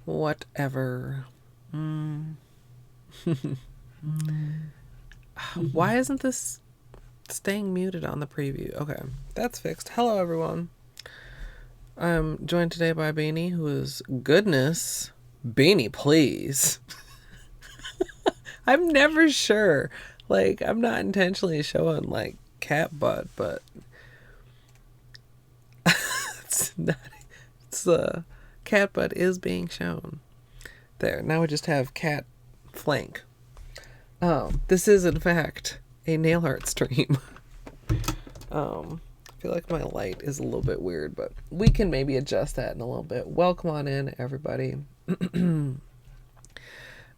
Whatever. Why isn't this staying muted on the preview? Okay, that's fixed. Hello, everyone. I'm joined today by Beanie, who is goodness. Beanie, please. I'm never sure. Like, I'm not intentionally showing, like, cat butt, but it's not. It's cat butt is being shown. There. Now we just have cat flank. This is in fact a nail art stream. I feel like my light is a little bit weird, but we can maybe adjust that in a little bit. Welcome on in, everybody.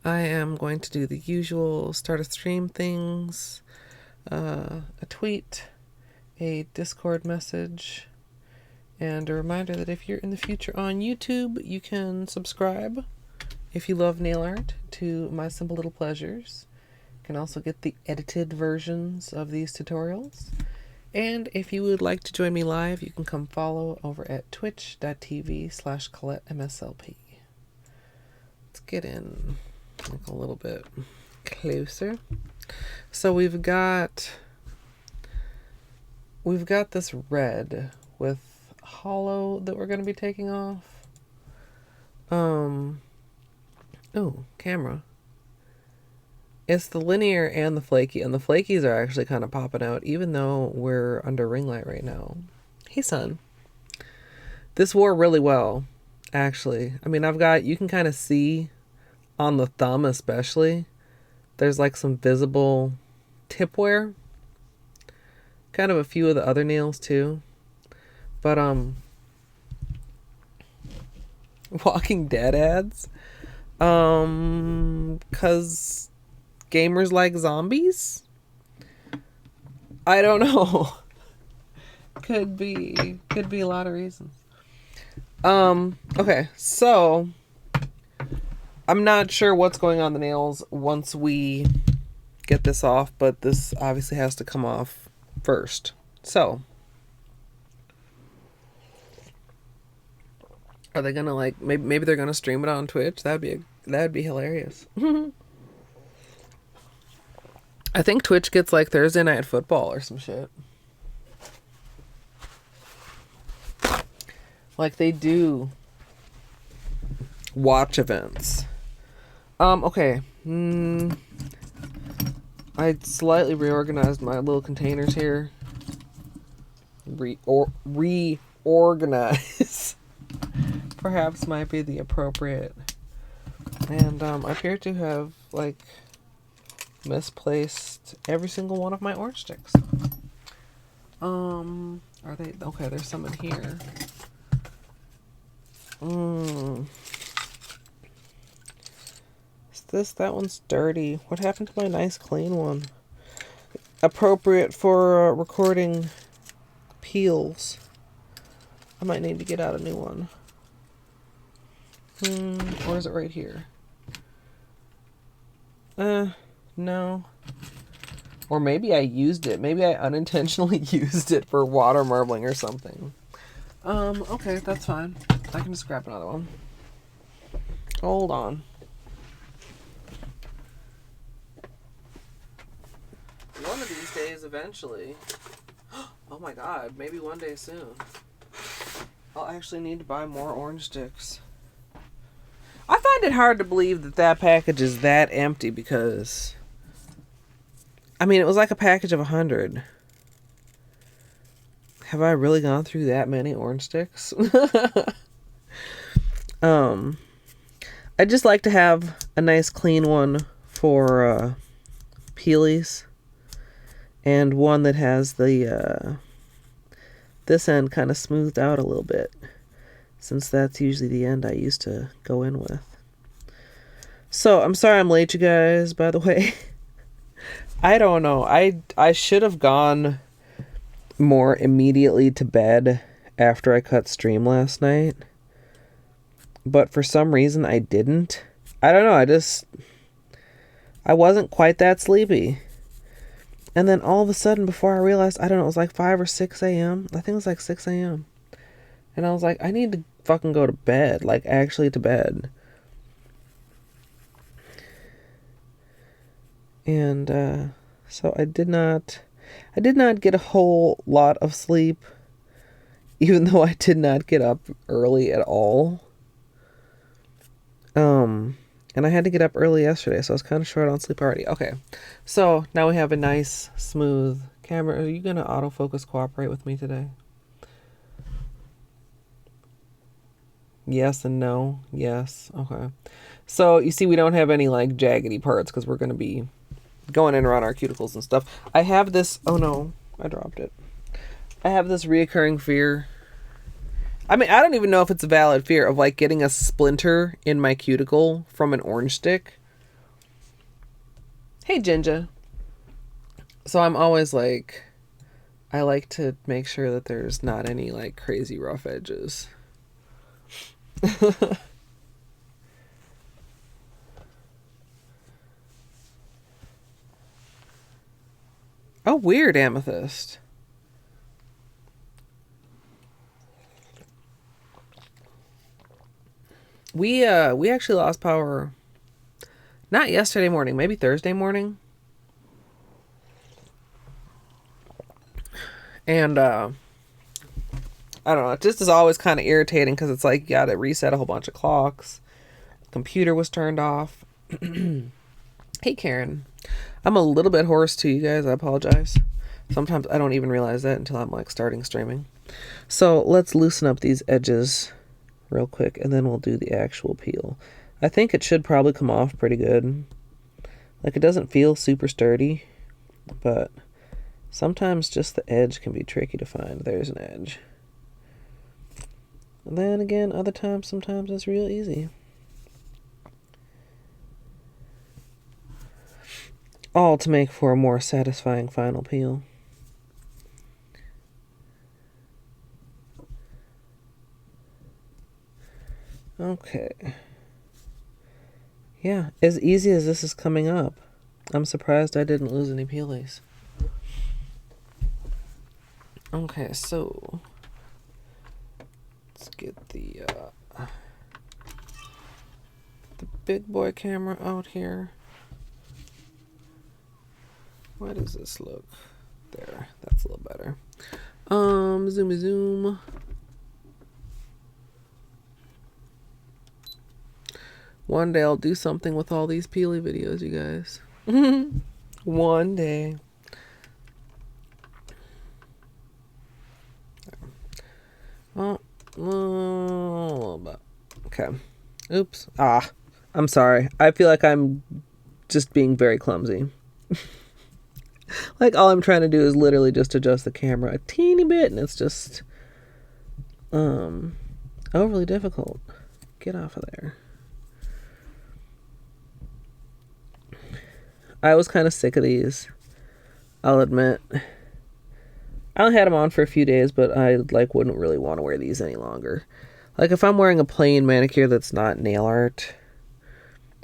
I am going to do the usual start a stream things, a tweet, a Discord message, and a reminder that if you're in the future on YouTube, you can subscribe if you love nail art to My Simple Little Pleasures. You can also get the edited versions of these tutorials. And if you would like to join me live, you can come follow over at twitch.tv/ColetteMSLP. Let's get in like a little bit closer. So we've got this red with hollow that we're going to be taking off. Oh, camera. It's the linear and the flaky, and the flakies are actually kind of popping out, even though we're under ring light right now. Hey, son. This wore really well, actually. I mean, you can kind of see on the thumb especially, there's like some visible tip wear. Kind of a few of the other nails too. But, Walking Dead ads. 'Cause gamers like zombies? I don't know. Could be a lot of reasons. Okay, so I'm not sure what's going on the nails once we get this off, but this obviously has to come off first. So, are they gonna like maybe they're gonna stream it on Twitch? That'd be hilarious. I think Twitch gets like Thursday Night Football or some shit. Like they do watch events. Okay. I slightly reorganized my little containers here. Reorganize. Perhaps might be the appropriate. And I appear to have like misplaced every single one of my orange sticks. Are they okay? There's some in here. That one's dirty. What happened to my nice clean one? Appropriate for recording peels. I might need to get out a new one. Or is it right here? No. Or maybe I used it. Maybe I unintentionally used it for water marbling or something. Okay, that's fine. I can just grab another one. Hold on. One of these days, eventually. Oh my god, maybe one day soon. I'll actually need to buy more orange sticks. I find it hard to believe that package is that empty because, I mean, it was like a package of 100. Have I really gone through that many orange sticks? I just like to have a nice clean one for peelies, and one that has the this end kind of smoothed out a little bit, since that's usually the end I used to go in with. So, I'm sorry I'm late, you guys, by the way. I don't know. I should have gone more immediately to bed after I cut stream last night. But for some reason, I didn't. I don't know. I wasn't quite that sleepy. And then all of a sudden, before I realized, I don't know, it was like 5 or 6 a.m. I think it was like 6 a.m. And I was like, I need to fucking go to bed. Like, actually to bed. And so I did not get a whole lot of sleep, even though I did not get up early at all. And I had to get up early yesterday, so I was kind of short on sleep already. Okay, so now we have a nice, smooth camera. Are you going to autofocus cooperate with me today? Yes and no. Yes. Okay. So you see we don't have any like jaggedy parts because we're going to be going in around our cuticles and stuff. I have this... Oh no, I dropped it. I have this reoccurring fear. I mean, I don't even know if it's a valid fear of like getting a splinter in my cuticle from an orange stick. Hey, Ginger. So I'm always like... I like to make sure that there's not any like crazy rough edges. Oh, weird, Amethyst. We actually lost power not yesterday morning, maybe Thursday morning. And I don't know, it just is always kind of irritating because it's like you got to reset a whole bunch of clocks. Computer was turned off. Hey, Karen. I'm a little bit hoarse too, you guys. I apologize. Sometimes I don't even realize that until I'm like starting streaming. So let's loosen up these edges real quick and then we'll do the actual peel. I think it should probably come off pretty good. Like, it doesn't feel super sturdy, but sometimes just the edge can be tricky to find. There's an edge. And then again, other times, sometimes it's real easy. All to make for a more satisfying final peel. Okay. Yeah, as easy as this is coming up, I'm surprised I didn't lose any peelies. Okay, so let's get the big boy camera out here. Why does this look? There, that's a little better. Zoomy zoom. One day I'll do something with all these peely videos, you guys. One day. Oh, a little bit. Okay. Oops. I'm sorry. I feel like I'm just being very clumsy. Like, all I'm trying to do is literally just adjust the camera a teeny bit, and it's just overly difficult. Get off of there. I was kind of sick of these, I'll admit. I only had them on for a few days, but I like wouldn't really want to wear these any longer. Like, if I'm wearing a plain manicure that's not nail art,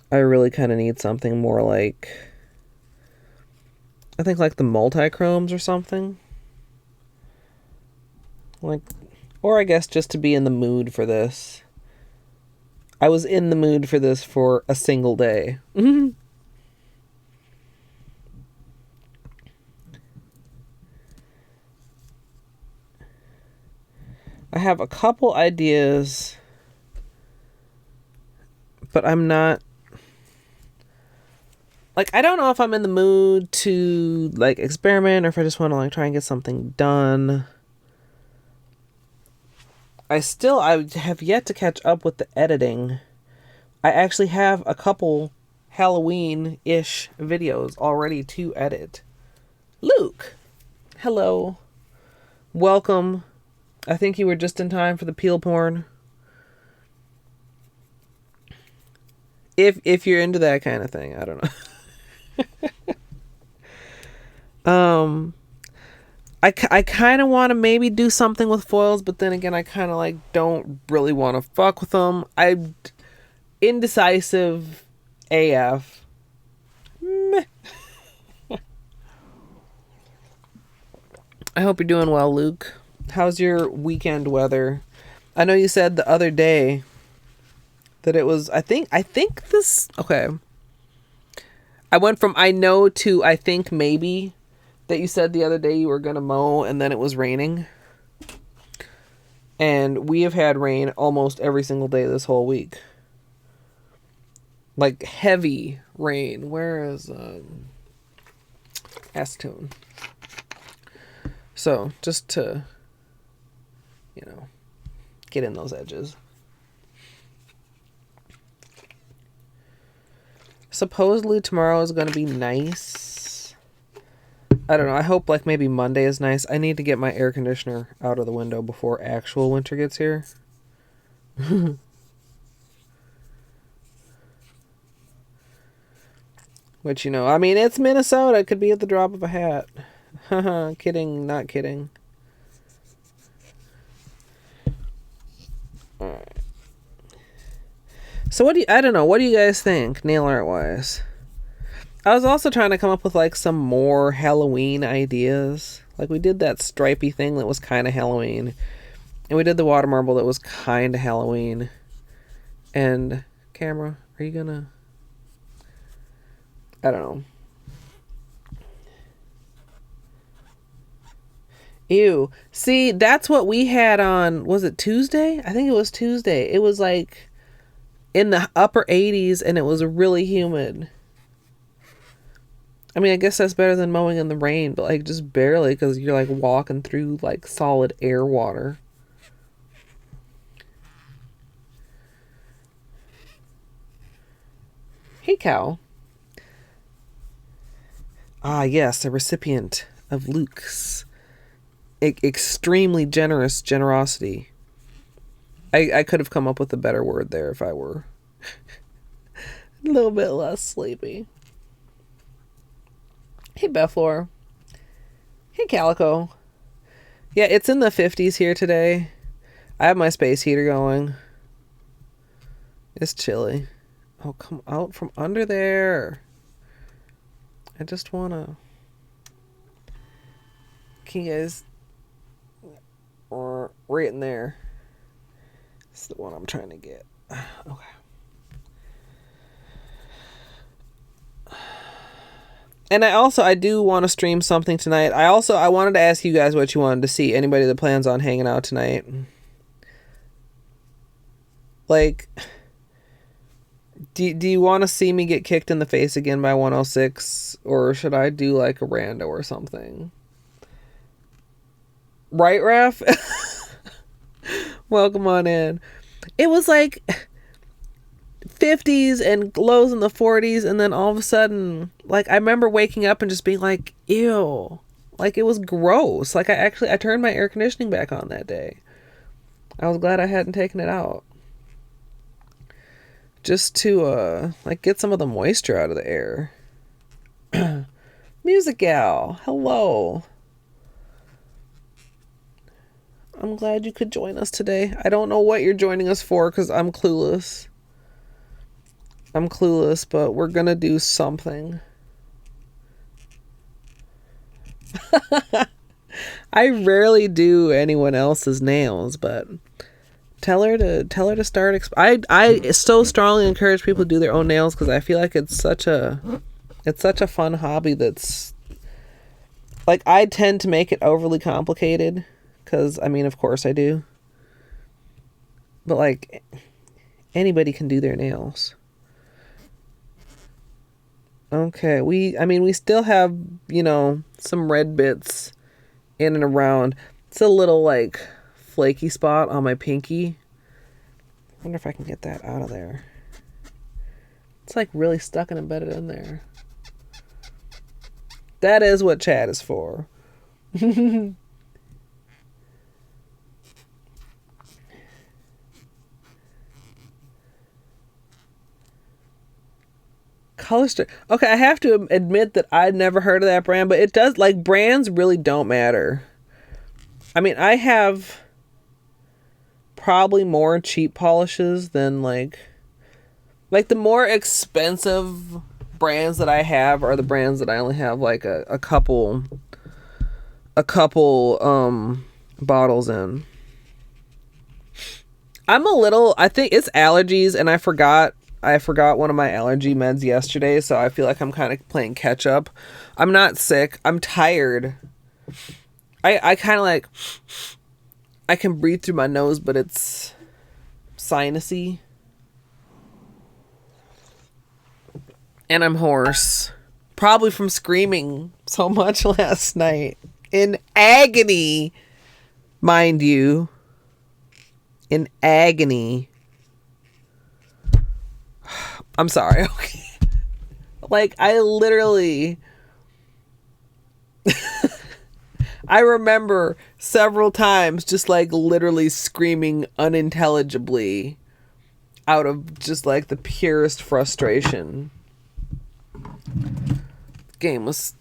I really kind of need something more like, I think like the multi-chromes or something. Like, or I guess just to be in the mood for this. I was in the mood for this for a single day. I have a couple ideas, but I'm not, like, I don't know if I'm in the mood to like experiment or if I just want to like try and get something done. I have yet to catch up with the editing. I actually have a couple Halloween-ish videos already to edit. Luke, hello. Welcome. I think you were just in time for the peel porn. If you're into that kind of thing, I don't know. I kind of want to maybe do something with foils, but then again, I kind of like don't really want to fuck with them. I'm indecisive AF. Meh. I hope you're doing well, Luke. How's your weekend weather? I know you said the other day that it was, I think this, okay. I went from I know to I think maybe that you said the other day you were going to mow and then it was raining. And we have had rain almost every single day this whole week. Like heavy rain. Where is acetone? So just to, get in those edges. Supposedly tomorrow is going to be nice. I don't know. I hope like maybe Monday is nice. I need to get my air conditioner out of the window before actual winter gets here. Which, I mean, it's Minnesota. It could be at the drop of a hat. Haha, kidding, not kidding. Alright. So I don't know, what do you guys think, nail art wise? I was also trying to come up with like some more Halloween ideas. Like we did that stripey thing that was kind of Halloween. And we did the water marble that was kind of Halloween. And camera, are you gonna... I don't know. Ew. See, that's what we had on, was it Tuesday? I think it was Tuesday. It was like in the upper 80s and it was really humid. I mean, I guess that's better than mowing in the rain, but like just barely because you're like walking through like solid air water. Hey, cow. Ah, yes, a recipient of Luke's extremely generous generosity. I could have come up with a better word there if I were a little bit less sleepy. Hey, Bethlor. Hey, Calico. Yeah, it's in the 50s here today. I have my space heater going. It's chilly. Oh, come out from under there. I just want to... Can you guys... Or right in there. It's the one I'm trying to get. Okay. And I do want to stream something tonight. I wanted to ask you guys what you wanted to see. Anybody that plans on hanging out tonight. Like, do you want to see me get kicked in the face again by 106? Or should I do like a rando or something? Right, Raph? Welcome on in. It was like 50s and lows in the 40s, and then all of a sudden, like, I remember waking up and just being like, ew. Like, it was gross. Like, I turned my air conditioning back on that day. I was glad I hadn't taken it out. Just to, like, get some of the moisture out of the air. Music Gal, hello. I'm glad you could join us today. I don't know what you're joining us for because I'm clueless. But we're gonna do something. I rarely do anyone else's nails, but tell her to start. I so strongly encourage people to do their own nails because I feel like it's such a fun hobby. That's like, I tend to make it overly complicated. Because, I mean, of course I do. But, like, anybody can do their nails. Okay, we still have, some red bits in and around. It's a little, like, flaky spot on my pinky. I wonder if I can get that out of there. It's, like, really stuck and embedded in there. That is what chat is for. Okay, I have to admit that I'd never heard of that brand, but it does, like, brands really don't matter. I mean, I have probably more cheap polishes than, like the more expensive brands that I have are the brands that I only have, like, a couple bottles in. I think it's allergies, and I forgot I forgot one of my allergy meds yesterday, so I feel like I'm kind of playing catch up. I'm not sick. I'm tired. I kind of like, I can breathe through my nose, but it's sinusy. And I'm hoarse. Probably from screaming so much last night. In agony, mind you. In agony. I'm sorry. Okay. Like, I literally... I remember several times just like literally screaming unintelligibly out of just like the purest frustration. The game was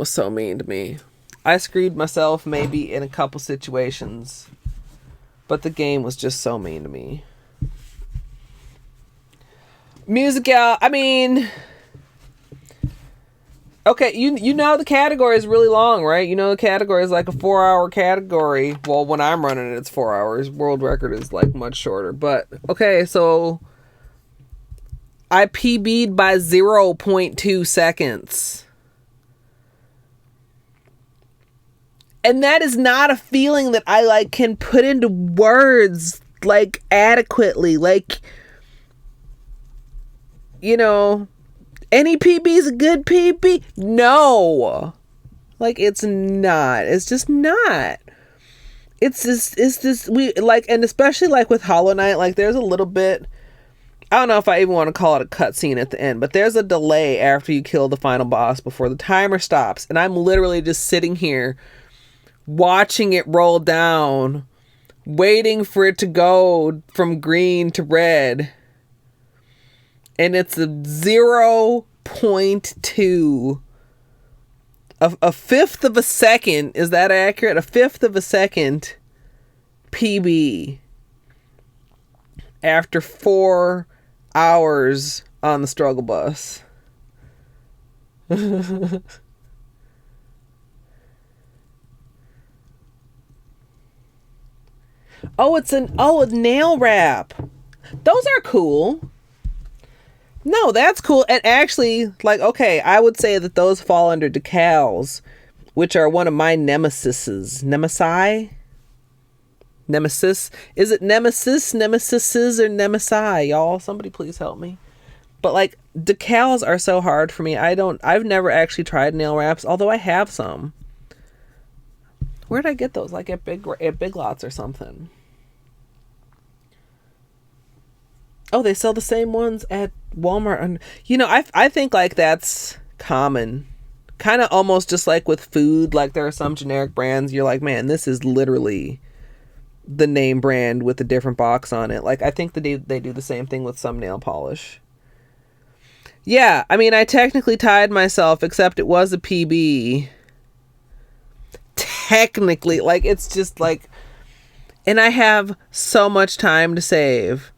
so mean to me. I screwed myself maybe in a couple situations, but the game was just so mean to me. Musical, I mean, okay, you know the category is really long, right? You know the category is like a 4-hour category. Well, when I'm running it, it's 4 hours. World record is like much shorter. But, okay, so I PB'd by 0.2 seconds. And that is not a feeling that I like can put into words like adequately. Like, you know, any PB is a good PB? No. Like, it's not. It's just not. It's this, we, like, and especially, like, with Hollow Knight, like, there's a little bit, I don't know if I even want to call it a cutscene at the end, but there's a delay after you kill the final boss before the timer stops, and I'm literally just sitting here watching it roll down, waiting for it to go from green to red, and it's a 0.2, a fifth of a second. Is that accurate? A fifth of a second PB after 4 hours on the struggle bus. Oh, it's a nail wrap. Those are cool. No, that's cool. And actually, like, okay, I would say that those fall under decals, which are one of my nemesises. Nemesis? Is it nemesis, nemesises, or nemesi, y'all? Somebody please help me. But, like, decals are so hard for me. I've never actually tried nail wraps, although I have some. Where'd I get those? Like at Big Lots or something. Oh, they sell the same ones at Walmart. And, you know, I think like that's common. Kind of almost just like with food. Like there are some generic brands you're like, man, this is literally the name brand with a different box on it. Like I think they do the same thing with some nail polish. Yeah, I mean, I technically tied myself, except it was a PB. Technically, like it's just like, and I have so much time to save.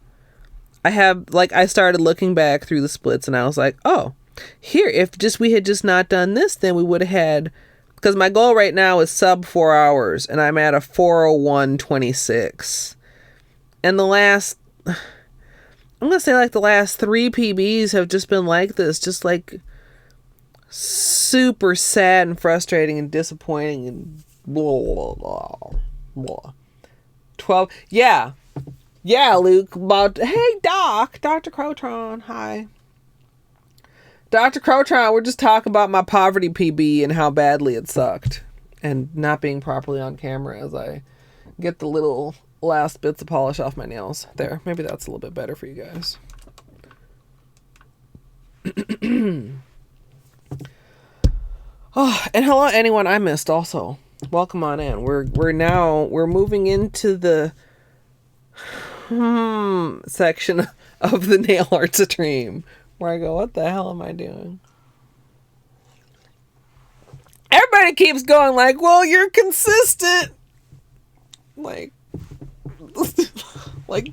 I started looking back through the splits and I was like, oh, here, if we had just not done this, then we would have had, because my goal right now is sub 4 hours and I'm at a 4:01:26. And I'm going to say like the last 3 PBs have just been like this, just like super sad and frustrating and disappointing and blah, blah, blah. 12. Yeah, Luke. But hey, Dr. Crotron. Hi, Dr. Crotron. We're just talking about my poverty PB and how badly it sucked, and not being properly on camera as I get the little last bits of polish off my nails. There, maybe that's a little bit better for you guys. Oh, and hello anyone I missed also. Welcome on in. We're moving into the section of the nail art stream where I go, what the hell am I doing? Everybody keeps going like, well, you're consistent. Like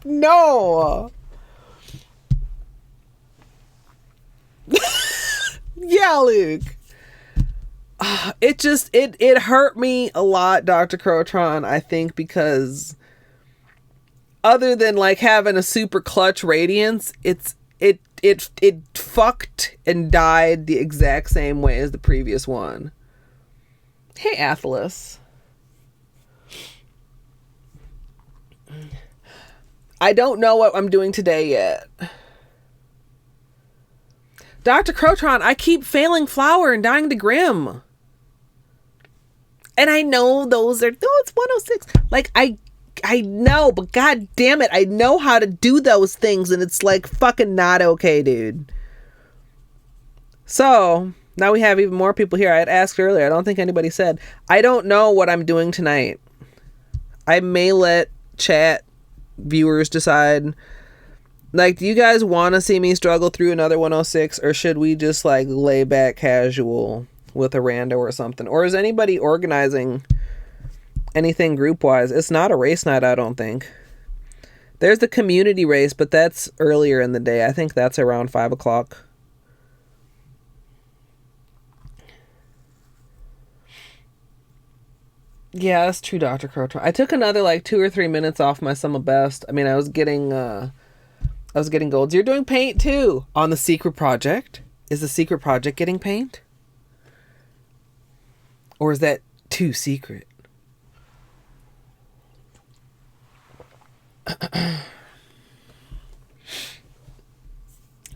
no. Yeah, Luke. It hurt me a lot, Dr. Crotron, I think, because other than like having a super clutch radiance, it it fucked and died the exact same way as the previous one. Hey, Atlas. I don't know what I'm doing today yet. Dr. Crotron, I keep failing flower and dying to Grim. And I know those are... No, it's 106. Like, I know, but god damn it, I know how to do those things, and it's like fucking not okay, dude. So, now we have even more people here. I had asked earlier, I don't think anybody said. I don't know what I'm doing tonight. I may let chat viewers decide. Like, do you guys want to see me struggle through another 106, or should we just like lay back casual with a rando or something? Or is anybody organizing anything group wise? It's not a race night, I don't think. There's the community race, but that's earlier in the day. I think that's around 5 o'clock. Yeah, that's true, Dr. Crotron. I took another like 2 or 3 minutes off my summer best. I mean, I was getting golds. You're doing paint too on the secret project. Is the secret project getting paint? Or is that too secret?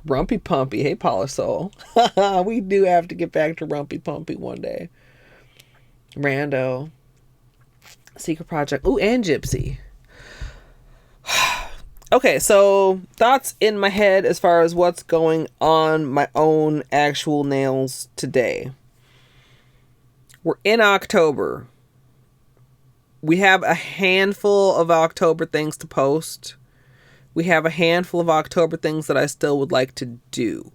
Rumpy Pumpy. Hey, Polisol. We do have to get back to Rumpy Pumpy one day. Rando. Secret project. Ooh, and Gypsy. Okay, so thoughts in my head as far as what's going on my own actual nails today. We're in October. We have a handful of October things to post. We have a handful of October things that I still would like to do.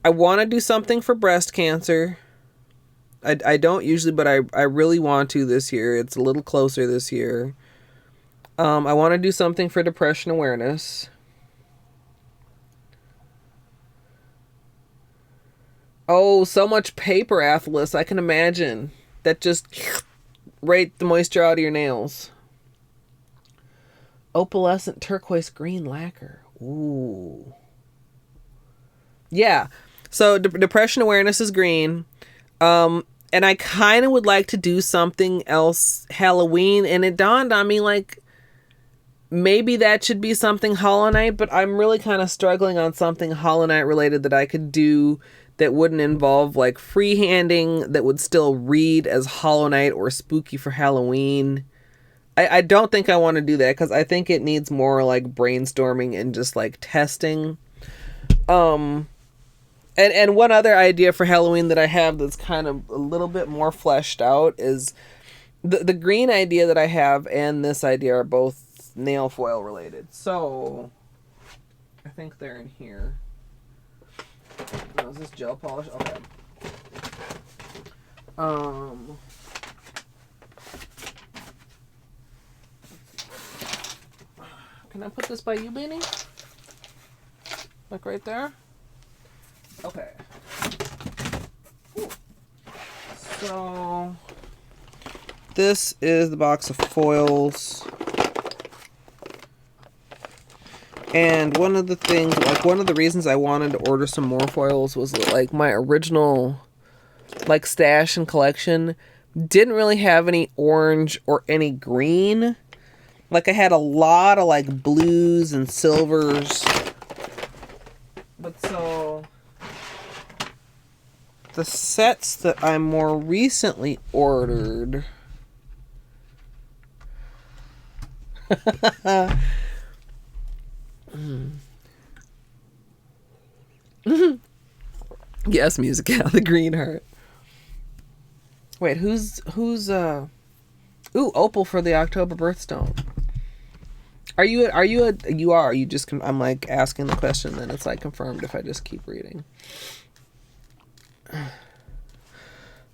I want to do something for breast cancer. I don't usually, but I really want to this year. It's a little closer this year. I want to do something for depression awareness. Oh, so much paper, Atlas. I can imagine. That just rate the moisture out of your nails. Opalescent turquoise green lacquer. Ooh. Yeah. So depression awareness is green. And I kind of would like to do something else Halloween. And it dawned on me, like, maybe that should be something Hollow Knight, but I'm really kind of struggling on something Hollow Knight related that I could do that wouldn't involve, like, freehanding, that would still read as Hollow Knight or Spooky for Halloween. I don't think I want to do that, because I think it needs more, like, brainstorming and just, like, testing. And one other idea for Halloween that I have that's kind of a little bit more fleshed out is the green idea that I have and this idea are both nail foil related. So I think they're in here. Oh, is this gel polish? Okay. Can I put this by you, Benny? Like right there? Okay. Ooh. So this is the box of foils. And one of the things, like one of the reasons I wanted to order some more foils was that, like, my original, like, stash and collection didn't really have any orange or any green. Like, I had a lot of, like, blues and silvers. But so the sets that I more recently ordered yes, Musical, the green heart. Wait, who's ooh, Opal for the October birthstone. You just, I'm like asking the question, then it's like confirmed if I just keep reading.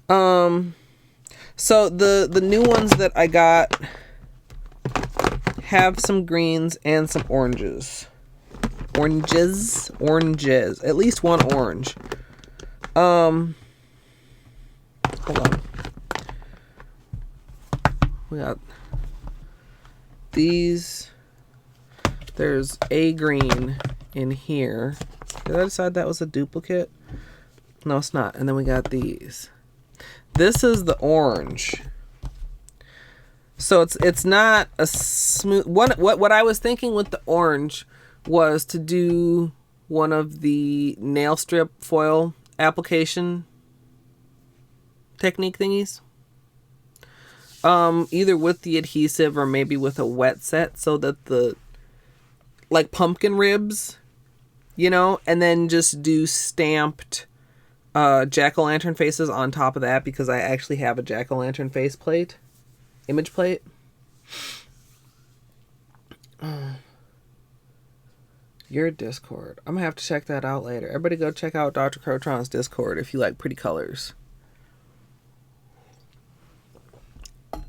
So the new ones that I got have some greens and some oranges. Oranges. At least one orange. Hold on. We got these. There's a green in here. Did I decide that was a duplicate? No, it's not. And then we got these. This is the orange. So it's not a smooth one. What I was thinking with the orange was to do one of the nail strip foil application technique thingies. Either with the adhesive or maybe with a wet set, so that the like pumpkin ribs, you know, and then just do stamped jack-o'-lantern faces on top of that, because I actually have a jack-o'-lantern face plate, image plate. Your Discord. I'm gonna have to check that out later. Everybody go check out Dr. Crotron's Discord if you like pretty colors.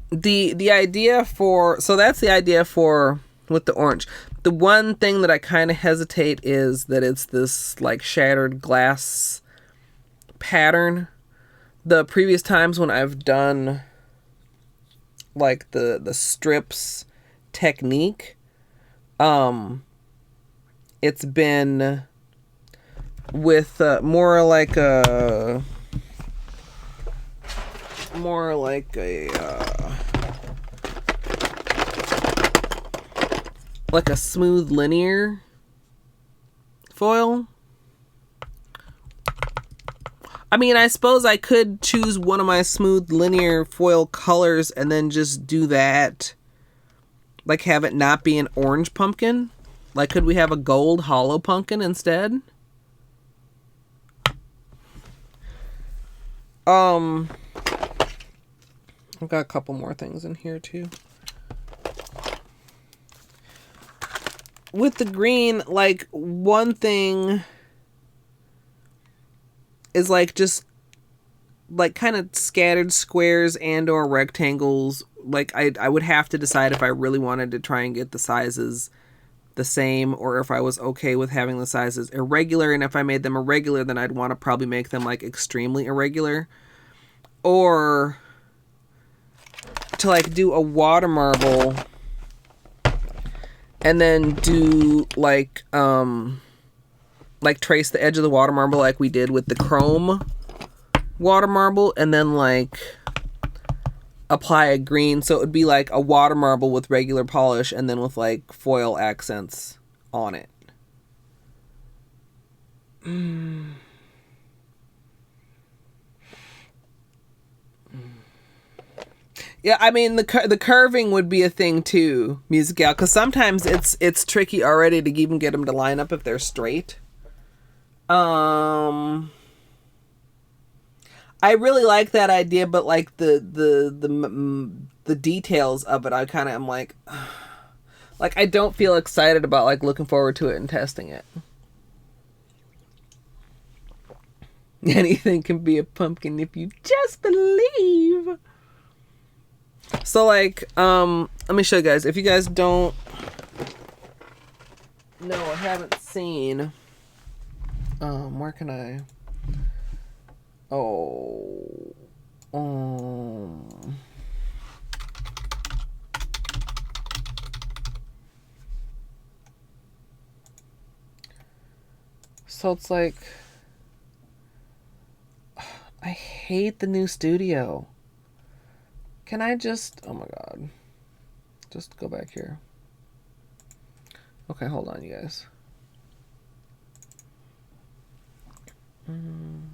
The idea for, so that's the idea for with the orange. The one thing that I kind of hesitate is that it's this like shattered glass pattern. The previous times when I've done like the strips technique, it's been with more like a like a smooth linear foil. I mean, I suppose I could choose one of my smooth linear foil colors and then just do that. Like, have it not be an orange pumpkin. Like, could we have a gold hollow pumpkin instead? I've got a couple more things in here, too. With the green, like, one thing is, like, just, like, kind of scattered squares and or rectangles. Like, I would have to decide if I really wanted to try and get the sizes the same, or if I was okay with having the sizes irregular. And if I made them irregular, then I'd want to probably make them, like, extremely irregular. Or to, like, do a water marble and then do, like trace the edge of the water marble like we did with the chrome water marble, and then, like, apply a green, so it would be like a water marble with regular polish and then with, like, foil accents on it. Yeah, I mean, the curving would be a thing too, Musical, because sometimes it's tricky already to even get them to line up if they're straight. I really like that idea, but, like, the details of it, I kind of am like I don't feel excited about, like, looking forward to it and testing it. Anything can be a pumpkin if you just believe. So, like, let me show you guys. If you guys don't know or haven't seen, where can I? So it's like, I hate the new studio. Can I just, oh my god, just go back here. Okay, hold on, you guys. Can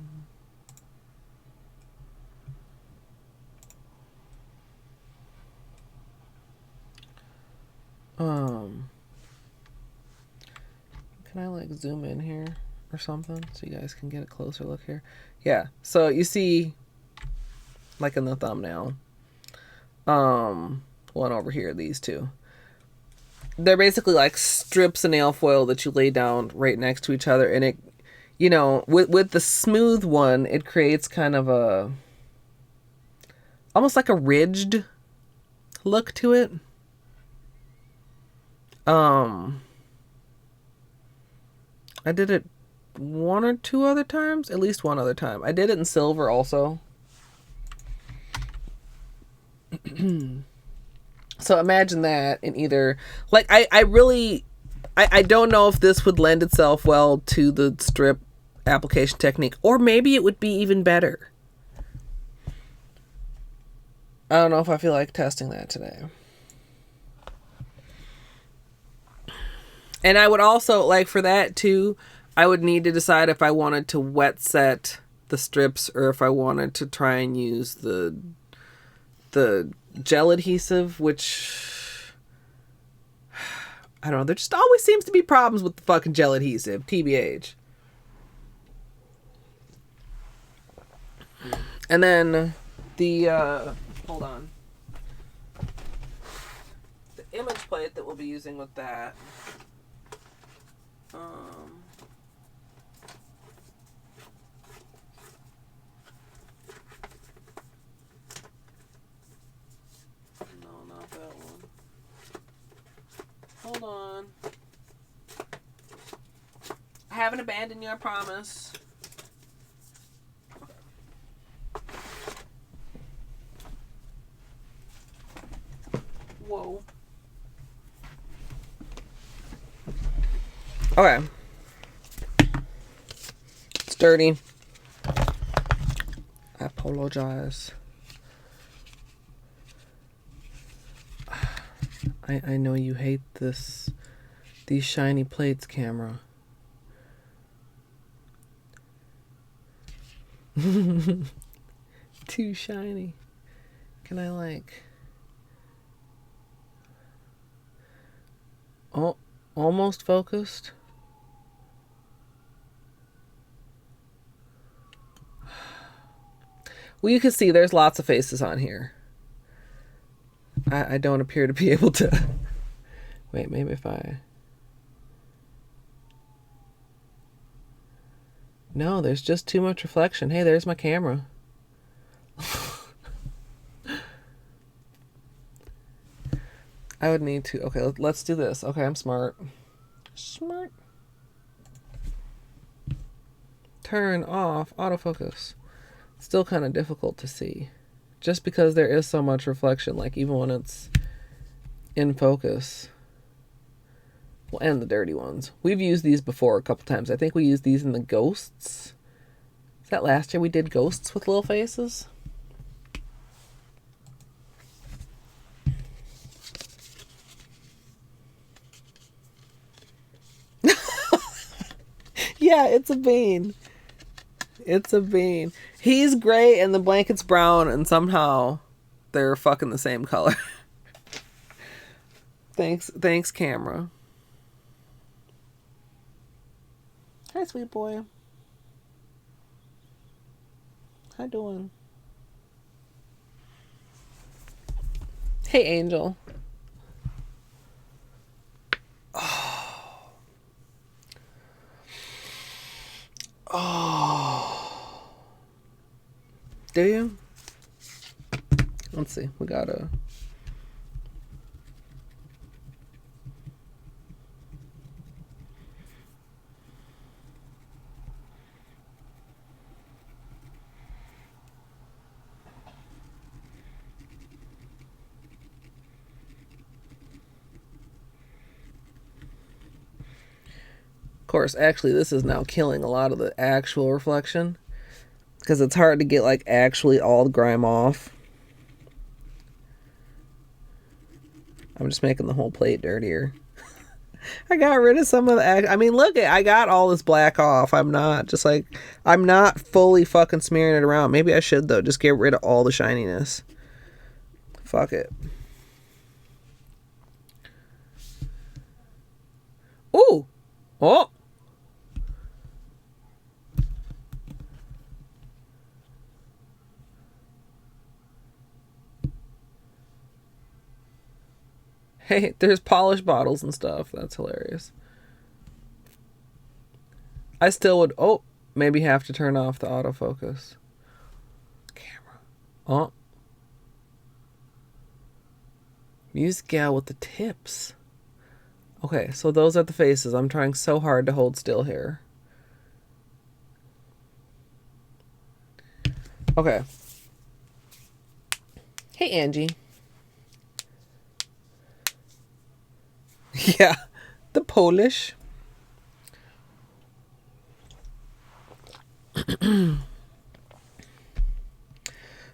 I, like, zoom in here or something so you guys can get a closer look here? Yeah, so you see, like, in the thumbnail, one over here, these two, they're basically like strips of nail foil that you lay down right next to each other, and it, you know, with the smooth one, it creates kind of a almost like a ridged look to it. I did it one or two other times, at least one other time. I did it in silver also. So imagine that in either, like, I really I don't know if this would lend itself well to the strip application technique, or maybe it would be even better. I don't know if I feel like testing that today. And I would also, like, for that too, I would need to decide if I wanted to wet set the strips or if I wanted to try and use the gel adhesive, which I don't know. There just always seems to be problems with the fucking gel adhesive, TBH. And then the hold on. The image plate that we'll be using with that. No, not that one. Hold on. I haven't abandoned you, I promise. Whoa. Okay. It's dirty. I apologize. I know you hate these shiny plates, camera. Too shiny. Can I like... Oh, almost focused. Well, you can see there's lots of faces on here. I don't appear to be able to... Wait, maybe if I... No, there's just too much reflection. Hey, there's my camera. I would need to... Okay, let's do this. Okay, I'm smart. Smart. Turn off autofocus. Still kind of difficult to see. Just because there is so much reflection, like even when it's in focus. Well, and the dirty ones. We've used these before a couple times. I think we used these in the ghosts. Is that last year we did ghosts with little faces? Yeah, it's a bean. It's a bean. He's gray and the blanket's brown, and somehow they're fucking the same color. Thanks, camera. Hi, sweet boy. How doing? Hey, Angel. Oh. Do you? Let's see. We gotta... Of course, actually, this is now killing a lot of the actual reflection because it's hard to get like actually all the grime off. I'm just making the whole plate dirtier. I got rid of some of the... I mean, look, I got all this black off. I'm not fully fucking smearing it around. Maybe I should, though. Just get rid of all the shininess. Fuck it. Ooh. Oh. Hey, there's polished bottles and stuff. That's hilarious. I still would... Oh, maybe have to turn off the autofocus. Camera. Oh. Music gal with the tips. Okay, so those are the faces. I'm trying so hard to hold still here. Okay. Hey, Angie. Yeah. The Polish.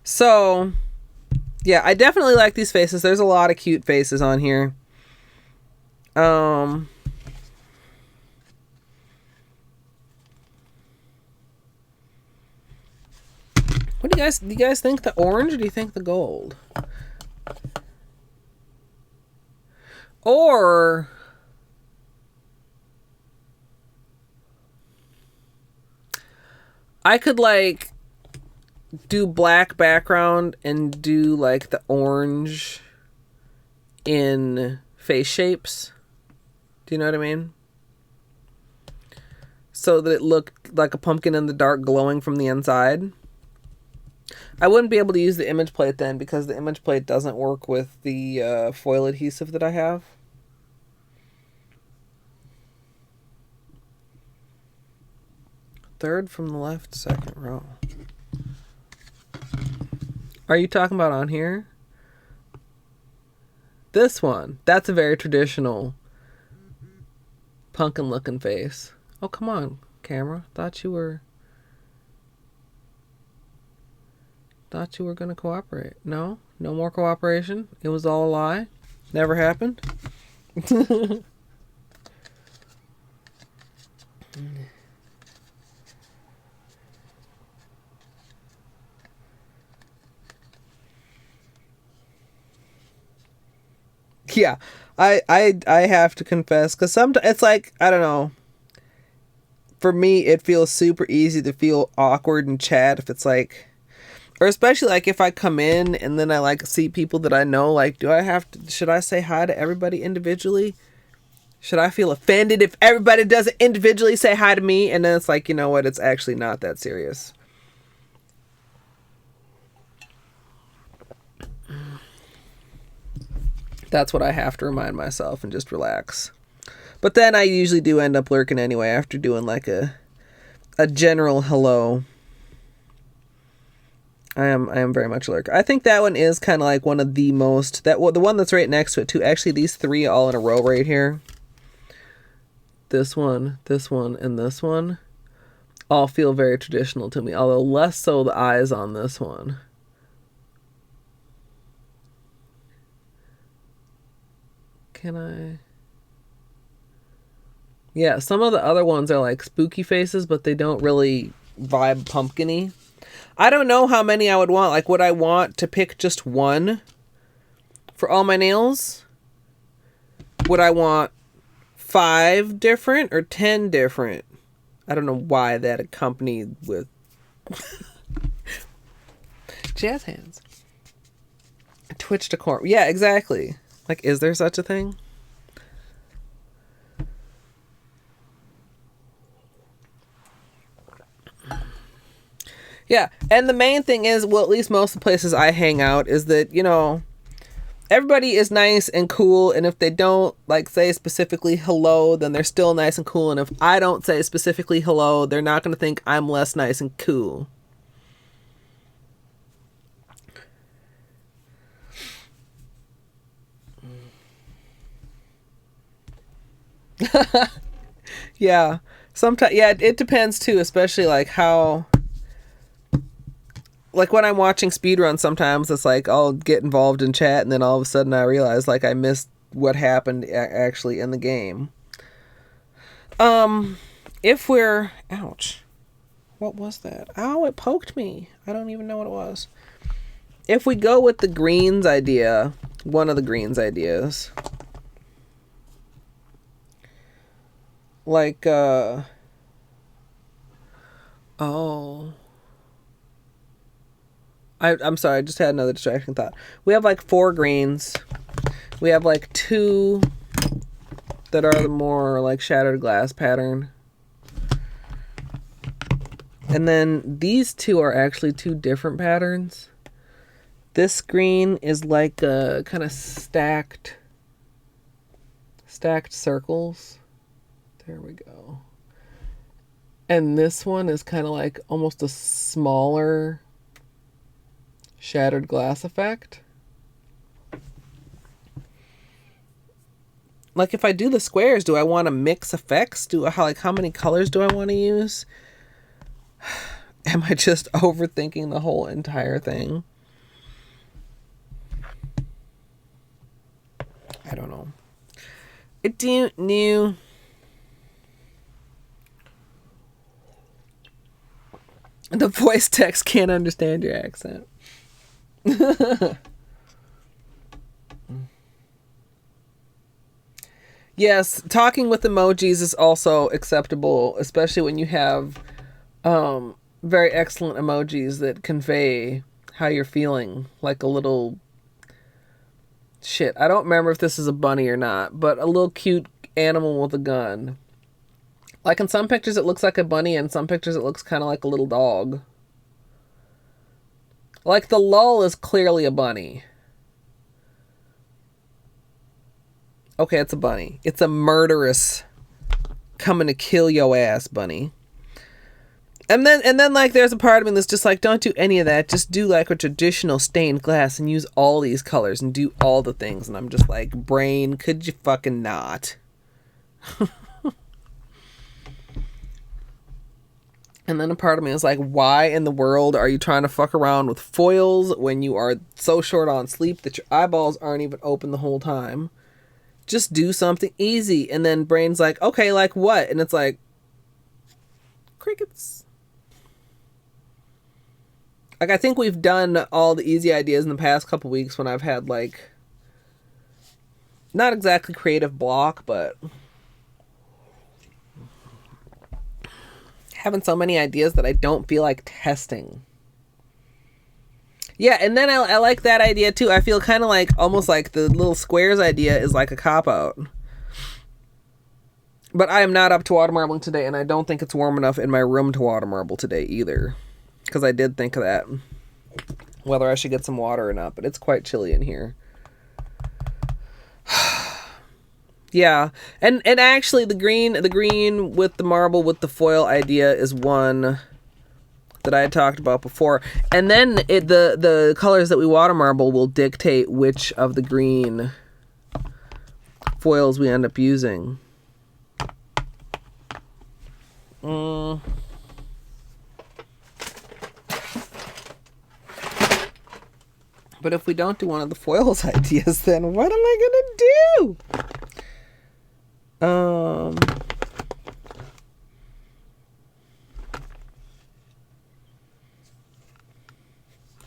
So, yeah, I definitely like these faces. There's a lot of cute faces on here. What do you guys think, the orange, or do you think the gold? Or I could like do black background and do like the orange in face shapes. Do you know what I mean? So that it looked like a pumpkin in the dark glowing from the inside. I wouldn't be able to use the image plate then because the image plate doesn't work with the foil adhesive that I have. Third from the left, second row. Are you talking about on here? This one. That's a very traditional pumpkin looking face. Oh, come on, camera. Thought you were gonna cooperate. No? No more cooperation? It was all a lie? Never happened? Yeah, I have to confess, because sometimes it's like, I don't know. For me, it feels super easy to feel awkward in chat if it's like, or especially like if I come in and then I like see people that I know, like, should I say hi to everybody individually? Should I feel offended if everybody doesn't individually say hi to me? And then it's like, you know what? It's actually not that serious. That's what I have to remind myself and just relax. But then I usually do end up lurking anyway after doing like a general hello. I am very much a lurker. I think that one is kind of like one of the most, the one that's right next to it too. Actually, these three all in a row right here. This one, and this one all feel very traditional to me, although less so the eyes on this one. Can I? Yeah, some of the other ones are like spooky faces, but they don't really vibe pumpkin-y. I don't know how many I would want. Like, would I want to pick just one for all my nails? Would I want 5 different or 10 different? I don't know why that accompanied with jazz hands. Twitch decor. Yeah, exactly. Like, is there such a thing? Yeah, and the main thing is, well, at least most of the places I hang out, is that, you know, everybody is nice and cool, and if they don't, like, say specifically hello, then they're still nice and cool, and if I don't say specifically hello, they're not going to think I'm less nice and cool. Yeah, sometimes, yeah, it depends too, especially like how, like when I'm watching speedruns, sometimes it's like I'll get involved in chat and then all of a sudden I realize like I missed what happened actually in the game. If we're, ouch, what was that? Ow, it poked me. I don't even know what it was. If we go with the greens idea, one of the greens ideas, like, oh, I'm sorry, I just had another distracting thought. We have like 4 greens. We have like 2 that are the more like shattered glass pattern. And then these 2 are actually 2 different patterns. This green is like a kind of stacked circles. There we go. And this one is kind of like almost a smaller shattered glass effect. like if I do the squares, do I want to mix effects? How many colors do I want to use? Am I just overthinking the whole entire thing? I don't know. I don't know. The voice text can't understand your accent. Yes, talking with emojis is also acceptable, especially when you have very excellent emojis that convey how you're feeling, like a little shit. I don't remember if this is a bunny or not, but a little cute animal with a gun. Like in some pictures it looks like a bunny, and some pictures it looks kind of like a little dog. Like the lull is clearly a bunny. Okay, it's a bunny. It's a murderous coming to kill your ass bunny. And then like there's a part of me that's just like, don't do any of that. Just do like a traditional stained glass and use all these colors and do all the things. And I'm just like, brain, could you fucking not? And then a part of me is like, why in the world are you trying to fuck around with foils when you are so short on sleep that your eyeballs aren't even open the whole time? Just do something easy. And then brain's like, okay, like what? And it's like, crickets. Like, I think we've done all the easy ideas in the past couple weeks when I've had, like, not exactly creative block, but having so many ideas that I don't feel like testing. Yeah, and then I like that idea too. I feel kind of like, almost like the little squares idea is like a cop-out. But I am not up to water marbling today, and I don't think it's warm enough in my room to water marble today either. Because I did think of that. Whether I should get some water or not, but it's quite chilly in here. Yeah, and actually the green with the marble with the foil idea is one that I had talked about before. And then the colors that we water marble will dictate which of the green foils we end up using. But if we don't do one of the foils ideas, then what am I gonna do?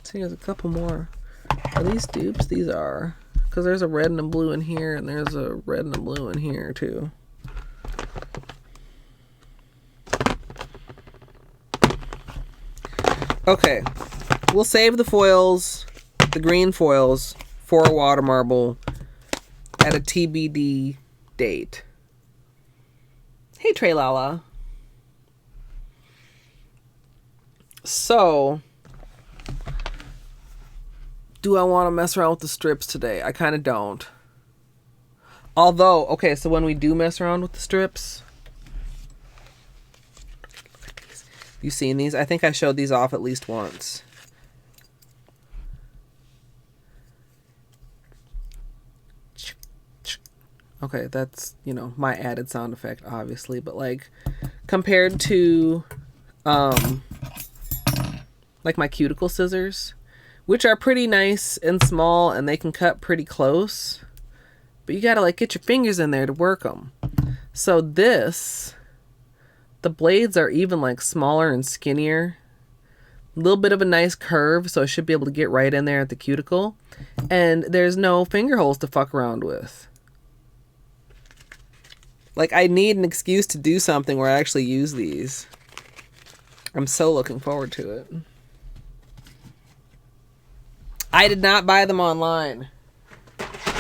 See, there's a couple more. Are these dupes? These are. Because there's a red and a blue in here, and there's a red and a blue in here, too. Okay. We'll save the foils, the green foils, for a water marble at a TBD date. Hey, Trey Lala. So, do I want to mess around with the strips today? I kind of don't. Although, okay, so when we do mess around with the strips, you seen these? I think I showed these off at least once. Okay, that's, you know, my added sound effect, obviously, but like compared to like my cuticle scissors, which are pretty nice and small and they can cut pretty close, but you gotta like get your fingers in there to work them. So this, the blades are even like smaller and skinnier, a little bit of a nice curve, so I should be able to get right in there at the cuticle, and there's no finger holes to fuck around with. Like, I need an excuse to do something where I actually use these. I'm so looking forward to it. I did not buy them online.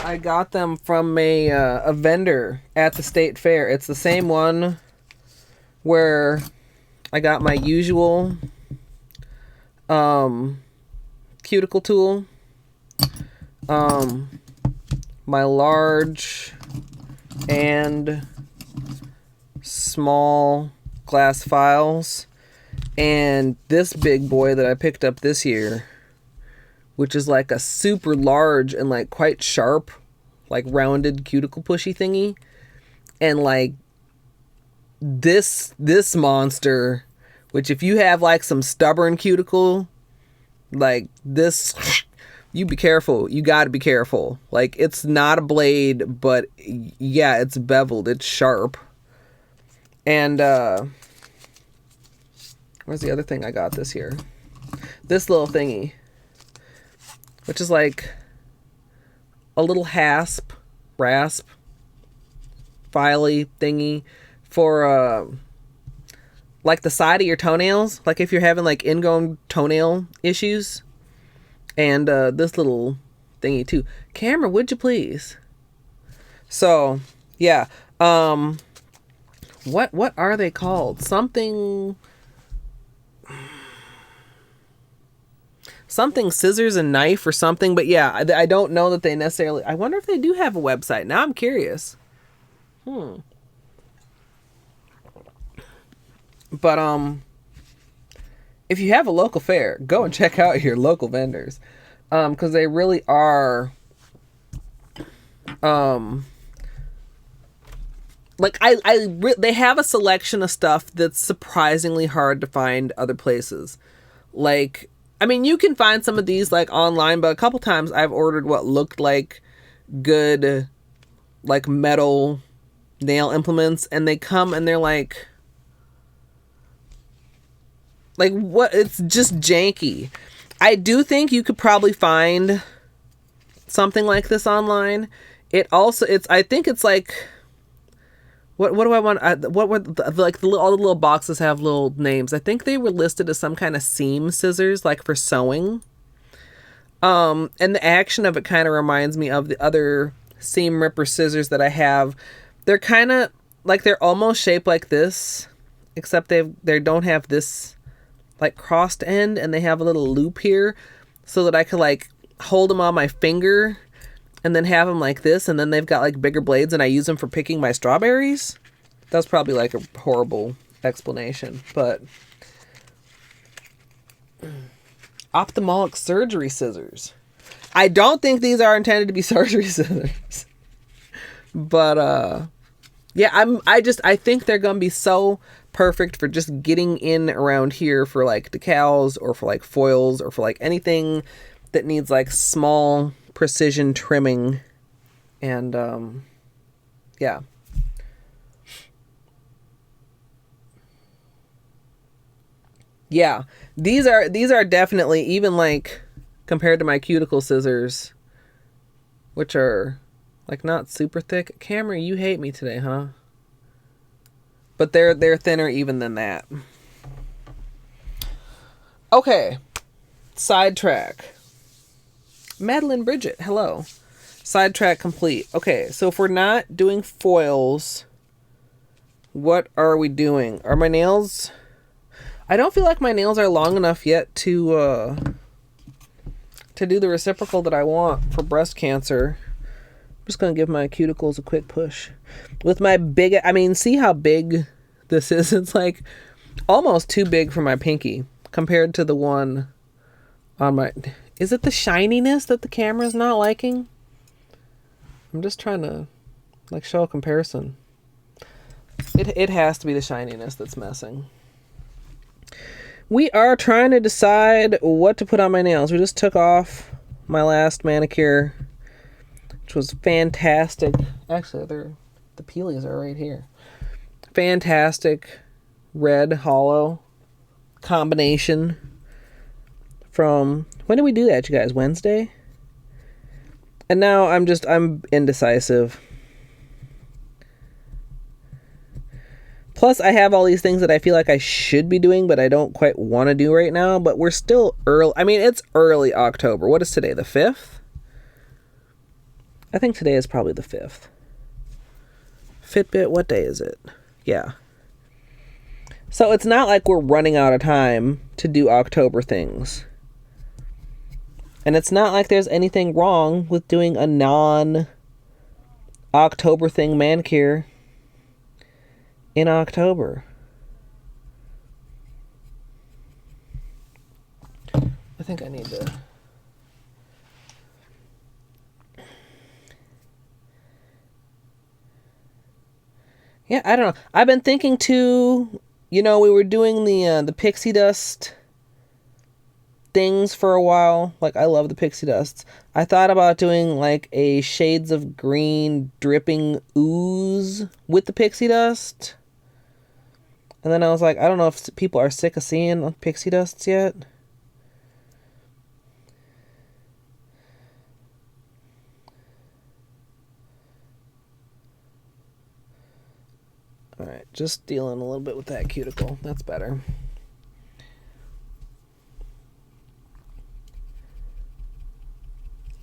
I got them from a vendor at the state fair. It's the same one where I got my usual cuticle tool, my large and small glass files, and this big boy that I picked up this year, which is like a super large and like quite sharp like rounded cuticle pushy thingy. And like this monster, which if you have like some stubborn cuticle, like this, you be careful. You got to be careful. Like, it's not a blade, but yeah, it's beveled. It's sharp. And where's the other thing I got this year? This little thingy, which is like a little rasp, filey thingy for like the side of your toenails. Like if you're having like ingrown toenail issues. And this little thingy too. Camera, would you please? So yeah. What are they called? Something scissors and knife or something. But yeah, I don't know that they necessarily. I wonder if they do have a website. Now I'm curious. But if you have a local fair, go and check out your local vendors, because they really are. Like they have a selection of stuff that's surprisingly hard to find other places. Like, I mean, you can find some of these like online, but a couple times I've ordered what looked like good, like metal nail implements, and they come and they're like what? It's just janky. I do think you could probably find something like this online. I think it's like. What do I want? What were all the little boxes have little names? I think they were listed as some kind of seam scissors, like for sewing. And the action of it kind of reminds me of the other seam ripper scissors that I have. They're kind of like, they're almost shaped like this, except they don't have this like crossed end, and they have a little loop here so that I could like hold them on my finger and then have them like this, and then they've got like bigger blades, and I use them for picking my strawberries. That's probably like a horrible explanation, but ophthalmic surgery scissors. I don't think these are intended to be surgery scissors, but yeah, I think they're gonna be so perfect for just getting in around here for like decals or for like foils or for like anything that needs like small precision trimming. And yeah, these are definitely, even like compared to my cuticle scissors, which are like not super thick. Camera, you hate me today, huh? But they're thinner even than that. Okay, sidetrack. Madeline Bridget, hello. Sidetrack complete. Okay, so if we're not doing foils, what are we doing? Are my nails... I don't feel like my nails are long enough yet to do the reciprocal that I want for breast cancer. I'm just going to give my cuticles a quick push. With my big... I mean, see how big this is? It's like almost too big for my pinky compared to the one on my... Is it the shininess that the camera's not liking? I'm just trying to like show a comparison. It has to be the shininess that's messing. We are trying to decide what to put on my nails. We just took off my last manicure, which was fantastic. Actually, the peelies are right here. Fantastic red hollow combination from... When did we do that, you guys? Wednesday? And now I'm indecisive. Plus, I have all these things that I feel like I should be doing, but I don't quite want to do right now. But we're still early. I mean, it's early October. What is today? The 5th? I think today is probably the 5th. Fitbit, what day is it? Yeah. So it's not like we're running out of time to do October things. And it's not like there's anything wrong with doing a non-October thing manicure in October. I think I need to... Yeah, I don't know. I've been thinking too, you know, we were doing the pixie dust things for a while. Like, I love the pixie dusts. I thought about doing like a shades of green dripping ooze with the pixie dust. And then I was like, I don't know if people are sick of seeing pixie dusts yet. Alright, just dealing a little bit with that cuticle. That's better.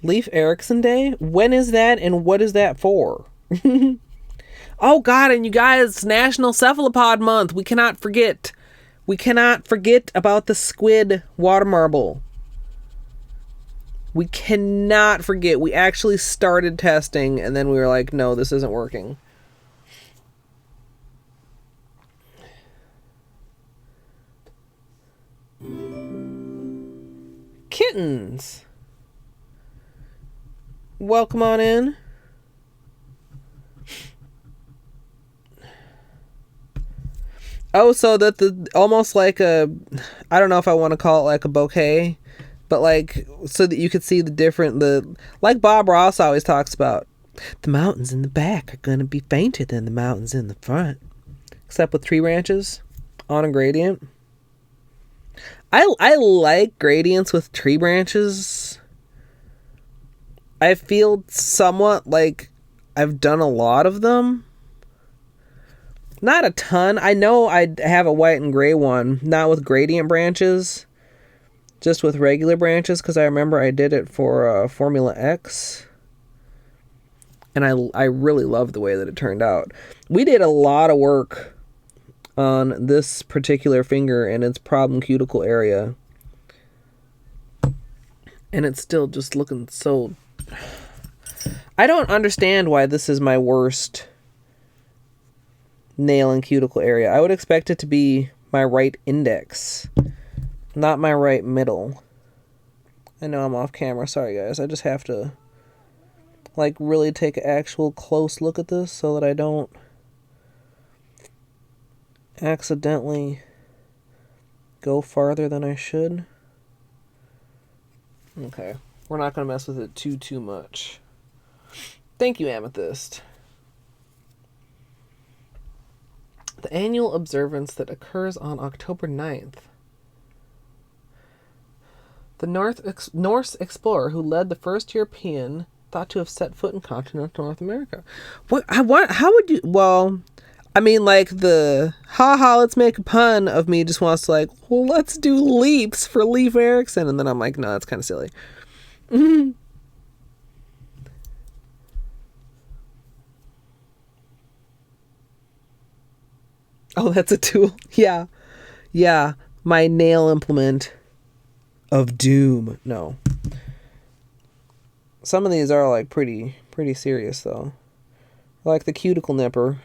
Leif Erikson Day? When is that and what is that for? Oh God, and you guys, National Cephalopod Month. We cannot forget. We cannot forget about the squid water marble. We cannot forget. We actually started testing and then we were like, no, this isn't working. Kittens. Welcome on in. Oh, so that the almost like a, I don't know if I want to call it like a bouquet, but like so that you could see the like Bob Ross always talks about, the mountains in the back are gonna be fainter than the mountains in the front, except with tree branches on a gradient. I like gradients with tree branches. I feel somewhat like I've done a lot of them. Not a ton. I know I have a white and gray one, not with gradient branches, just with regular branches, because I remember I did it for Formula X. And I really love the way that it turned out. We did a lot of work on this particular finger and its problem cuticle area. And it's still just looking so... I don't understand why this is my worst nail and cuticle area. I would expect it to be my right index, not my right middle. I know I'm off camera. Sorry, guys. I just have to, like, really take an actual close look at this so that I don't accidentally go farther than I should. Okay. We're not going to mess with it too much. Thank you, Amethyst. The annual observance that occurs on October 9th. The Norse explorer who led the first European thought to have set foot in continental North America. How would you... Well, I mean, like, the haha, let's make a pun of me just wants to, like, well, let's do leaps for Leif Erikson. And then I'm like, no, that's kind of silly. Mm-hmm. Oh, that's a tool. Yeah. Yeah. My nail implement of doom. No. Some of these are like pretty serious though. Like the Cuticle Nipper,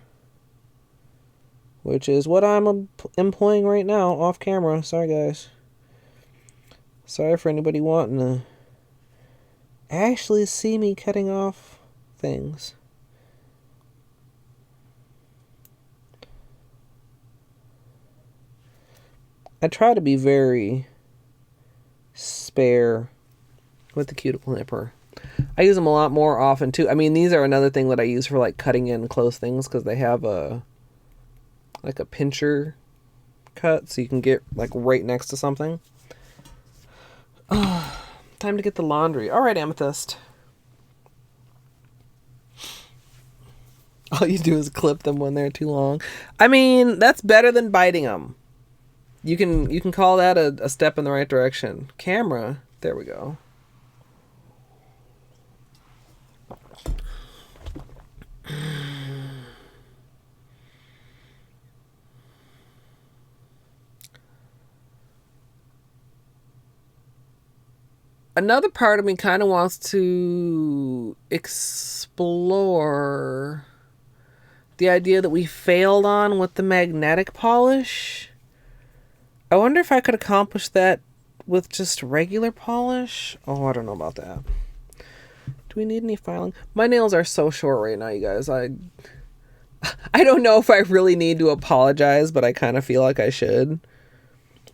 which is what I'm employing right now off camera. Sorry, guys. Sorry for anybody wanting to actually see me cutting off things. I try to be very spare with the Cuticle Nipper. I use them a lot more often too. I mean, these are another thing that I use for like cutting in close things because they have a pincher cut, so you can get like right next to something. Time to get the laundry. All right, Amethyst. All you do is clip them when they're too long. I mean, that's better than biting them. You can call that a step in the right direction. Camera. There we go. Another part of me kind of wants to explore the idea that we failed on with the magnetic polish. I wonder if I could accomplish that with just regular polish. Oh, I don't know about that. Do we need any filing? My nails are so short right now, you guys. I don't know if I really need to apologize, but I kind of feel like I should.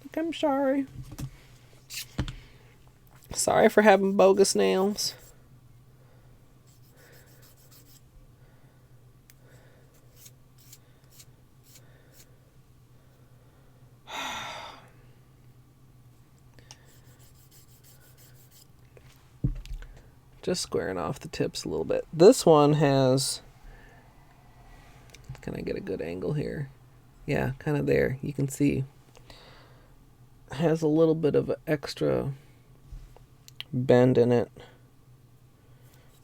Like, I'm sorry. Sorry for having bogus nails. Just squaring off the tips a little bit. This one has... Can I get a good angle here? Yeah, kind of there. You can see. Has a little bit of an extra bend in it.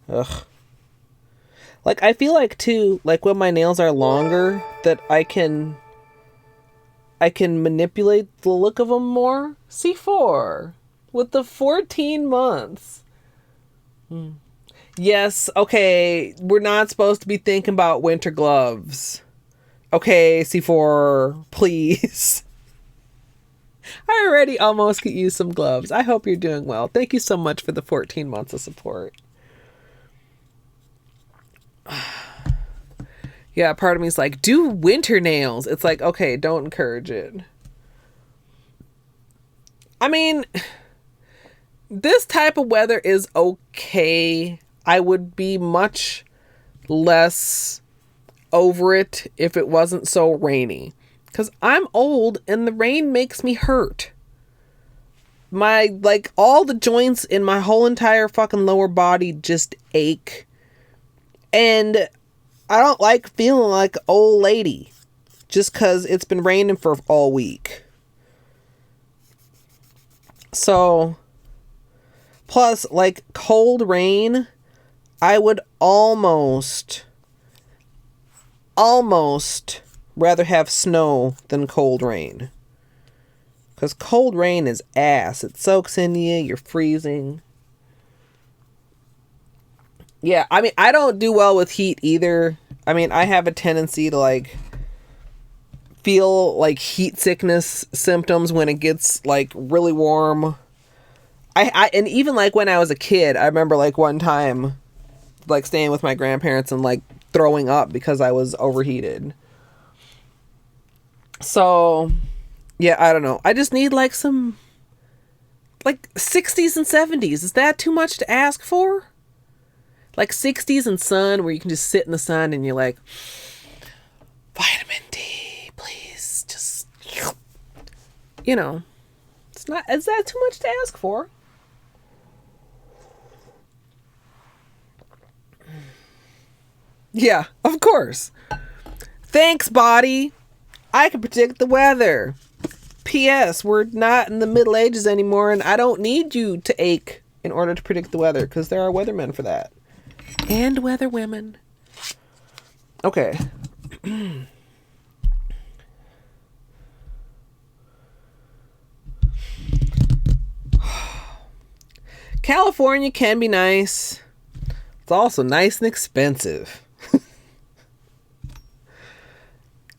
Ugh. Like, I feel like, too, like when my nails are longer, that I can manipulate the look of them more. C4. With the 14 months. Yes, okay, we're not supposed to be thinking about winter gloves. Okay, C4, please. I already almost could use some gloves. I hope you're doing well. Thank you so much for the 14 months of support. Yeah, part of me is like, do winter nails. It's like, okay, don't encourage it. I mean, this type of weather is okay. I would be much less over it if it wasn't so rainy. Because I'm old and the rain makes me hurt. Like, all the joints in my whole entire fucking lower body just ache. And I don't like feeling like an old lady just because it's been raining for all week. So, plus, like, cold rain, I would almost rather have snow than cold rain. Because cold rain is ass. It soaks into you. You're freezing. Yeah, I mean, I don't do well with heat either. I mean, I have a tendency to, like, feel, like, heat sickness symptoms when it gets, like, really warm. And even, like, when I was a kid, I remember, like, one time, like, staying with my grandparents and, like, throwing up because I was overheated. So, yeah, I don't know. I just need, like, some, like, 60s and 70s. Is that too much to ask for? Like 60s and sun, where you can just sit in the sun and you're like, vitamin D, please, just, you know, it's not, is that too much to ask for? Yeah, of course. Thanks, body. I can predict the weather. P.S. We're not in the Middle Ages anymore, and I don't need you to ache in order to predict the weather, because there are weathermen for that. And weather women. Okay. California can be nice. It's also nice and expensive.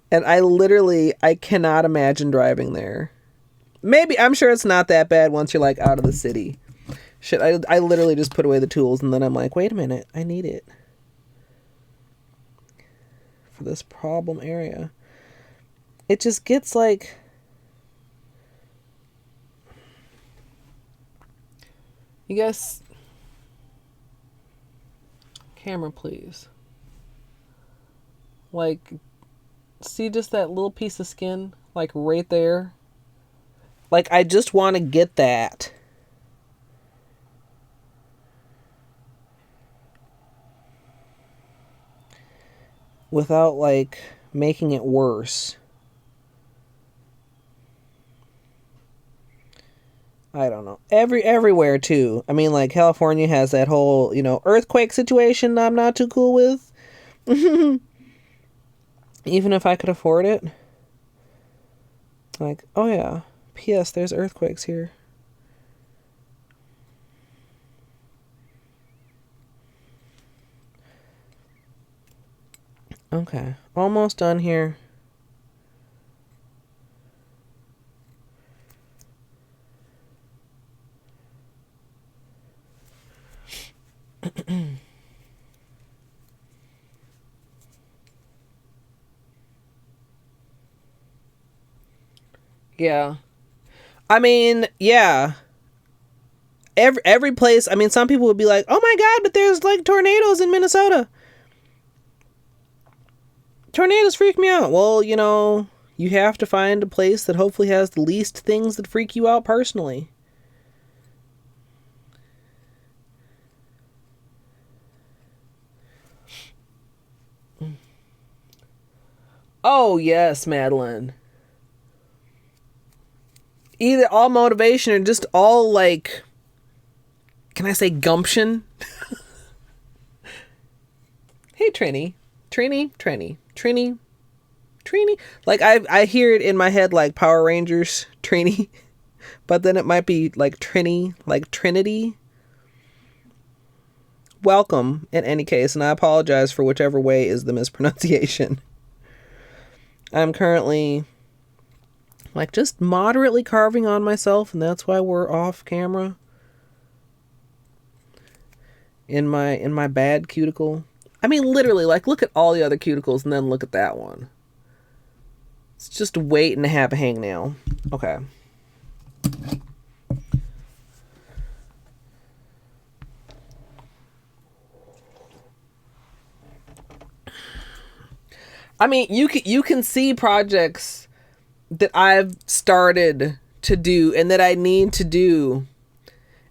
And I cannot imagine driving there. Maybe, I'm sure it's not that bad once you're, like, out of the city. Shit, I literally just put away the tools and then I'm like, wait a minute, I need it for this problem area. It just gets like, you guys, camera please. Like, see just that little piece of skin, like right there? Like, I just want to get that. Without, like, making it worse. I don't know. Everywhere, too. I mean, like, California has that whole, earthquake situation I'm not too cool with. Even if I could afford it. Like, oh yeah. P.S. There's earthquakes here. Okay, almost done here. Yeah. I mean, yeah. Every place, I mean, some people would be like, "Oh my god, but there's like tornadoes in Minnesota. Tornadoes freak me out." Well, you have to find a place that hopefully has the least things that freak you out personally. Oh, yes, Madeline. Either all motivation or just all, like, can I say gumption? Hey, Trini. Trini. Like, I hear it in my head like Power Rangers, Trini. But then it might be like Trini, like Trinity. Welcome, in any case, and I apologize for whichever way is the mispronunciation. I'm currently, like, just moderately carving on myself, and that's why we're off camera. In my bad cuticle. I mean, literally, like, look at all the other cuticles and then look at that one. It's just waiting to have a hangnail. Okay. I mean, you can see projects that I've started to do and that I need to do.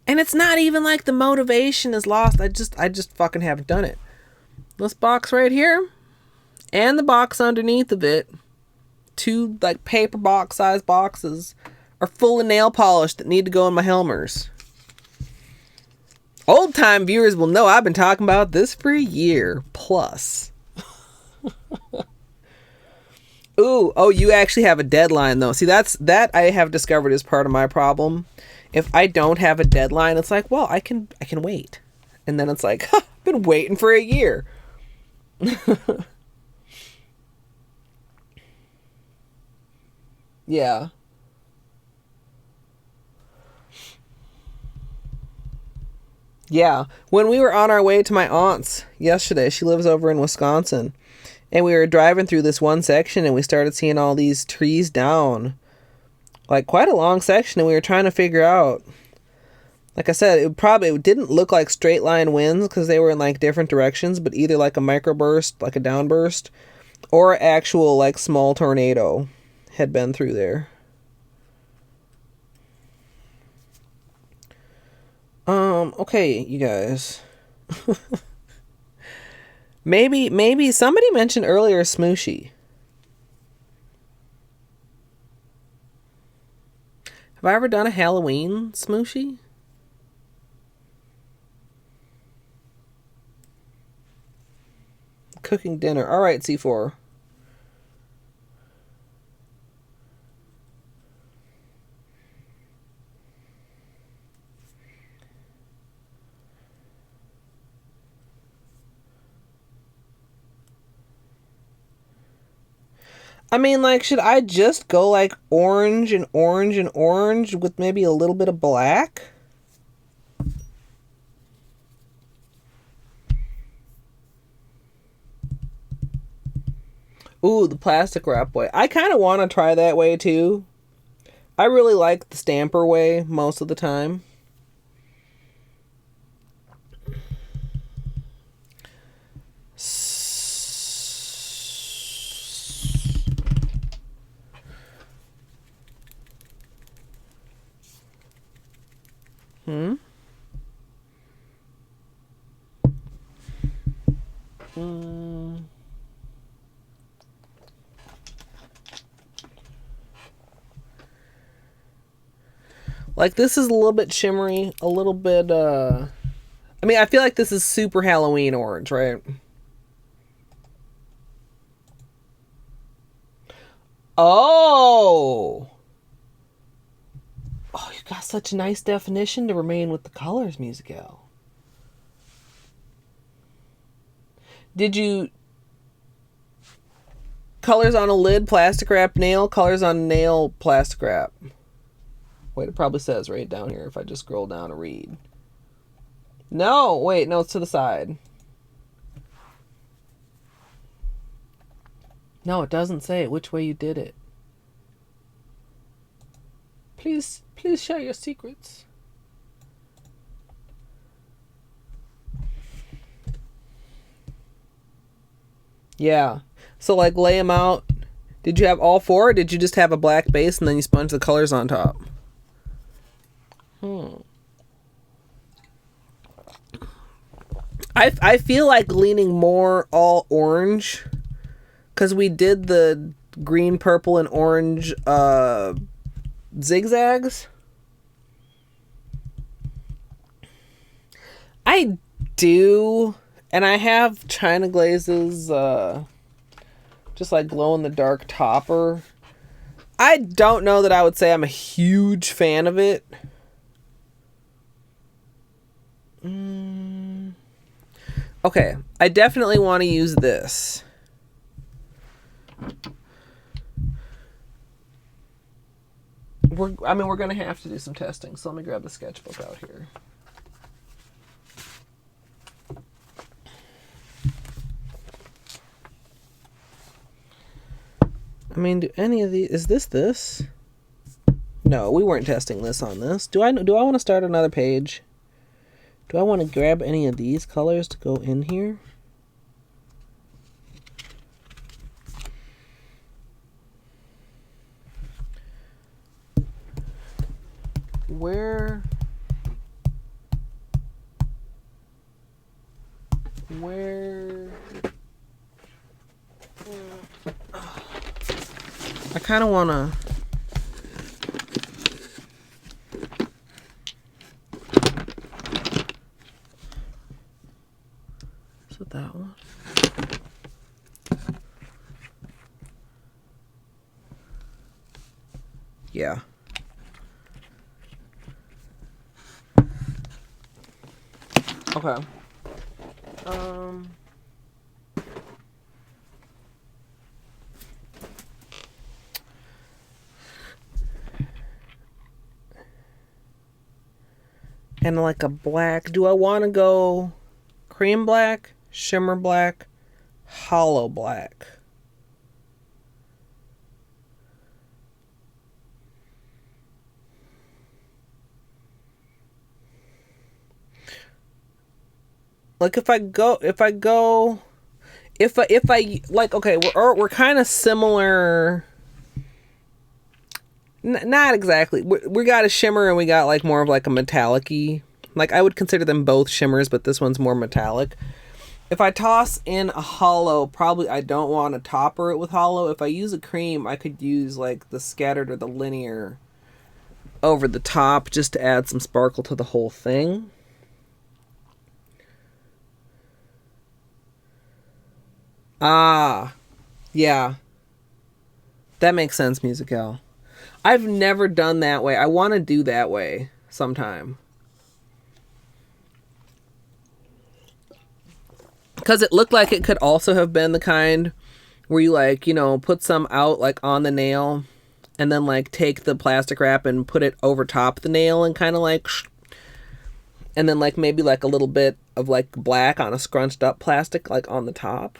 And it's not even like the motivation is lost. I just fucking haven't done it. This box right here and the box underneath of it, two like paper box size boxes, are full of nail polish that need to go in my Helmers. Old time viewers will know I've been talking about this for a year plus. Ooh, oh, you actually have a deadline though. See, that I have discovered is part of my problem. If I don't have a deadline, it's like, well, I can wait. And then it's like, huh, I've been waiting for a year. Yeah. Yeah. When we were on our way to my aunt's yesterday, she lives over in Wisconsin, and we were driving through this one section and we started seeing all these trees down. Like quite a long section, and we were trying to figure out, like I said, it didn't look like straight line winds because they were in like different directions, but either like a microburst, like a downburst, or actual like small tornado had been through there. Okay, you guys. Maybe somebody mentioned earlier Smooshy. Have I ever done a Halloween Smooshy? Cooking dinner. All right, C4. I mean, like, should I just go like orange and orange and orange with maybe a little bit of black? Ooh, the plastic wrap way. I kind of want to try that way too. I really like the stamper way most of the time. Hmm? Like, this is a little bit shimmery, a little bit, I mean, I feel like this is super Halloween orange, right? Oh! Oh, you got such a nice definition to remain with the colors, Musical. Did you... Colors on a lid, plastic wrap nail, colors on nail, plastic wrap. Wait, it probably says right down here if I just scroll down and read. No, wait, no, it's to the side. No, it doesn't say which way you did it. Please share your secrets. Yeah. So like lay them out. Did you have all four, or did you just have a black base and then you sponge the colors on top? I feel like leaning more all orange, because we did the green, purple, and orange zigzags. I do, and I have China Glaze's just like glow in the dark topper. I don't know that I would say I'm a huge fan of it. Okay, I definitely want to use this. We're going to have to do some testing, so let me grab the sketchbook out here. I mean, do any of these... Is this? No, we weren't testing this on this. Do I want to start another page? Do I want to grab any of these colors to go in here? Where... I kind of want to... Is it that one? Yeah. Okay. And like a black. Do I want to go cream black, shimmer black, hollow black? Like if I like, okay, we're kind of similar. Not exactly. We got a shimmer and we got like more of like a metallic-y. Like I would consider them both shimmers, but this one's more metallic. If I toss in a hollow, probably I don't want to topper it with hollow. If I use a cream, I could use like the scattered or the linear over the top just to add some sparkle to the whole thing. Ah, yeah. That makes sense, Musical. I've never done that way. I want to do that way sometime. Because it looked like it could also have been the kind where you like, you know, put some out like on the nail and then like take the plastic wrap and put it over top the nail and kind of like... And then like maybe like a little bit of like black on a scrunched up plastic like on the top.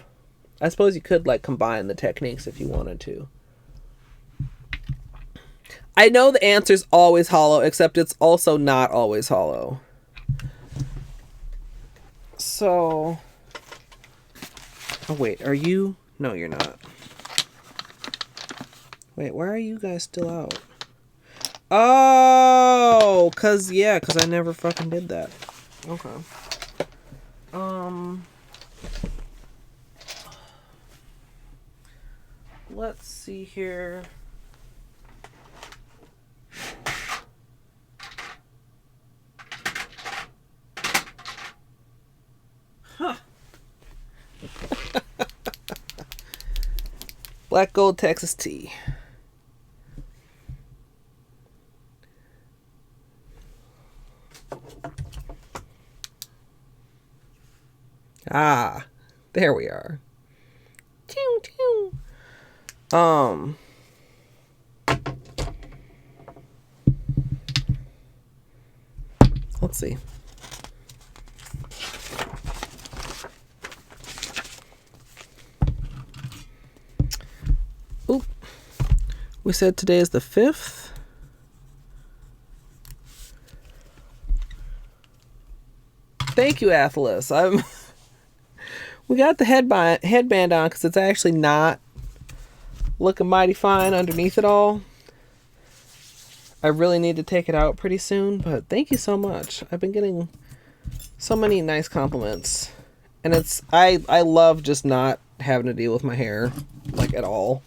I suppose you could like combine the techniques if you wanted to. I know the answer's always hollow, except it's also not always hollow. So... Oh, wait, are you... No, you're not. Wait, why are you guys still out? Oh! Cause I never fucking did that. Okay. Let's see here. Huh. Black Gold Texas tea. Ah, there we are. Choo, choo. Let's see. Oop. We said today is the 5th. Thank you, Atlas. We got the headband on because it's actually not looking mighty fine underneath it all. I really need to take it out pretty soon, but thank you so much. I've been getting so many nice compliments. And I love just not having to deal with my hair, like, at all.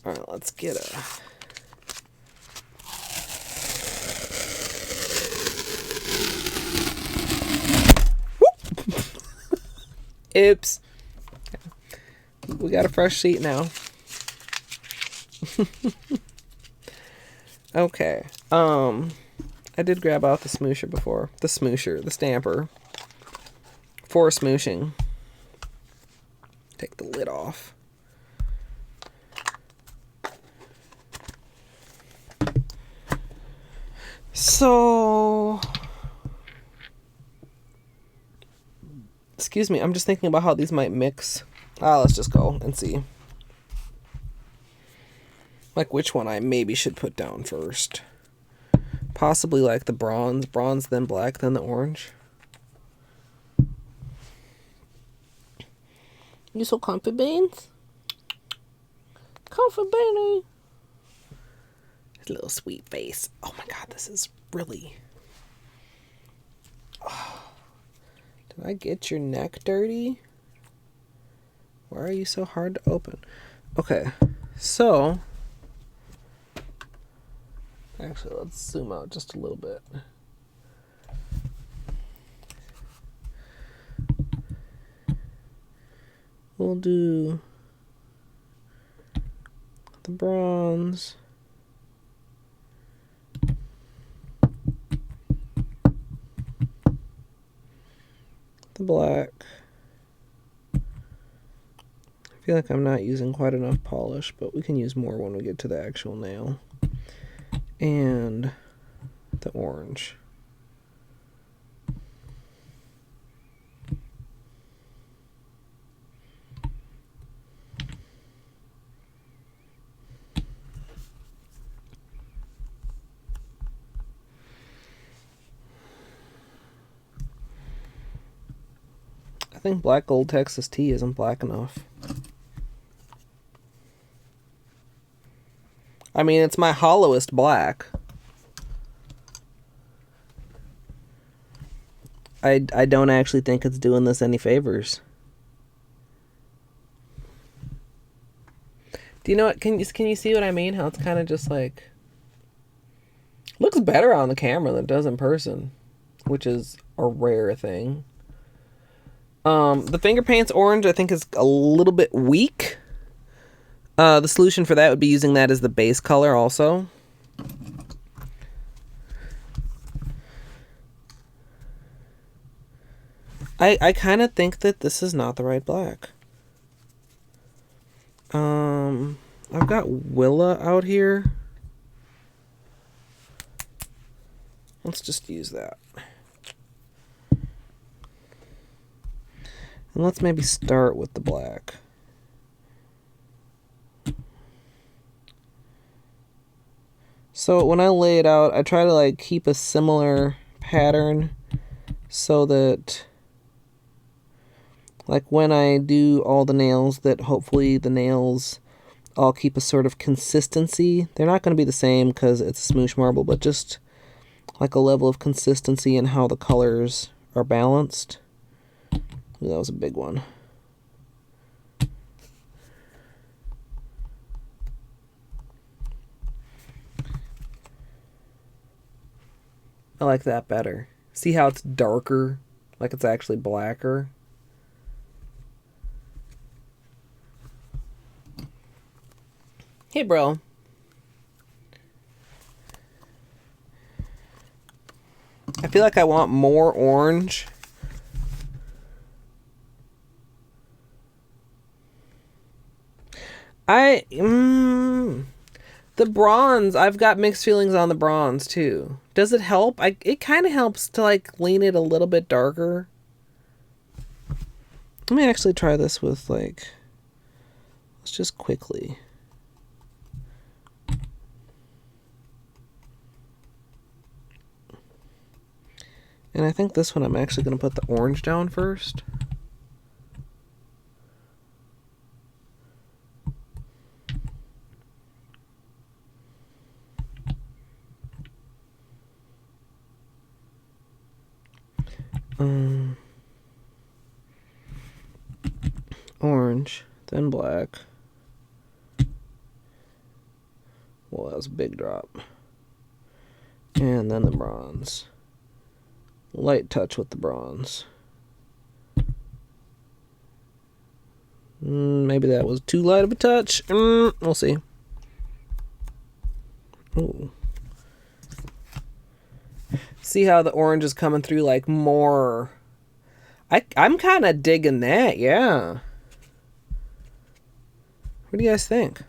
Alright, let's get a... Oops. We got a fresh sheet now. Okay. I did grab out the smoosher before. The stamper. For smooshing. Take the lid off. So... Excuse me, I'm just thinking about how these might mix. Let's just go and see. Like which one I maybe should put down first. Possibly like the bronze, then black, then the orange. You so comfy, Beans? Comfy, Beanie. His little sweet face. Oh my god, this is really... Oh. Did I get your neck dirty? Why are you so hard to open? Okay, so... Actually, let's zoom out just a little bit. We'll do the bronze. The black. I feel like I'm not using quite enough polish, but we can use more when we get to the actual nail. And the orange. I think black gold Texas tea isn't black enough. I mean, it's my hollowest black. I don't actually think it's doing this any favors. Do you know what? Can you see what I mean? How it's kind of just like... Looks better on the camera than it does in person, which is a rare thing. The finger paints orange I think is a little bit weak. The solution for that would be using that as the base color also. I kind of think that this is not the right black. I've got Willa out here. Let's just use that. And let's maybe start with the black. So when I lay it out, I try to like keep a similar pattern so that like when I do all the nails, that hopefully the nails all keep a sort of consistency. They're not going to be the same because it's smoosh marble, but just like a level of consistency in how the colors are balanced. Ooh, that was a big one. I like that better. See how it's darker? Like it's actually blacker? Hey, bro. I feel like I want more orange. The bronze, I've got mixed feelings on the bronze too. Does it help? It kind of helps to like lean it a little bit darker. Let me actually try this with like, let's just quickly. And I think this one I'm actually going to put the orange down first. Orange, then black. Well, that was a big drop. And then the bronze. Light touch with the bronze. Maybe that was too light of a touch. We'll see. Ooh. See how the orange is coming through like more. I'm kind of digging that, yeah. What do you guys think?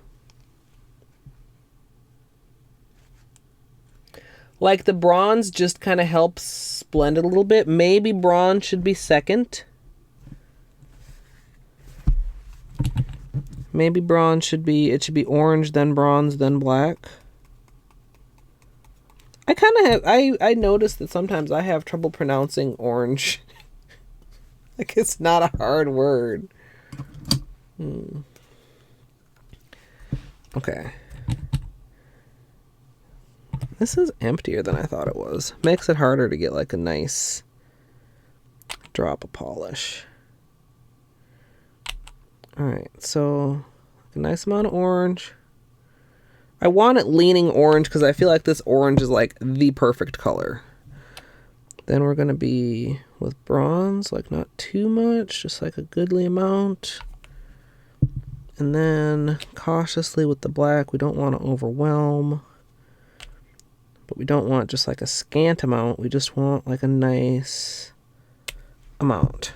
Like the bronze just kind of helps blend it a little bit. Maybe bronze should be second. Maybe bronze should be orange, then bronze, then black. I kind of have, I noticed that sometimes I have trouble pronouncing orange. Like it's not a hard word. Okay. This is emptier than I thought it was. Makes it harder to get like a nice drop of polish. Alright, so a nice amount of orange. I want it leaning orange because I feel like this orange is like the perfect color. Then we're going to be with bronze, like not too much, just like a goodly amount. And then cautiously with the black, we don't want to overwhelm. But we don't want just like a scant amount. We just want like a nice amount.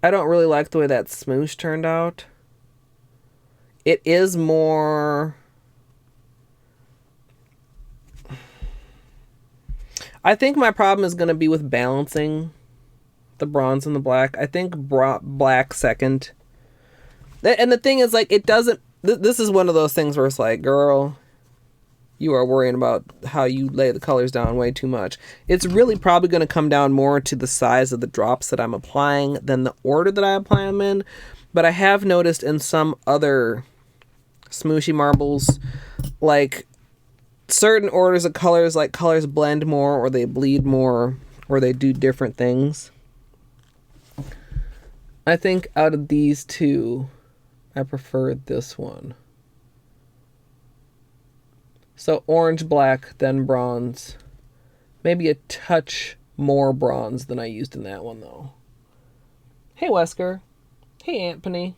I don't really like the way that smoosh turned out. It is more... I think my problem is going to be with balancing the bronze and the black. I think black second. And the thing is, like, it doesn't... This is one of those things where it's like, girl, you are worrying about how you lay the colors down way too much. It's really probably going to come down more to the size of the drops that I'm applying than the order that I apply them in. But I have noticed in some other Smooshy marbles, like certain orders of colors, like colors blend more or they bleed more or they do different things. I think out of these two, I prefer this one. So orange, black, then bronze. Maybe a touch more bronze than I used in that one, though. Hey, Wesker. Hey, Aunt Pony.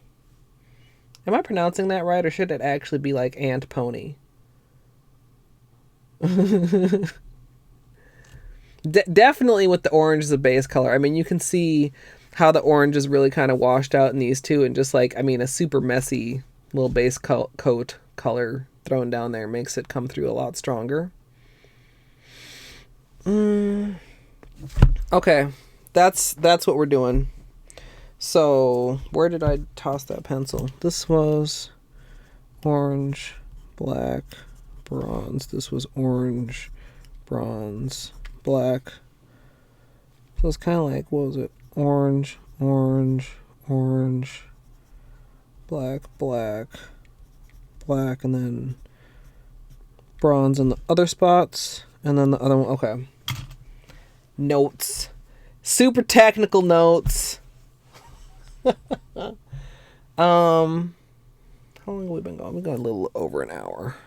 Am I pronouncing that right, or should it actually be like Aunt Pony? Definitely with the orange as a base color. I mean, you can see how the orange is really kind of washed out in these two, and just like, I mean, a super messy little base coat color thrown down there makes it come through a lot stronger. Okay, that's what we're doing. So where did I toss that pencil? This was orange, black, bronze. This was orange, bronze, black. So it's kind of like, what was it? Orange, orange, orange, black, black, black, and then bronze in the other spots, and then the other one. Okay. Notes. Super technical notes. How long have we been going? We've gone a little over an hour.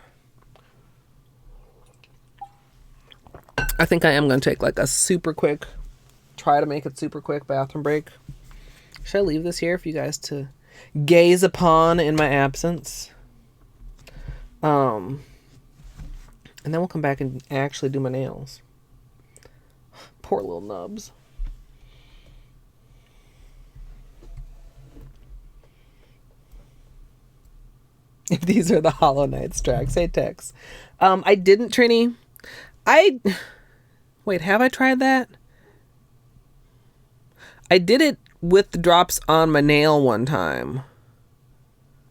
I think I am going to take like a super quick, try to make it super quick bathroom break. Should I leave this here for you guys to gaze upon in my absence? And then we'll come back and actually do my nails. Poor little nubs. If these are the Hollow Knights tracks. Hey, Tex. I didn't, Trini. Wait, have I tried that? I did it with the drops on my nail one time.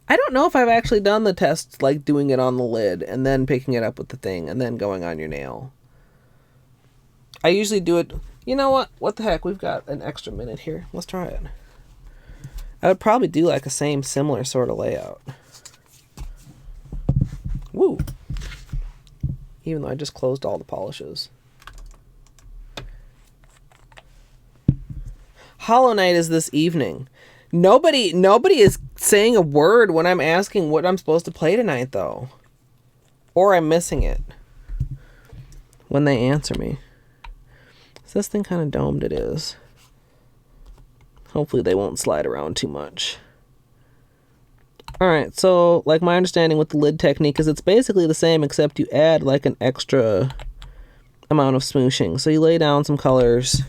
I don't know if I've actually done the test, like doing it on the lid and then picking it up with the thing and then going on your nail. I usually do it. You know what? What the heck? We've got an extra minute here. Let's try it. I would probably do like a similar sort of layout. Woo! Even though I just closed all the polishes. Hollow Night is this evening. Nobody is saying a word when I'm asking what I'm supposed to play tonight, though. Or I'm missing it when they answer me. Is this thing kind of domed? It is. Hopefully they won't slide around too much. Alright, so like my understanding with the lid technique is it's basically the same except you add like an extra amount of smooshing. So you lay down some colors.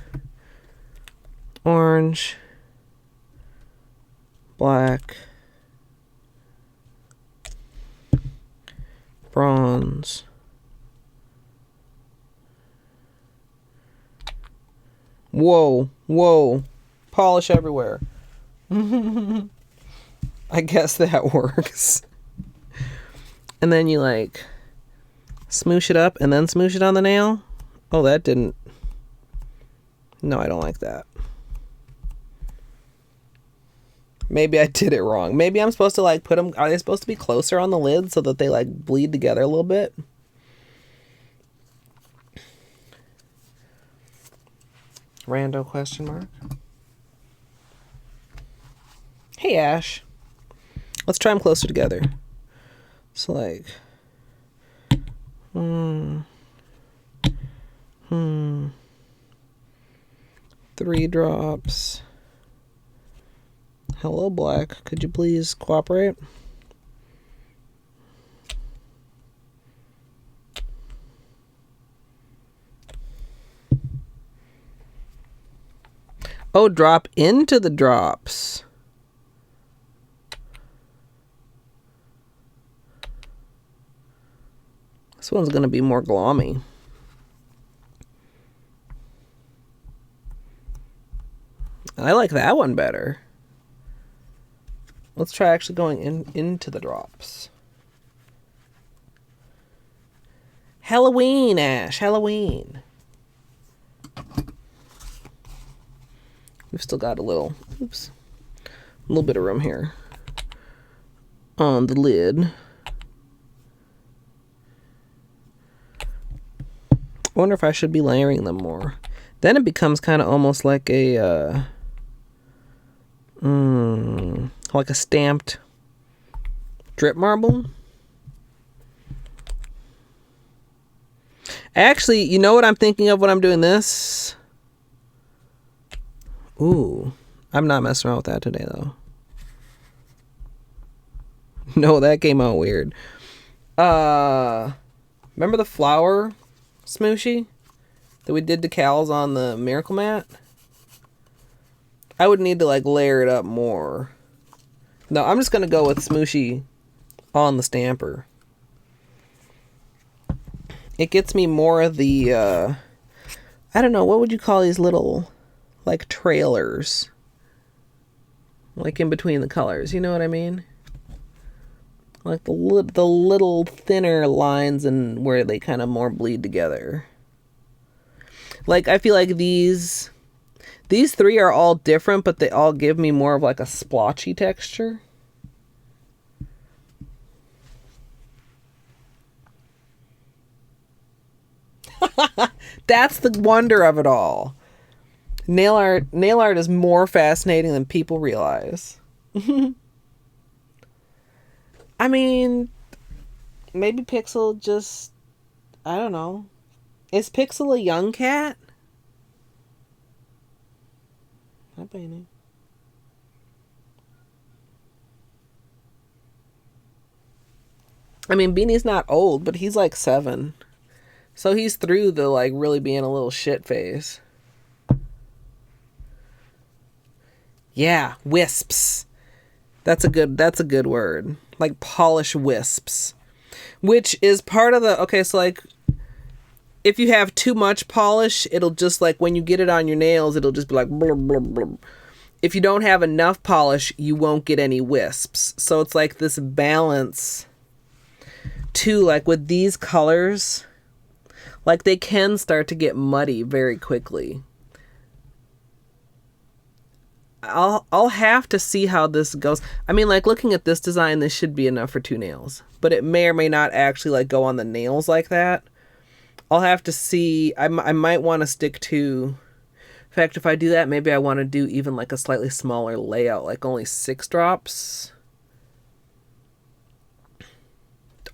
Orange. Black. Bronze. Whoa, whoa. Polish everywhere. I guess that works. And then you like smoosh it up and then smoosh it on the nail. Oh, that didn't. No, I don't like that. Maybe I did it wrong. Maybe I'm supposed to like put them. Are they supposed to be closer on the lid so that they like bleed together a little bit? Rando question mark. Hey Ash. Let's try them closer together. So like, 3 drops. Hello, Black. Could you please cooperate? Oh, drop into the drops. This one's going to be more glommy. I like that one better. Let's try actually going into the drops. Halloween, Ash. Halloween. We've still got a little bit of room here on the lid. I wonder if I should be layering them more. Then it becomes kind of almost like a like a stamped drip marble. Actually, you know what I'm thinking of when I'm doing this? Ooh, I'm not messing around with that today, though. No, that came out weird. Remember the flower Smooshy that we did decals on the Miracle Mat? I would need to like layer it up more. No, I'm just gonna go with Smooshy on the stamper. It gets me more of the I don't know, what would you call these little like trailers? Like in between the colors, you know what I mean? Like the little thinner lines and where they kind of more bleed together. Like I feel like these 3 are all different, but they all give me more of like a splotchy texture. That's the wonder of it all. Nail art is more fascinating than people realize. I mean, maybe Pixel just, I don't know. Is Pixel a young cat? Hi, Beanie. I mean, Beanie's not old, but he's like 7. So he's through the like really being a little shit phase. Yeah, wisps. That's a good word. Like polish wisps. Which is part of the, okay, so like if you have too much polish, it'll just like when you get it on your nails, it'll just be like blub, blub, blub. if you don't have enough polish, you won't get any wisps. So it's like this balance too, like with these colors, like they can start to get muddy very quickly. I'll have to see how this goes. I mean, like looking at this design, this should be enough for 2 nails, but it may or may not actually like go on the nails like that. I'll have to see. I might want to stick to, in fact, if I do that, maybe I want to do even like a slightly smaller layout, like only 6 drops.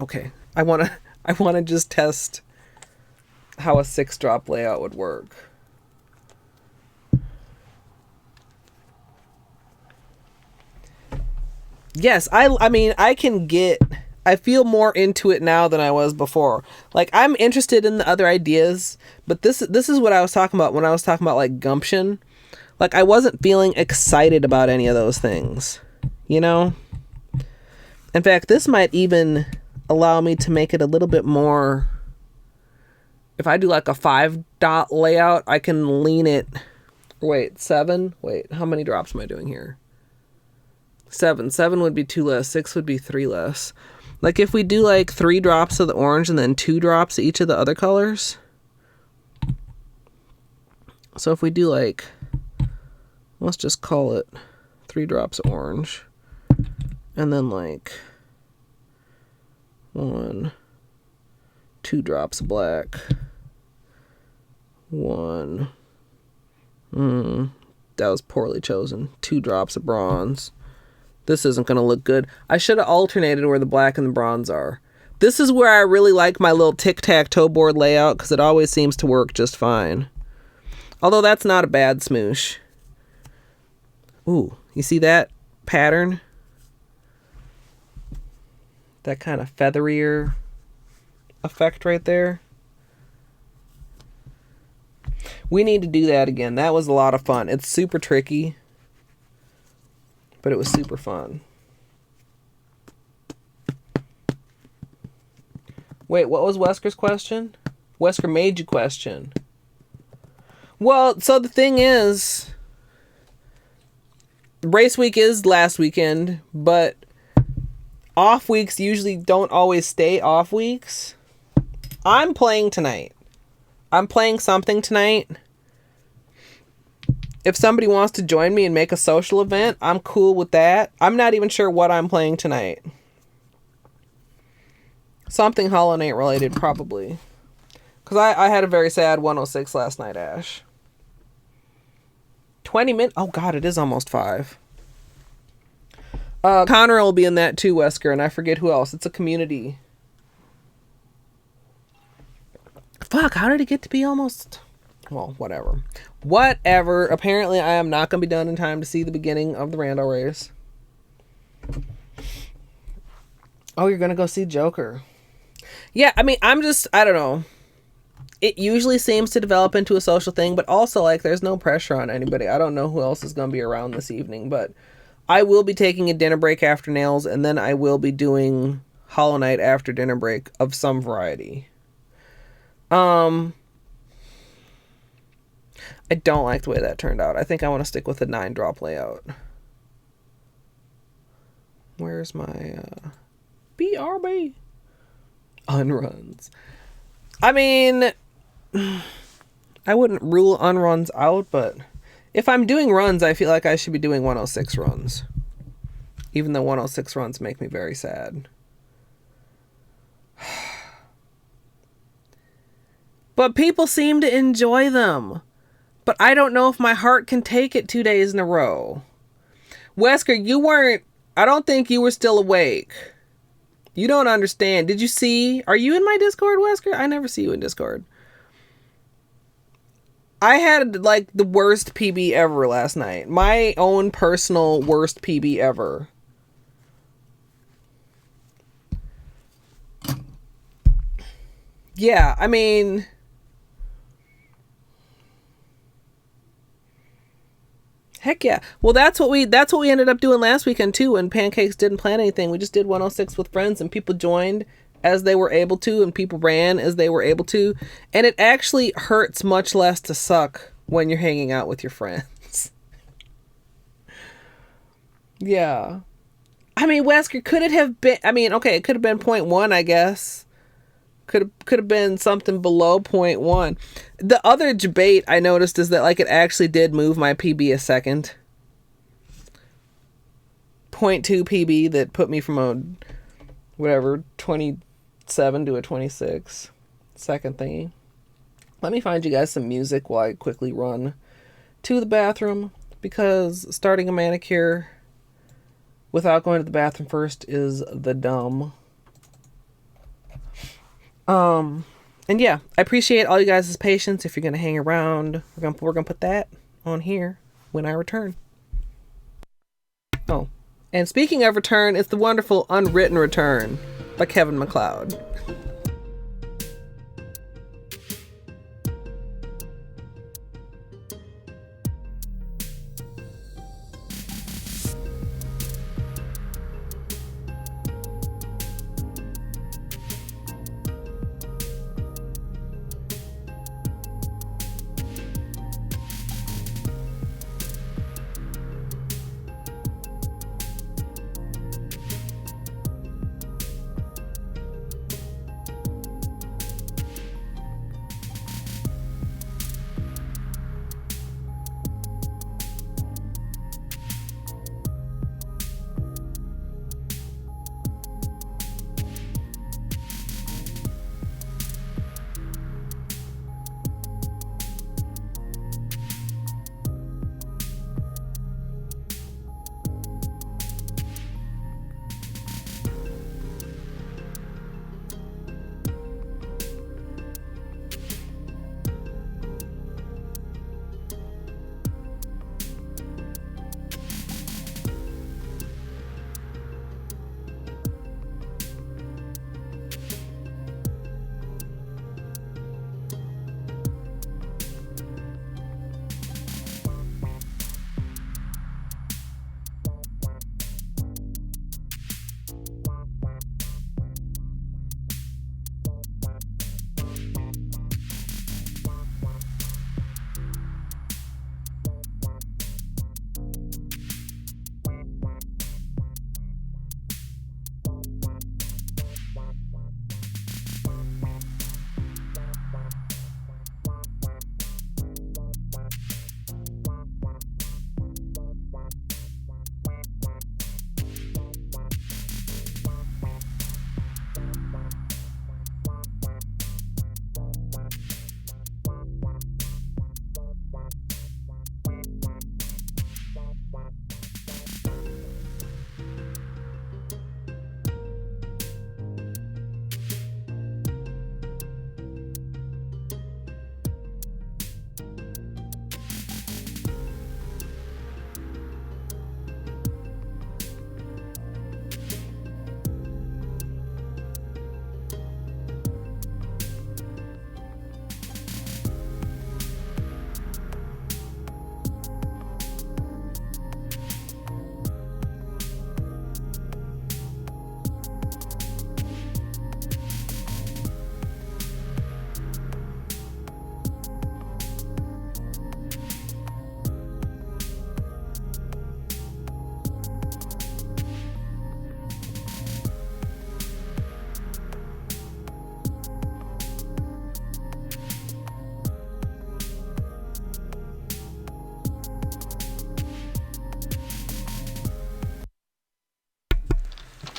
Okay. I want to just test how a 6-drop layout would work. Yes, I mean, I feel more into it now than I was before. Like, I'm interested in the other ideas, but this is what I was talking about when I was talking about, like, gumption. Like, I wasn't feeling excited about any of those things, you know? In fact, this might even allow me to make it a little bit more... If I do, like, a 5-dot layout, I can lean it... Wait, 7? Wait, how many drops am I doing here? 7 would be 2 less. 6 would be 3 less. Like if we do like 3 drops of the orange and then 2 drops of each of the other colors. So if we do like, let's just call it 3 drops of orange and then like 1, 2 drops of black, 1, that was poorly chosen, 2 drops of bronze. This isn't going to look good. I should have alternated where the black and the bronze are. This is where I really like my little tic-tac-toe board layout because it always seems to work just fine. Although that's not a bad smoosh. Ooh, you see that pattern? That kind of featherier effect right there. We need to do that again. That was a lot of fun. It's super tricky, but it was super fun. Wait, what was Wesker's question? Wesker made you question. Well, so the thing is, race week is last weekend, but off weeks usually don't always stay off weeks. I'm playing tonight. I'm playing something tonight. If somebody wants to join me and make a social event, I'm cool with that. I'm not even sure what I'm playing tonight. Something Hollow Knight related, probably. Because I had a very sad 106 last night, Ash. 20 minutes? Oh, God, it is almost 5. Connor will be in that too, Wesker, and I forget who else. It's a community. Fuck, how did it get to be almost... Well, whatever. Whatever. Apparently, I am not going to be done in time to see the beginning of the Rando race. Oh, you're going to go see Joker. Yeah, I mean, I don't know. It usually seems to develop into a social thing, but also, like, there's no pressure on anybody. I don't know who else is going to be around this evening, but I will be taking a dinner break after nails, and then I will be doing Hollow Knight after dinner break of some variety. I don't like the way that turned out. I think I want to stick with a 9-drop layout. Where's my BRB? Unruns. I mean, I wouldn't rule unruns out, but if I'm doing runs, I feel like I should be doing 106 runs. Even though 106 runs make me very sad. But people seem to enjoy them. But I don't know if my heart can take it 2 days in a row. Wesker, I don't think you were still awake. You don't understand. Did you see? Are you in my Discord, Wesker? I never see you in Discord. I had, like, the worst PB ever last night. My own personal worst PB ever. Yeah, I mean... Heck yeah. Well, that's what we ended up doing last weekend too, when Pancakes didn't plan anything. We just did 106 with friends, and people joined as they were able to, and people ran as they were able to. And it actually hurts much less to suck when you're hanging out with your friends. Yeah. I mean, Wesker, could it have been? I mean, okay, it could have been 0.1, I guess. Could have been something below 0.1. The other debate I noticed is that like it actually did move my PB a second. 0.2 PB that put me from a whatever 27 to a 26 second thingy. Let me find you guys some music while I quickly run to the bathroom, because starting a manicure without going to the bathroom first is the dumb. And yeah, I appreciate all you guys' patience. If you're gonna hang around, we're gonna put that on here when I return. Oh, and speaking of return, it's the wonderful Unwritten Return by Kevin MacLeod.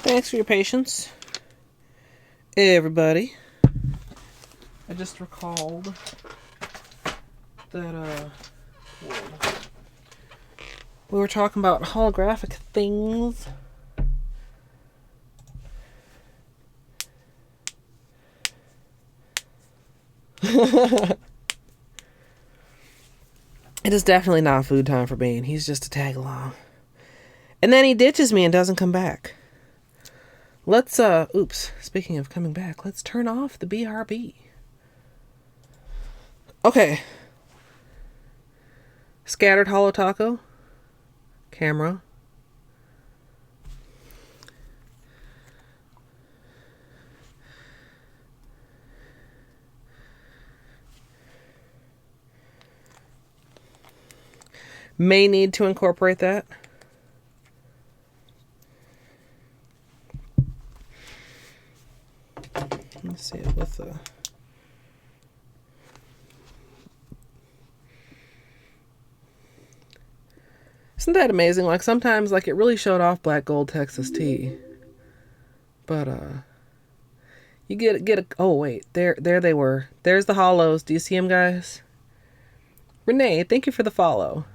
Thanks for your patience, everybody. I just recalled that we were talking about holographic things. It is definitely not food time for Bane. He's just a tag along. And then he ditches me and doesn't come back. Let's, oops, speaking of coming back, let's turn off the BRB. Okay. Scattered Hollow Taco. Camera. May need to incorporate that. Isn't that amazing? Like sometimes like it really showed off black gold Texas tea. But you get a oh wait, there they were. There's the hollows. Do you see them, guys? Renee, thank you for the follow.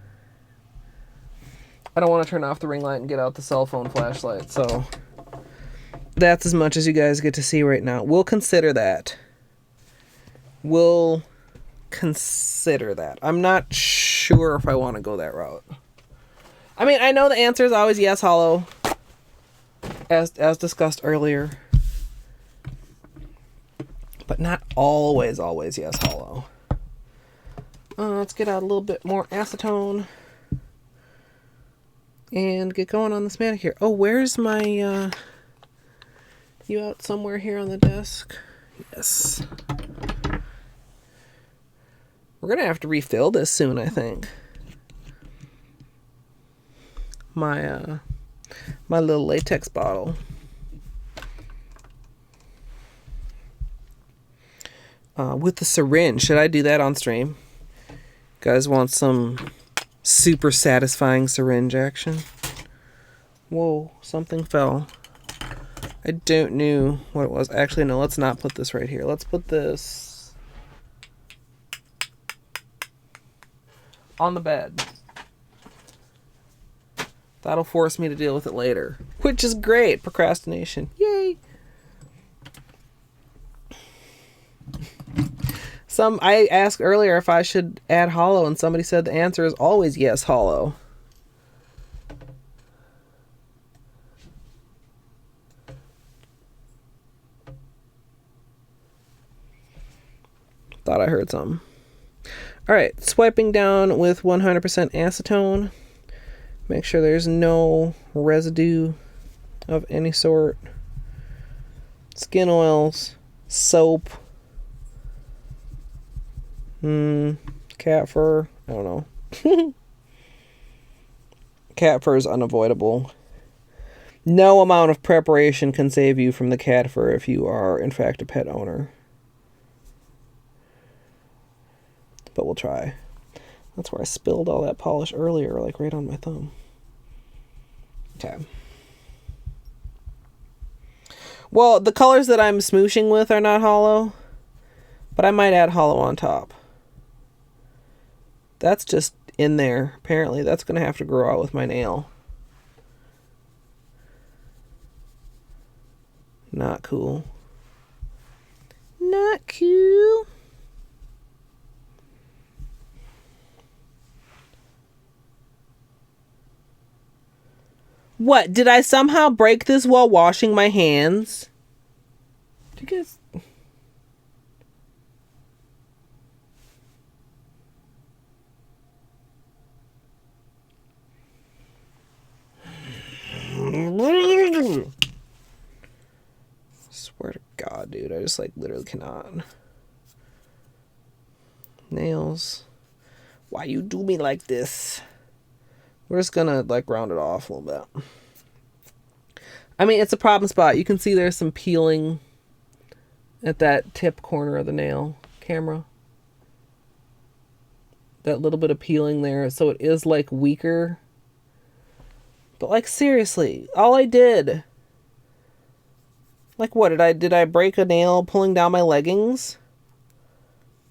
I don't want to turn off the ring light and get out the cell phone flashlight, so that's as much as you guys get to see right now. We'll consider that. We'll consider that. I'm not sure if I want to go that route. I mean, I know the answer is always yes, hollow, as discussed earlier, but not always yes, hollow. Let's get out a little bit more acetone and get going on this manicure. Oh, where's my, you out somewhere here on the desk? Yes. We're going to have to refill this soon, I think. My little latex bottle. With the syringe. Should I do that on stream? Guys want some super satisfying syringe action? Whoa, something fell. I don't know what it was. Actually, no, let's not put this right here. Let's put this on the bed. That'll force me to deal with it later, which is great. Procrastination. Yay. I asked earlier if I should add hollow, and somebody said the answer is always yes, hollow. Thought I heard something. All right, swiping down with 100% acetone. Make sure there's no residue of any sort. Skin oils, soap, cat fur. I don't know. Cat fur is unavoidable. No amount of preparation can save you from the cat fur if you are, in fact, a pet owner. But we'll try. That's where I spilled all that polish earlier, like right on my thumb. Okay. Well, the colors that I'm smooshing with are not hollow, but I might add hollow on top. That's just in there. Apparently, that's going to have to grow out with my nail. Not cool. Not cool. What? Did I somehow break this while washing my hands? Do you guys... Swear to God, dude. I just, like, literally cannot. Nails. Why you do me like this? We're just gonna, like, round it off a little bit. I mean, it's a problem spot. You can see there's some peeling at that tip corner of the nail camera. That little bit of peeling there. So it is, like, weaker. But, like, seriously, all I did... Like, what? Did I break a nail pulling down my leggings?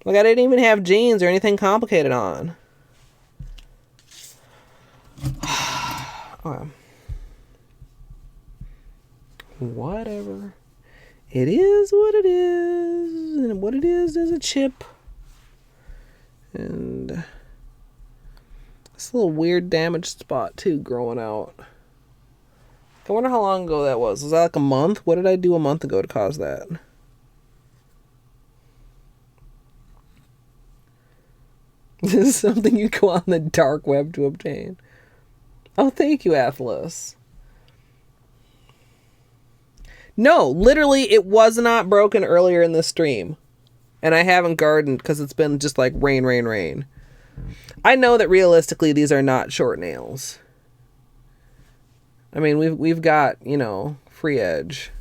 Like, I didn't even have jeans or anything complicated on. Okay. Whatever. It is what it is. And what it is a chip. And this little weird damaged spot, too, growing out. I wonder how long ago that was. Was that like a month? What did I do a month ago to cause that? This is something you go on the dark web to obtain. Oh, thank you, Atlas. No, literally, it was not broken earlier in the stream. And I haven't gardened because it's been just like rain, rain, rain. I know that realistically these are not short nails. I mean, we've got, you know, free edge.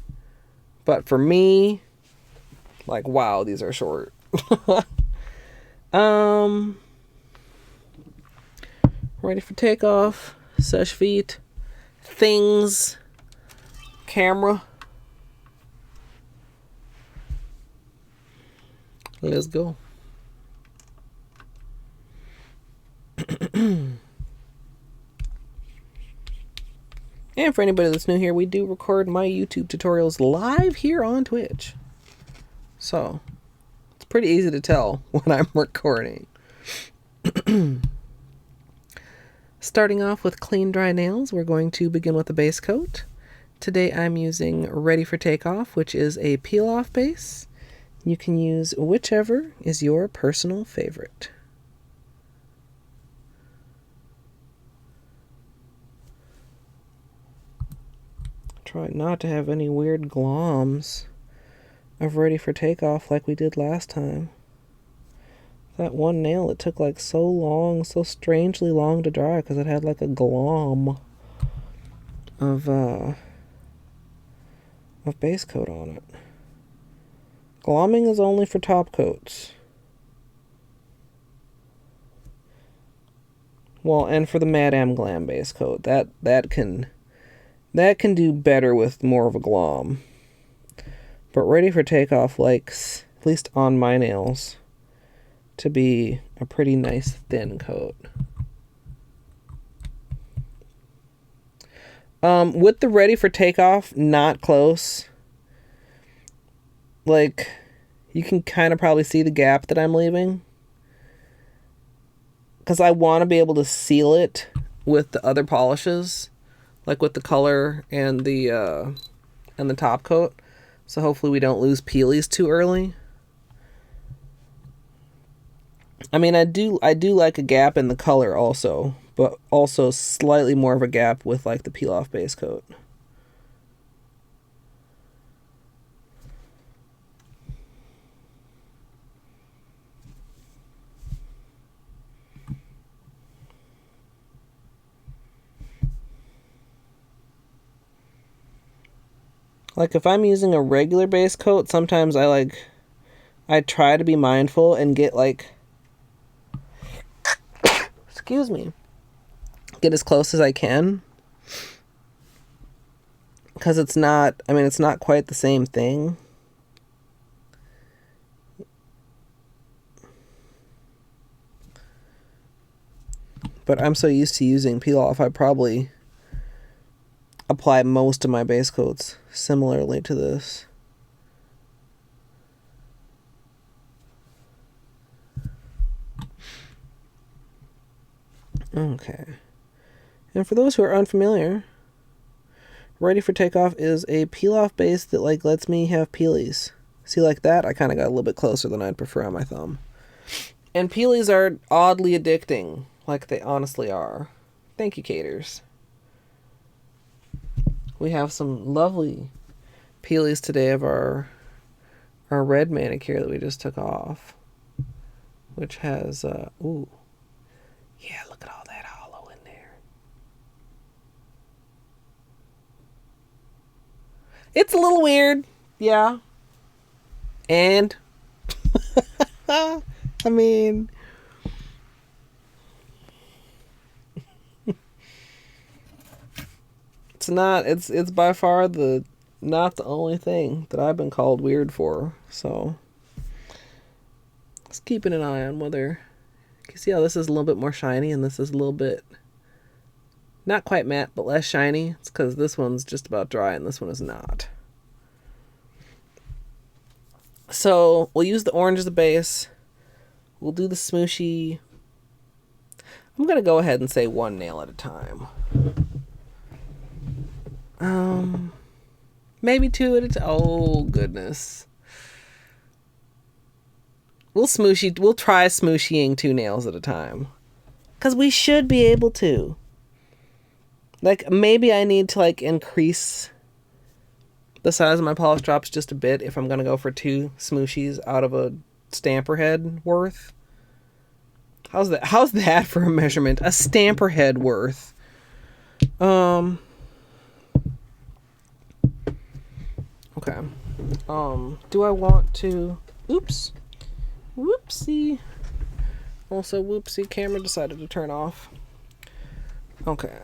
But for me, like, wow, these are short. Ready for takeoff. such feet, things, camera. Let's go. And for anybody that's new here, we do record my YouTube tutorials live here on Twitch. So, it's pretty easy to tell when I'm recording. Starting off with clean, dry nails, we're going to begin with the base coat. Today I'm using Ready for Takeoff, which is a peel-off base. You can use whichever is your personal favorite. Try not to have any weird gloms of Ready for Takeoff like we did last time. That one nail, it took like so long, so strangely long to dry because it had like a glom of base coat on it. Glomming is only for top coats. Well, and for the Madame Glam base coat, that can do better with more of a glom. But Ready for Takeoff likes, at least on my nails, to be a pretty nice thin coat. With the Ready for Takeoff, not close. Like, you can kind of probably see the gap that I'm leaving. Because I want to be able to seal it with the other polishes. Like with the color and the top coat. So hopefully we don't lose peelies too early. I mean, I do like a gap in the color also, but also slightly more of a gap with like the peel off base coat. Like if I'm using a regular base coat, sometimes I try to be mindful and get like, excuse me, get as close as I can. Because it's not quite the same thing. But I'm so used to using peel off, I probably apply most of my base coats similarly to this. Okay. And for those who are unfamiliar, Ready for Takeoff is a peel-off base that like lets me have peelies. See, like that, I kind of got a little bit closer than I'd prefer on my thumb. And peelies are oddly addicting, like they honestly are. Thank you, Caters. We have some lovely peelies today of our red manicure that we just took off, which has ooh, yeah, look at all that hollow in there. It's a little weird, yeah. And I mean, it's by far not the only thing that I've been called weird for. So just keeping an eye on whether you can see how this is a little bit more shiny and this is a little bit not quite matte but less shiny. It's because this one's just about dry and this one is not. So we'll use the orange as the base. We'll do the Smooshy. I'm gonna go ahead and say one nail at a time. Maybe two at a time. Oh, goodness. We'll try smooshying two nails at a time. Because we should be able to. Like, maybe I need to, like, increase the size of my polish drops just a bit if I'm going to go for two smooshies out of a stamper head worth. How's that for a measurement? A stamper head worth. Okay. Do I want to... Oops. Whoopsie. Also, whoopsie, camera decided to turn off. Okay.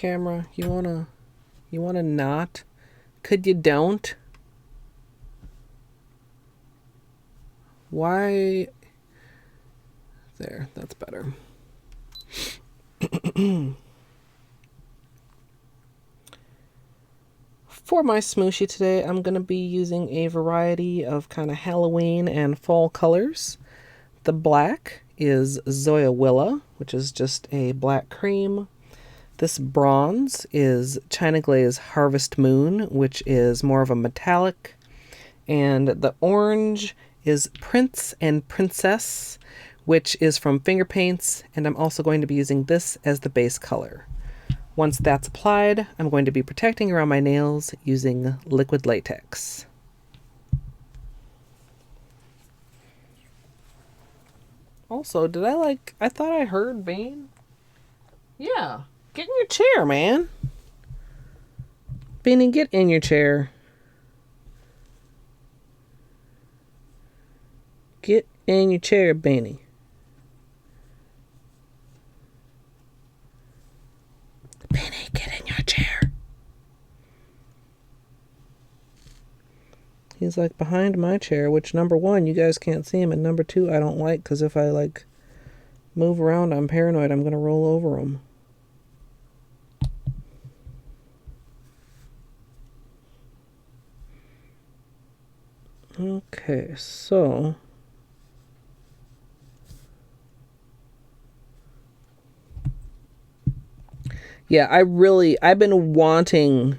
camera? You wanna not? Could you don't? Why? There, that's better. For my Smooshy today, I'm going to be using a variety of kind of Halloween and fall colors. The black is Zoya Willa, which is just a black cream. This bronze is China Glaze Harvest Moon, which is more of a metallic. And the orange is Prince and Princess, which is from Finger Paints, and I'm also going to be using this as the base color. Once that's applied, I'm going to be protecting around my nails using liquid latex. Also, I thought I heard Bean? Yeah, get in your chair, man. Beanie, get in your chair. Get in your chair, Beanie. Beanie, get in your chair. He's like behind my chair, which number one, you guys can't see him, and number two, I don't like, because if I like move around, I'm paranoid I'm going to roll over him. Okay, so yeah, I've been wanting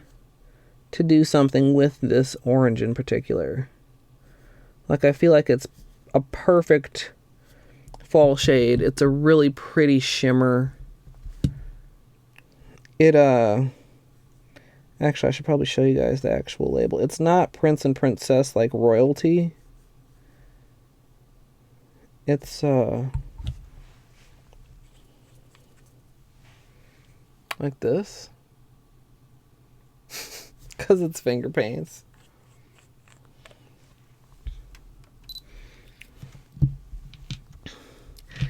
to do something with this orange in particular. Like, I feel like it's a perfect fall shade. It's a really pretty shimmer. Actually, I should probably show you guys the actual label. It's not Prince and Princess like royalty. It's like this. Because it's finger paints.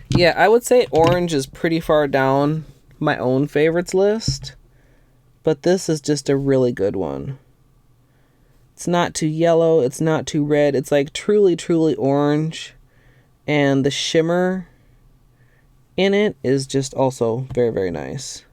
Yeah, I would say orange is pretty far down my own favorites list. But this is just a really good one. It's not too yellow. It's not too red. It's like truly, truly orange. And the shimmer in it is just also very, very nice.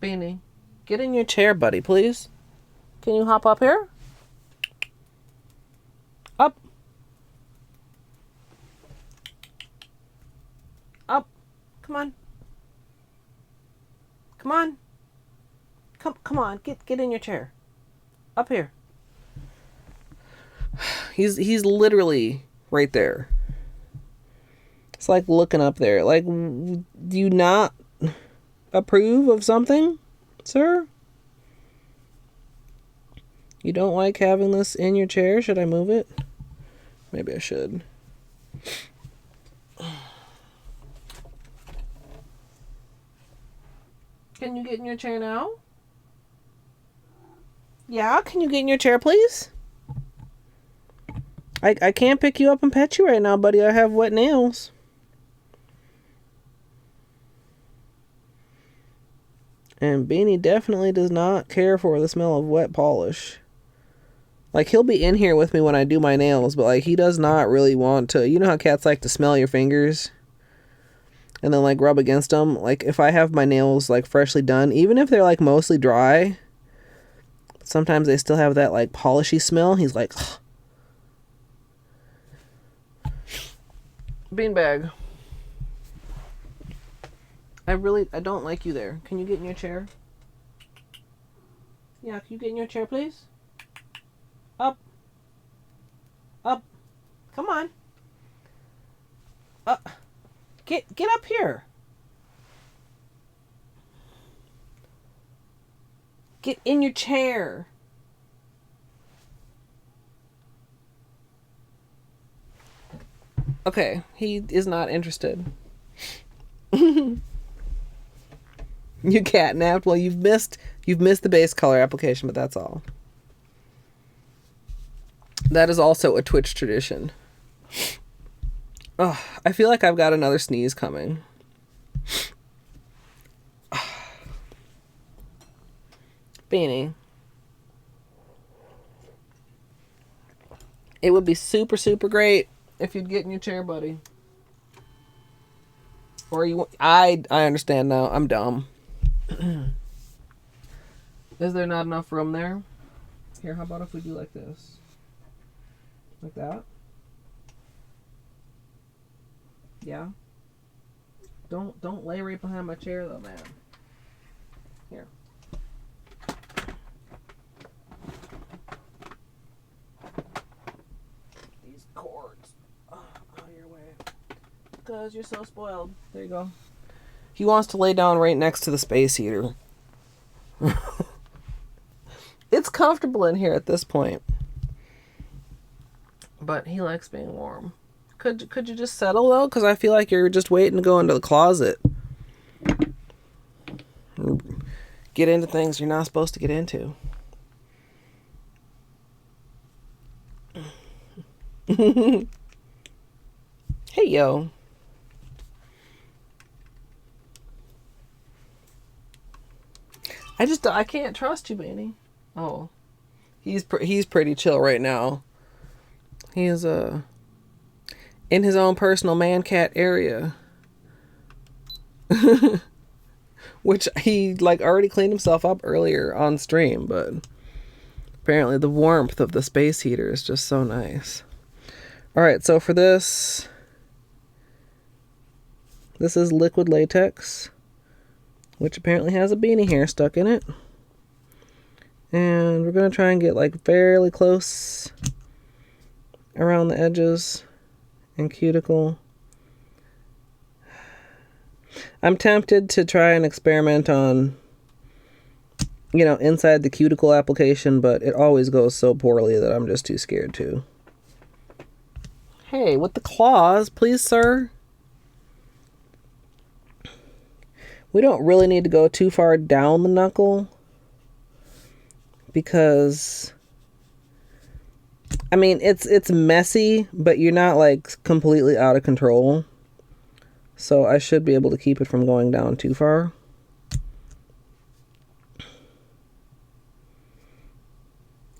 Beanie, get in your chair, buddy, please. Can you hop up here? Up. Up. Come on. Come on. Come on. Get in your chair. Up here. He's literally right there. It's like looking up there. Like, do you not approve of something, sir? You don't like having this in your chair? Should I move it? Maybe I should. Can you get in your chair now? Yeah, can you get in your chair, please? I can't pick you up and pet you right now, buddy. I have wet nails. And Beanie definitely does not care for the smell of wet polish. Like, he'll be in here with me when I do my nails, but, like, he does not really want to. You know how cats like to smell your fingers? And then, like, rub against them? Like, if I have my nails, like, freshly done, even if they're, like, mostly dry, sometimes they still have that, like, polishy smell. He's like, ugh. Beanbag. I don't like you there. Can you get in your chair? Yeah, can you get in your chair, please? Up. Up. Come on. Get up here. Get in your chair. Okay, he is not interested. You catnapped. Well, you've missed the base color application, but that's all. That is also a Twitch tradition. Oh, I feel like I've got another sneeze coming. Beanie. It would be super, super great if you'd get in your chair, buddy. Or you... I understand now. I'm dumb. Is there not enough room there? Here, how about if we do like this? Like that? Yeah? Don't lay right behind my chair though, man. Here. These cords. Out of your way. Because you're so spoiled. There you go. He wants to lay down right next to the space heater. It's comfortable in here at this point. But he likes being warm. Could you just settle though? Because I feel like you're just waiting to go into the closet. Get into things you're not supposed to get into. Hey yo. I can't trust you, Beanie. Oh, he's pretty chill right now. He is in his own personal man cat area, which he like already cleaned himself up earlier on stream, but apparently the warmth of the space heater is just so nice. All right, so for this is liquid latex, which apparently has a beanie hair stuck in it. And we're going to try and get like fairly close around the edges and cuticle. I'm tempted to try and experiment on, inside the cuticle application, but it always goes so poorly that I'm just too scared to. Hey, with the claws, please, sir. We don't really need to go too far down the knuckle. Because, I mean, it's messy, but you're not, like, completely out of control. So I should be able to keep it from going down too far.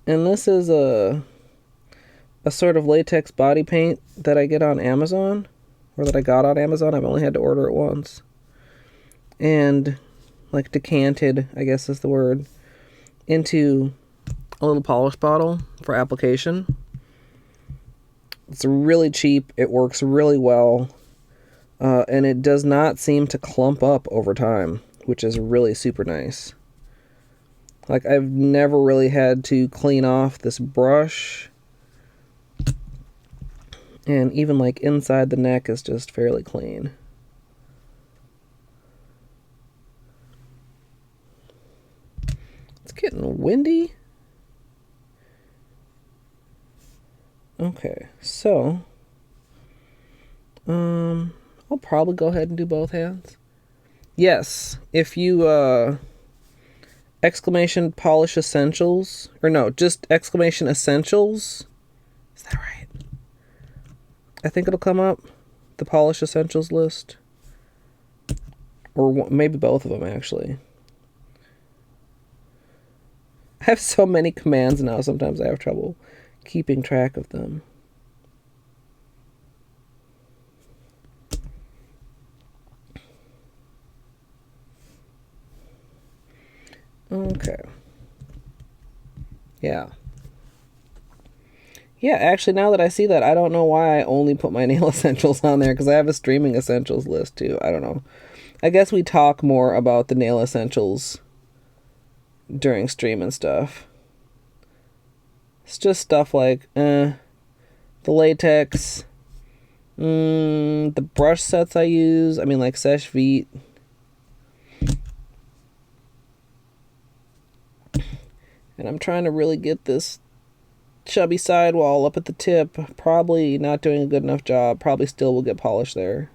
And this is a sort of latex body paint that I get on Amazon. Or that I got on Amazon. I've only had to order it once. And, like, decanted, I guess is the word, into a little polish bottle for application. It's really cheap. It works really well. And it does not seem to clump up over time, which is really super nice. Like, I've never really had to clean off this brush. And even, like, inside the neck is just fairly clean. It's getting windy. Okay, so I'll probably go ahead and do both hands. Yes, if you exclamation polish essentials, or no, just exclamation essentials. Is that right? I think it'll come up, the polish essentials list, or maybe both of them actually. I have so many commands now, sometimes I have trouble keeping track of them. Okay. Yeah. Yeah, actually, now that I see that, I don't know why I only put my nail essentials on there, because I have a streaming essentials list, too. I don't know. I guess we talk more about the nail essentials during stream and stuff. It's just stuff like the latex, the brush sets I use. I mean, like Seche Vite. And I'm trying to really get this chubby sidewall up at the tip. Probably not doing a good enough job. Probably still will get polished there.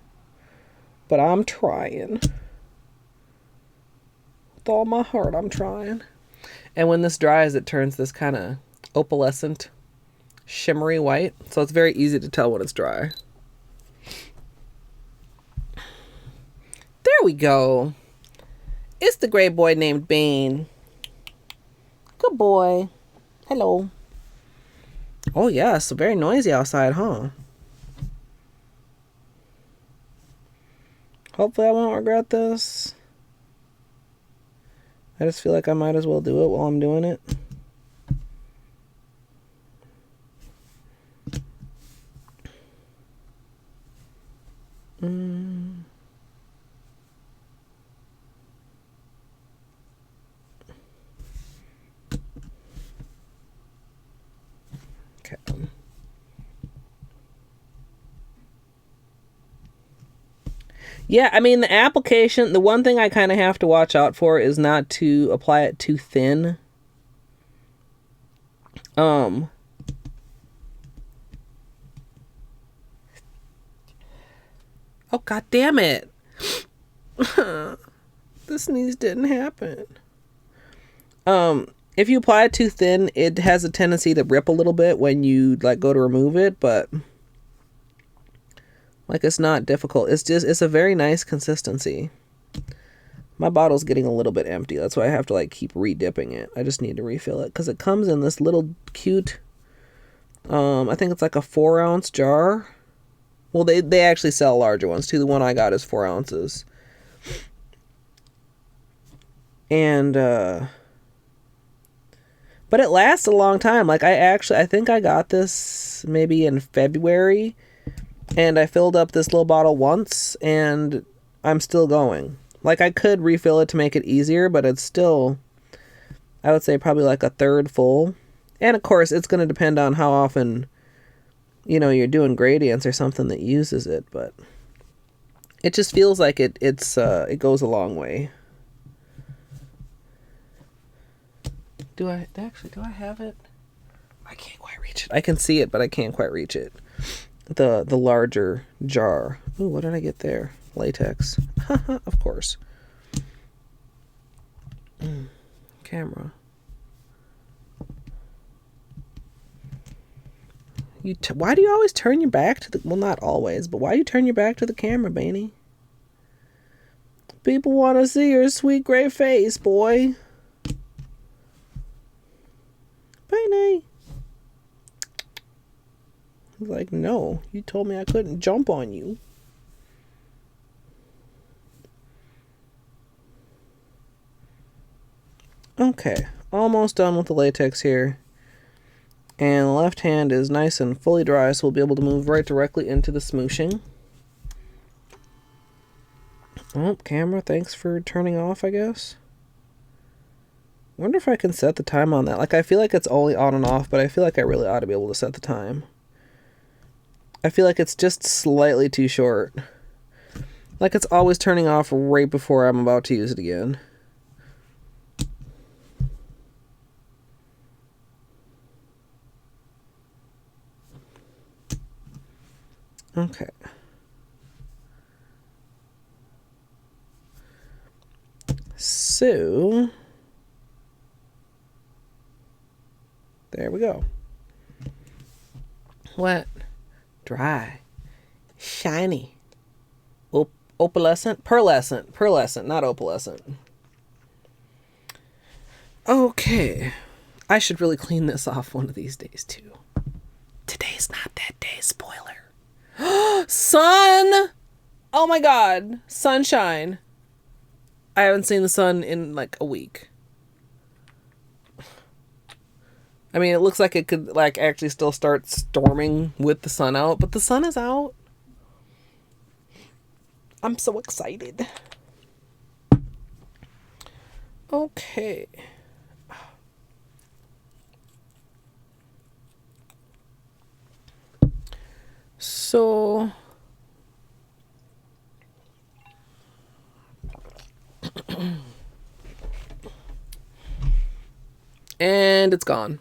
But I'm trying. with all my heart, I'm trying. And when this dries, it turns this kind of opalescent, shimmery white. So it's very easy to tell when it's dry. There we go. It's the gray boy named Bane. Good boy. Hello. Oh, yeah, it's very noisy outside, huh? Hopefully I won't regret this. I just feel like I might as well do it while I'm doing it. Okay. Yeah, I mean, the application, the one thing I kind of have to watch out for is not to apply it too thin. Oh, god damn it. This sneeze didn't happen. If you apply it too thin, it has a tendency to rip a little bit when you like go to remove it, but like it's not difficult. It's a very nice consistency. My bottle's getting a little bit empty. That's why I have to like keep re-dipping it. I just need to refill it because it comes in this little cute, I think it's like a 4-ounce jar. Well, they actually sell larger ones too. The one I got is 4 ounces. And, but it lasts a long time. Like I think I got this maybe in February and I filled up this little bottle once and I'm still going. Like I could refill it to make it easier, but it's still, I would say probably like a third full. And of course it's going to depend on how often, you know, you're doing gradients or something that uses it, but it just feels like it goes a long way. Do I have it? I can't quite reach it. I can see it, but I can't quite reach it. The larger jar. Ooh, what did I get there? Latex. Of course. Camera. Why do you always turn your back to the... Well, not always, but why do you turn your back to the camera, Baney? People want to see your sweet gray face, boy. Baney. He's like, no, you told me I couldn't jump on you. Okay, almost done with the latex here. And the left hand is nice and fully dry, so we'll be able to move right directly into the smooshing. Oh, camera, thanks for turning off, I guess. Wonder if I can set the time on that. Like, I feel like it's only on and off, but I feel like I really ought to be able to set the time. I feel like it's just slightly too short. Like, it's always turning off right before I'm about to use it again. Okay. So, there we go. Wet, dry, shiny, opalescent, pearlescent, not opalescent. Okay. I should really clean this off one of these days too. Today's not that day, spoiler. Sun! Oh my god, sunshine. I haven't seen the sun in like a week. I mean, it looks like it could like actually still start storming with the sun out, but the sun is out. I'm so excited. Okay. So and it's gone.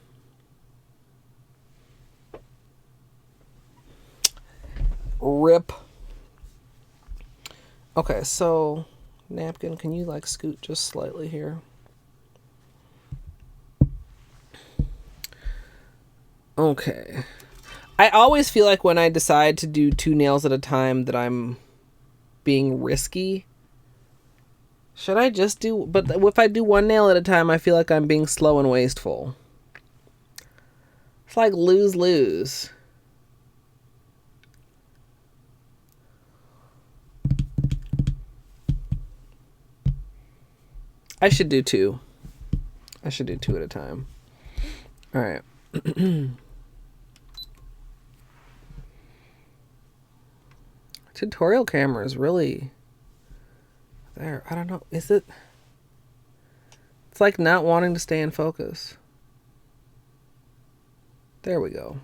Rip. Okay, so Napkin, can you like scoot just slightly here? Okay. I always feel like when I decide to do 2 nails at a time that I'm being risky. Should I just do... But if I do 1 nail at a time, I feel like I'm being slow and wasteful. It's like lose-lose. I should do 2. I should do 2 at a time. Alright. Tutorial camera is really... There. I don't know. Is it... It's like not wanting to stay in focus. There we go.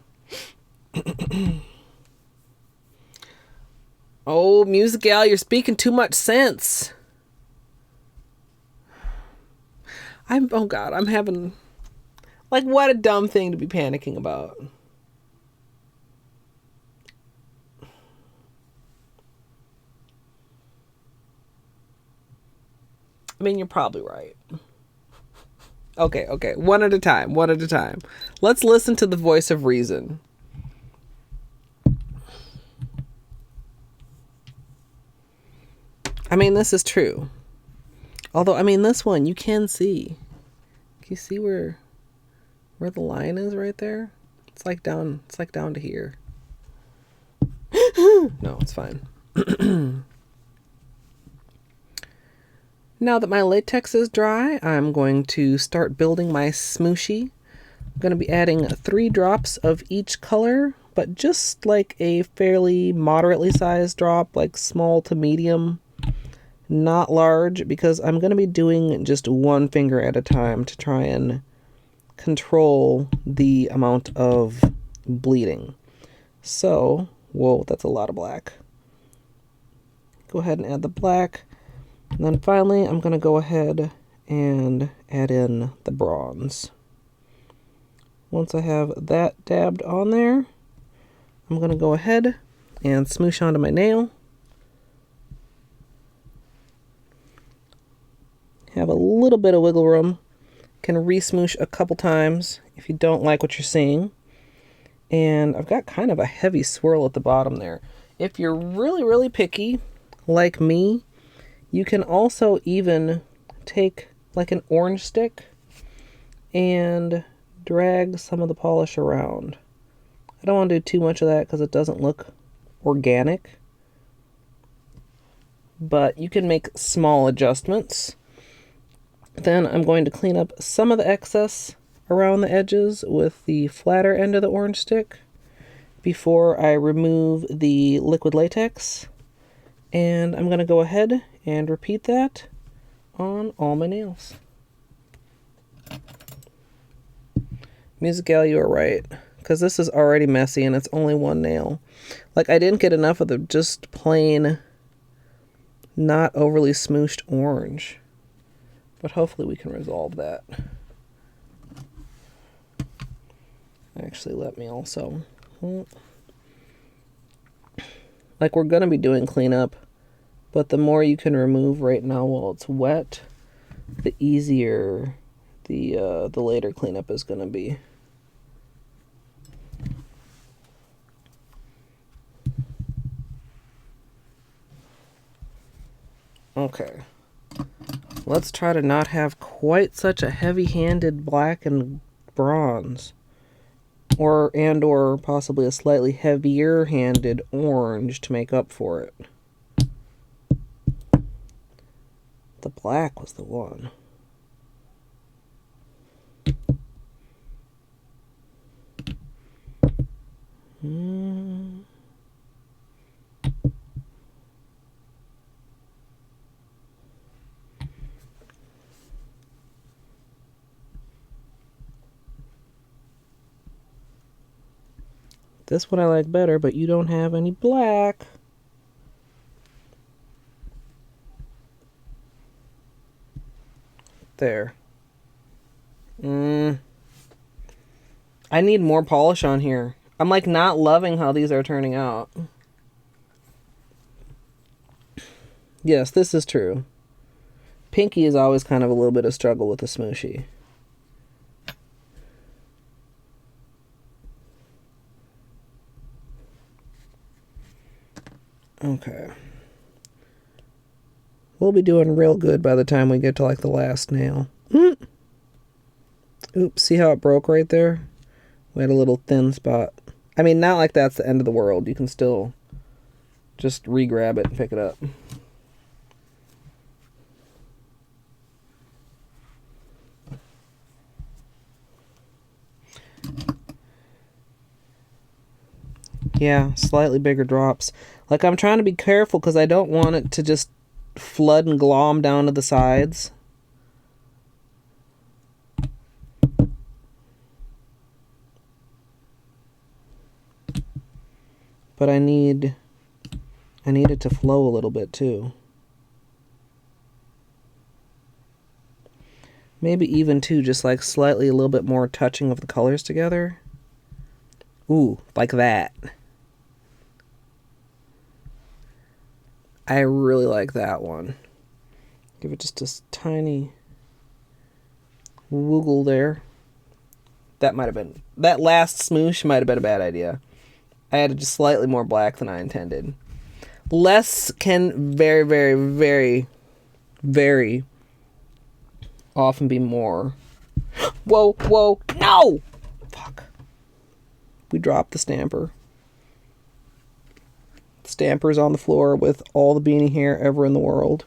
Oh, Music Gal, you're speaking too much sense. Oh God, I'm having... Like, what a dumb thing to be panicking about. I mean, you're probably right. Okay. One at a time. Let's listen to the voice of reason. I mean, this is true. Although, I mean, this one, you can see. Can you see where the line is right there? It's like down to here. No, it's fine. Now that my latex is dry, I'm going to start building my Smooshy. I'm going to be adding 3 drops of each color, but just like a fairly moderately sized drop, like small to medium, not large, because I'm going to be doing just 1 finger at a time to try and control the amount of bleeding. So, whoa, that's a lot of black. Go ahead and add the black. And then finally, I'm going to go ahead and add in the bronze. Once I have that dabbed on there, I'm going to go ahead and smoosh onto my nail. Have a little bit of wiggle room. Can re-smoosh a couple times if you don't like what you're seeing. And I've got kind of a heavy swirl at the bottom there. If you're really, really picky, like me, you can also even take like an orange stick and drag some of the polish around. I don't want to do too much of that because it doesn't look organic. But you can make small adjustments. Then I'm going to clean up some of the excess around the edges with the flatter end of the orange stick before I remove the liquid latex. And I'm going to go ahead and repeat that on all my nails. Music Gal, you are right. Because this is already messy and it's only 1 nail. Like, I didn't get enough of the just plain, not overly smooshed orange. But hopefully we can resolve that. Actually, let me also... Like, we're going to be doing cleanup. But the more you can remove right now while it's wet, the easier the later cleanup is going to be. Okay. Let's try to not have quite such a heavy-handed black and bronze. Or possibly a slightly heavier-handed orange to make up for it. The black was the one. This one I like better, but you don't have any black. There. I need more polish on here. I'm like not loving how these are turning out. Yes, this is true. Pinky is always kind of a little bit of struggle with the Smooshy. Okay. We'll be doing real good by the time we get to like the last nail. Oops, see how it broke right there? We had a little thin spot. I mean, not like that's the end of the world. You can still just re-grab it and pick it up. Yeah, slightly bigger drops. Like, I'm trying to be careful because I don't want it to just flood and glom down to the sides. But I need it to flow a little bit too. Maybe even too, just like slightly a little bit more touching of the colors together. Ooh, like that. I really like that one. Give it just a tiny woogle there. That last smoosh might have been a bad idea. I added just slightly more black than I intended. Less can very, very, very, very often be more. Whoa, whoa, no! Fuck. We dropped the stamper. The stamper's on the floor with all the beanie hair ever in the world.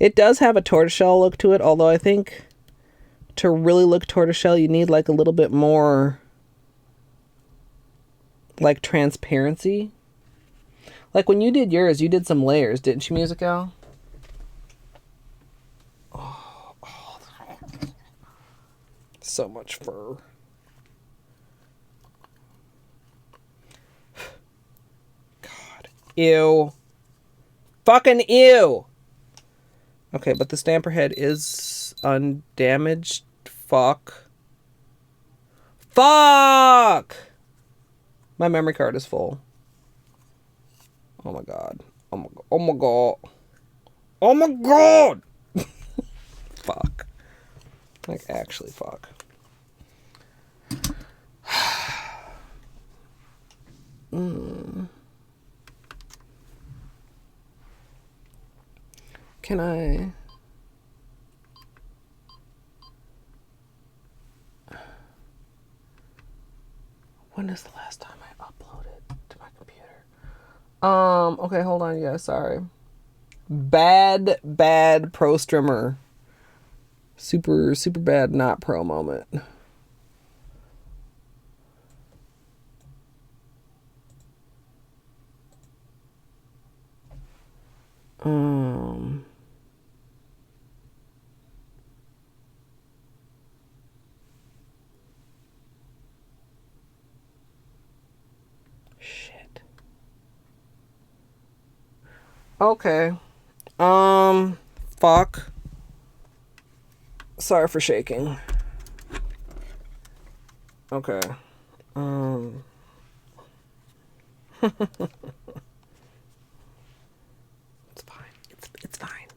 It does have a tortoiseshell look to it, although I think to really look tortoiseshell, you need like a little bit more like transparency. Like when you did yours, you did some layers, didn't you, Musical? Oh, so much fur. God. Ew. Fucking ew. Okay, but the stamper head is undamaged. Fuck. Fuck! My memory card is full. Oh my god. Oh my god. Oh my god. Oh my god! Fuck. Like, actually, fuck. Can I... When is the last time I uploaded to my computer? Okay, hold on, you guys, sorry. Bad pro strimmer. Super bad not pro moment. Shit. Okay. Fuck. Sorry for shaking. Okay. It's fine. It's fine.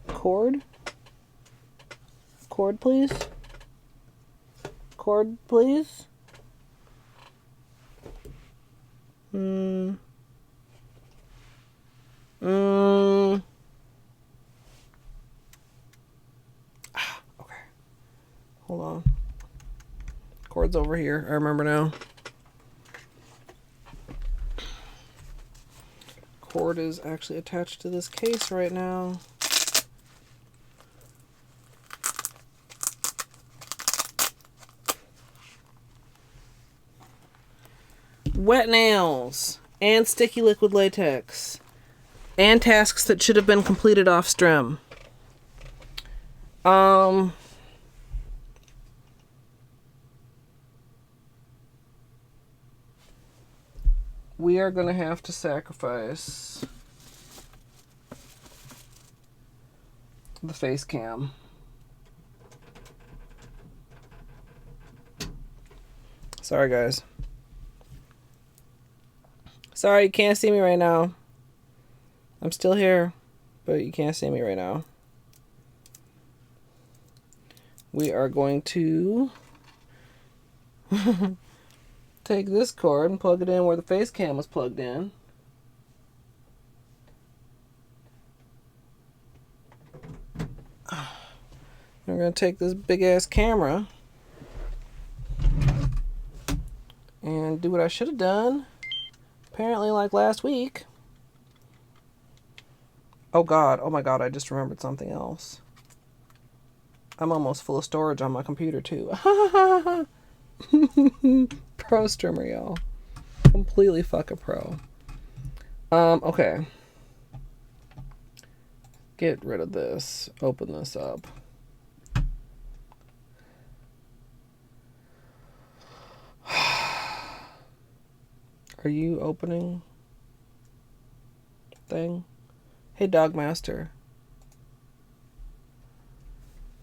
Cord? Cord, please? Cord, please? Okay. Hold on. Cord's over here. I remember now. Cord is actually attached to this case right now. Wet nails and sticky liquid latex and tasks that should have been completed off strim. We are gonna have to sacrifice the face cam. Sorry, guys. Sorry, you can't see me right now. I'm still here, but you can't see me right now. We are going to take this cord and plug it in where the face cam was plugged in. We're going to take this big ass camera and do what I should have done. Apparently, like last week. Oh God, oh my God, I just remembered something else. I'm almost full of storage on my computer too. Pro streamer, y'all. Completely fucking pro. Okay. Get rid of this. Open this up. Are you opening thing? Hey, Dogmaster.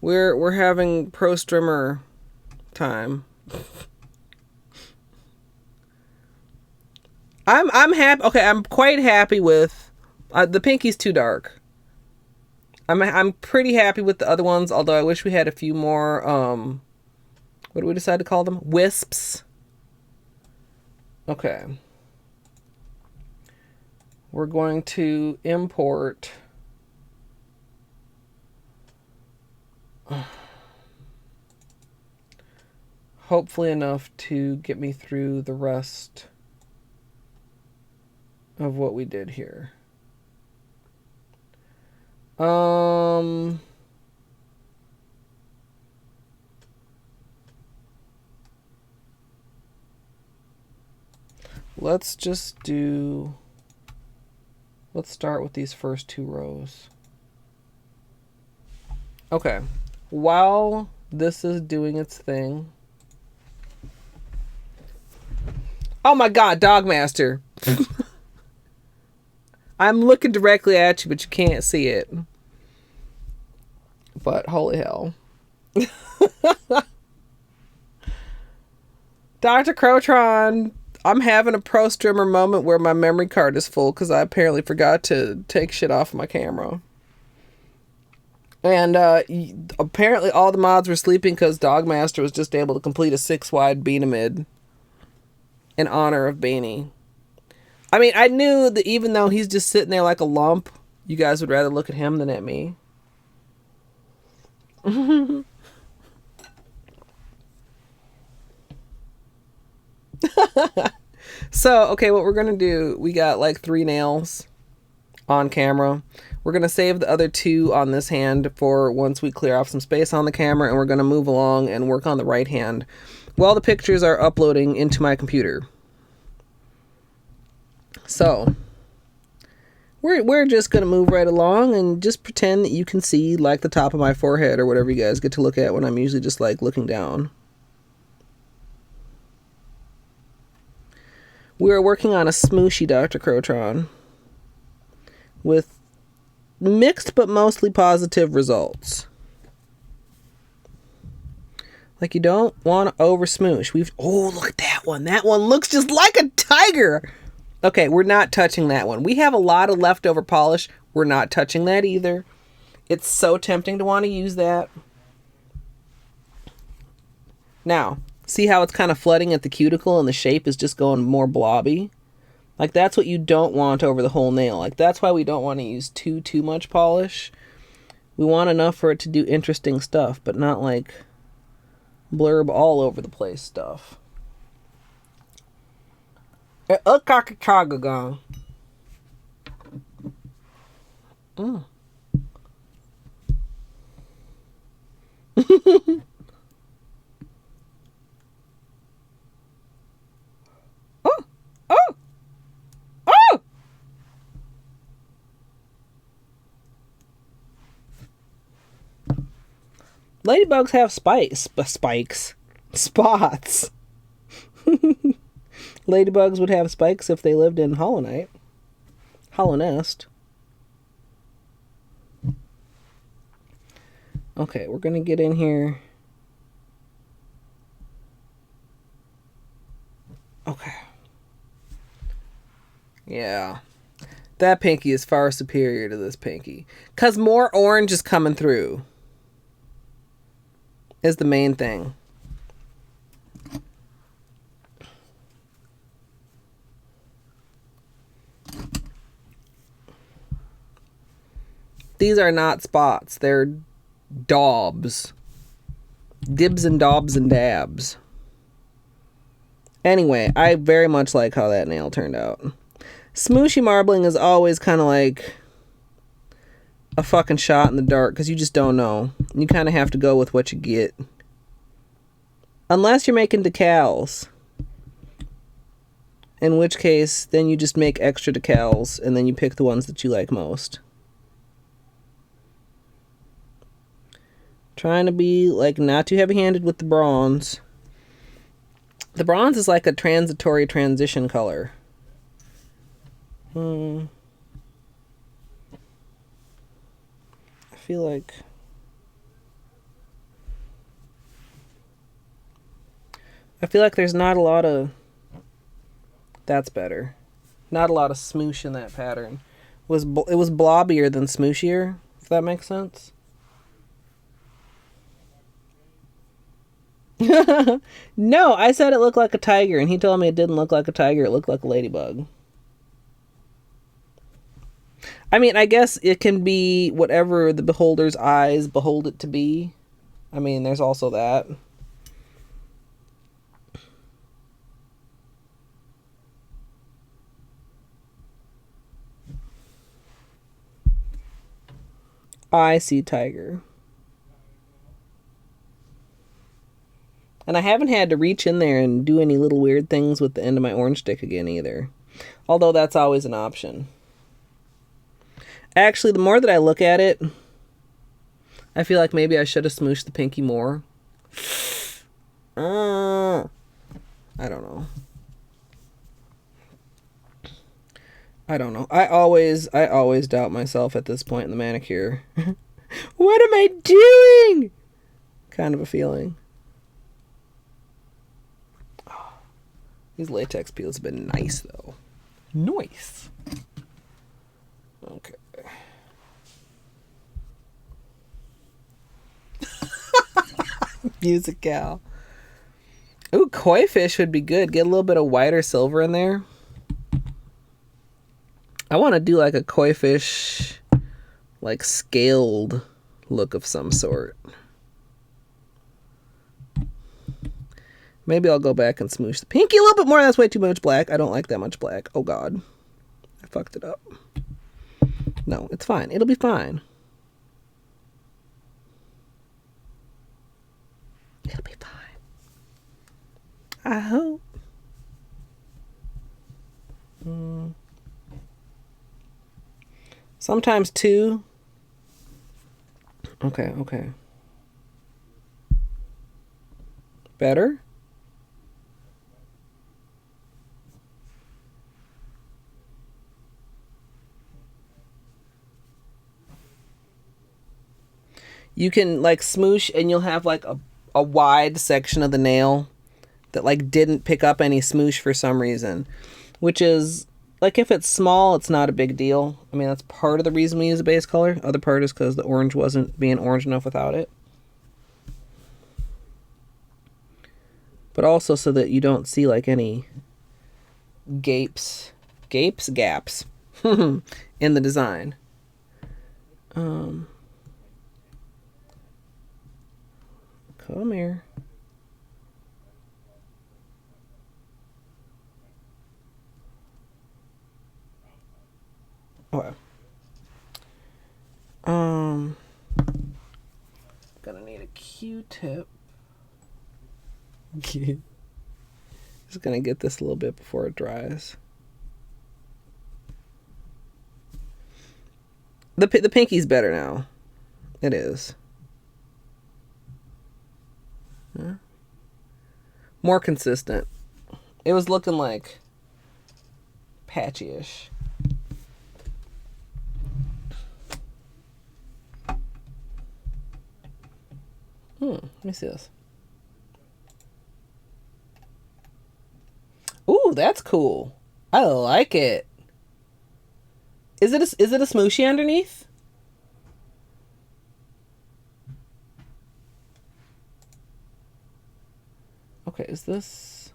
We're having pro streamer time. I'm happy. Okay, I'm quite happy with the pinky's too dark. I'm pretty happy with the other ones, although I wish we had a few more what do we decide to call them? Wisps. Okay. We're going to import hopefully enough to get me through the rest of what we did here. Let's just do, let's start with these first two rows. Okay, while this is doing its thing. Oh my God, Dogmaster. I'm looking directly at you, but you can't see it. But holy hell. Dr. Crotron, I'm having a pro streamer moment where my memory card is full because I apparently forgot to take shit off my camera. And apparently all the mods were sleeping because Dogmaster was just able to complete a 6-wide Beanamid in honor of Baney. I mean, I knew that even though he's just sitting there like a lump, you guys would rather look at him than at me. So, okay, what we're going to do, we got like 3 nails on camera. We're going to save the other 2 on this hand for once we clear off some space on the camera, and we're going to move along and work on the right hand while the pictures are uploading into my computer. So, we're just going to move right along and just pretend that you can see like the top of my forehead or whatever you guys get to look at when I'm usually just like looking down. We are working on a Smooshy Dr. Crotron with mixed but mostly positive results. Like, you don't want to over smoosh. Oh, look at that one. That one looks just like a tiger. Okay, we're not touching that one. We have a lot of leftover polish. We're not touching that either. It's so tempting to want to use that. Now, see how it's kind of flooding at the cuticle and the shape is just going more blobby? Like, that's what you don't want over the whole nail. Like, that's why we don't want to use too much polish. We want enough for it to do interesting stuff, but not like blurb all over the place stuff. Mm. Oh! Oh! Oh! Ladybugs have spikes. Spots. Ladybugs would have spikes if they lived in Hollow Nest. Okay, we're gonna get in here. Okay. Yeah. That pinky is far superior to this pinky. Because more orange is coming through. Is the main thing. These are not spots. They're daubs. Dibs and daubs and dabs. Anyway, I very much like how that nail turned out. Smooshy marbling is always kind of like a fucking shot in the dark because you just don't know. You kind of have to go with what you get. Unless you're making decals. In which case, then you just make extra decals and then you pick the ones that you like most. Trying to be like not too heavy-handed with the bronze. The bronze is like a transitory transition color. I feel like there's not a lot of... That's better. Not a lot of smoosh in that pattern. It was blobbier than smooshier, if that makes sense. No, I said it looked like a tiger, and he told me it didn't look like a tiger. It looked like a ladybug. I mean, I guess it can be whatever the beholder's eyes behold it to be. I mean, there's also that. I see tiger. And I haven't had to reach in there and do any little weird things with the end of my orange stick again either. Although that's always an option. Actually, the more that I look at it, I feel like maybe I should have smooshed the pinky more. I don't know. I always doubt myself at this point in the manicure. What am I doing? Kind of a feeling. These latex peels have been nice, though. Nice. Okay. Musical. Ooh, koi fish would be good. Get a little bit of white or silver in there. I want to do like a koi fish, like scaled look of some sort. Maybe I'll go back and smoosh the pinky a little bit more. That's way too much black. I don't like that much black. Oh, God. I fucked it up. No, it's fine. It'll be fine. It'll be fine. I hope. Sometimes two. Okay. Better? You can like smoosh and you'll have like a wide section of the nail that like didn't pick up any smoosh for some reason, which is like if it's small, it's not a big deal. I mean, that's part of the reason we use a base color. Other part is because the orange wasn't being orange enough without it. But also so that you don't see like any gaps in the design. Come here. Okay. Gonna need a Q-tip. Just gonna get this a little bit before it dries. The pinky's better now. It is. Yeah. More consistent. It was looking like patchy-ish. Let me see this. Ooh, that's cool. I like it. Is it a Smooshy underneath? Okay, is this...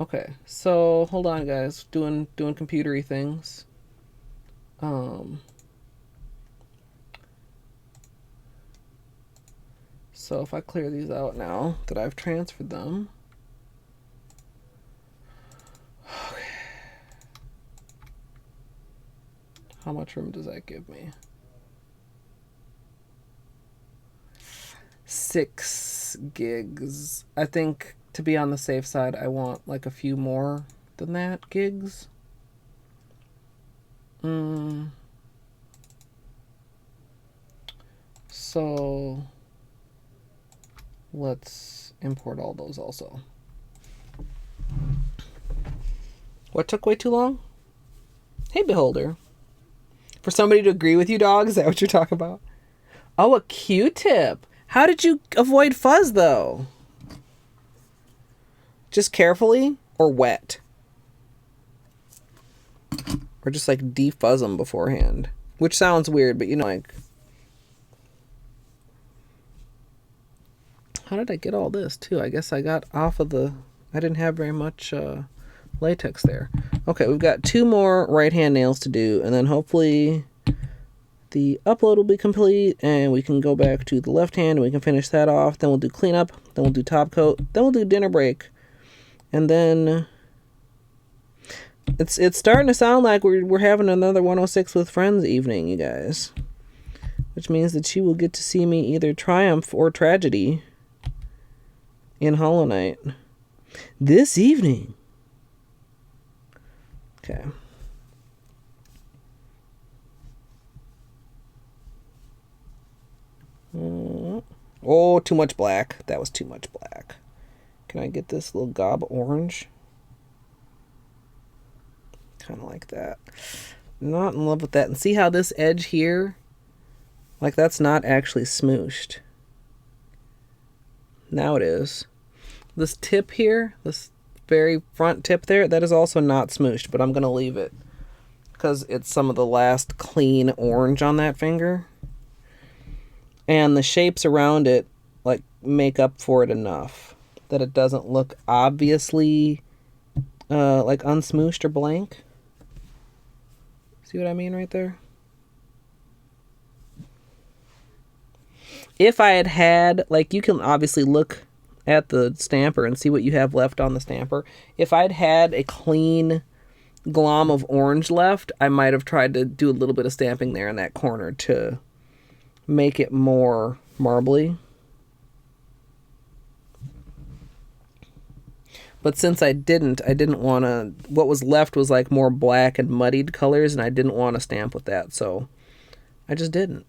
Okay, so hold on, guys. Doing computery things. So if I clear these out now that I've transferred them. Okay. How much room does that give me? 6 gigs. I think to be on the safe side, I want like a few more than that gigs. So let's import all those also. What took way too long? Hey, Beholder. For somebody to agree with you, dog? Is that what you're talking about? Oh, a Q-tip. How did you avoid fuzz, though? Just carefully or wet? Or just like defuzz them beforehand? Which sounds weird, but you know, like... How did I get all this, too? I guess I got off of the... I didn't have very much latex there. Okay, we've got 2 more right-hand nails to do, and then hopefully the upload will be complete, and we can go back to the left hand, and we can finish that off. Then we'll do cleanup, then we'll do top coat, then we'll do dinner break, and then it's starting to sound like we're having another 106 with friends evening, you guys, which means that she will get to see me either triumph or tragedy in Hollow Knight this evening. Okay. Oh, too much black. That was too much black. Can I get this little gob orange? Kind of like that. Not in love with that. And see how this edge here, like that's not actually smooshed. Now it is. This tip here, this very front tip there, that is also not smooshed, but I'm going to leave it because it's some of the last clean orange on that finger. And the shapes around it like make up for it enough that it doesn't look obviously like unsmooshed or blank. See what I mean right there? If I had, like, you can obviously look at the stamper and see what you have left on the stamper. If I'd had a clean glom of orange left, I might have tried to do a little bit of stamping there in that corner to make it more marbly. But since I didn't want to... What was left was like more black and muddied colors, and I didn't want to stamp with that, so I just didn't.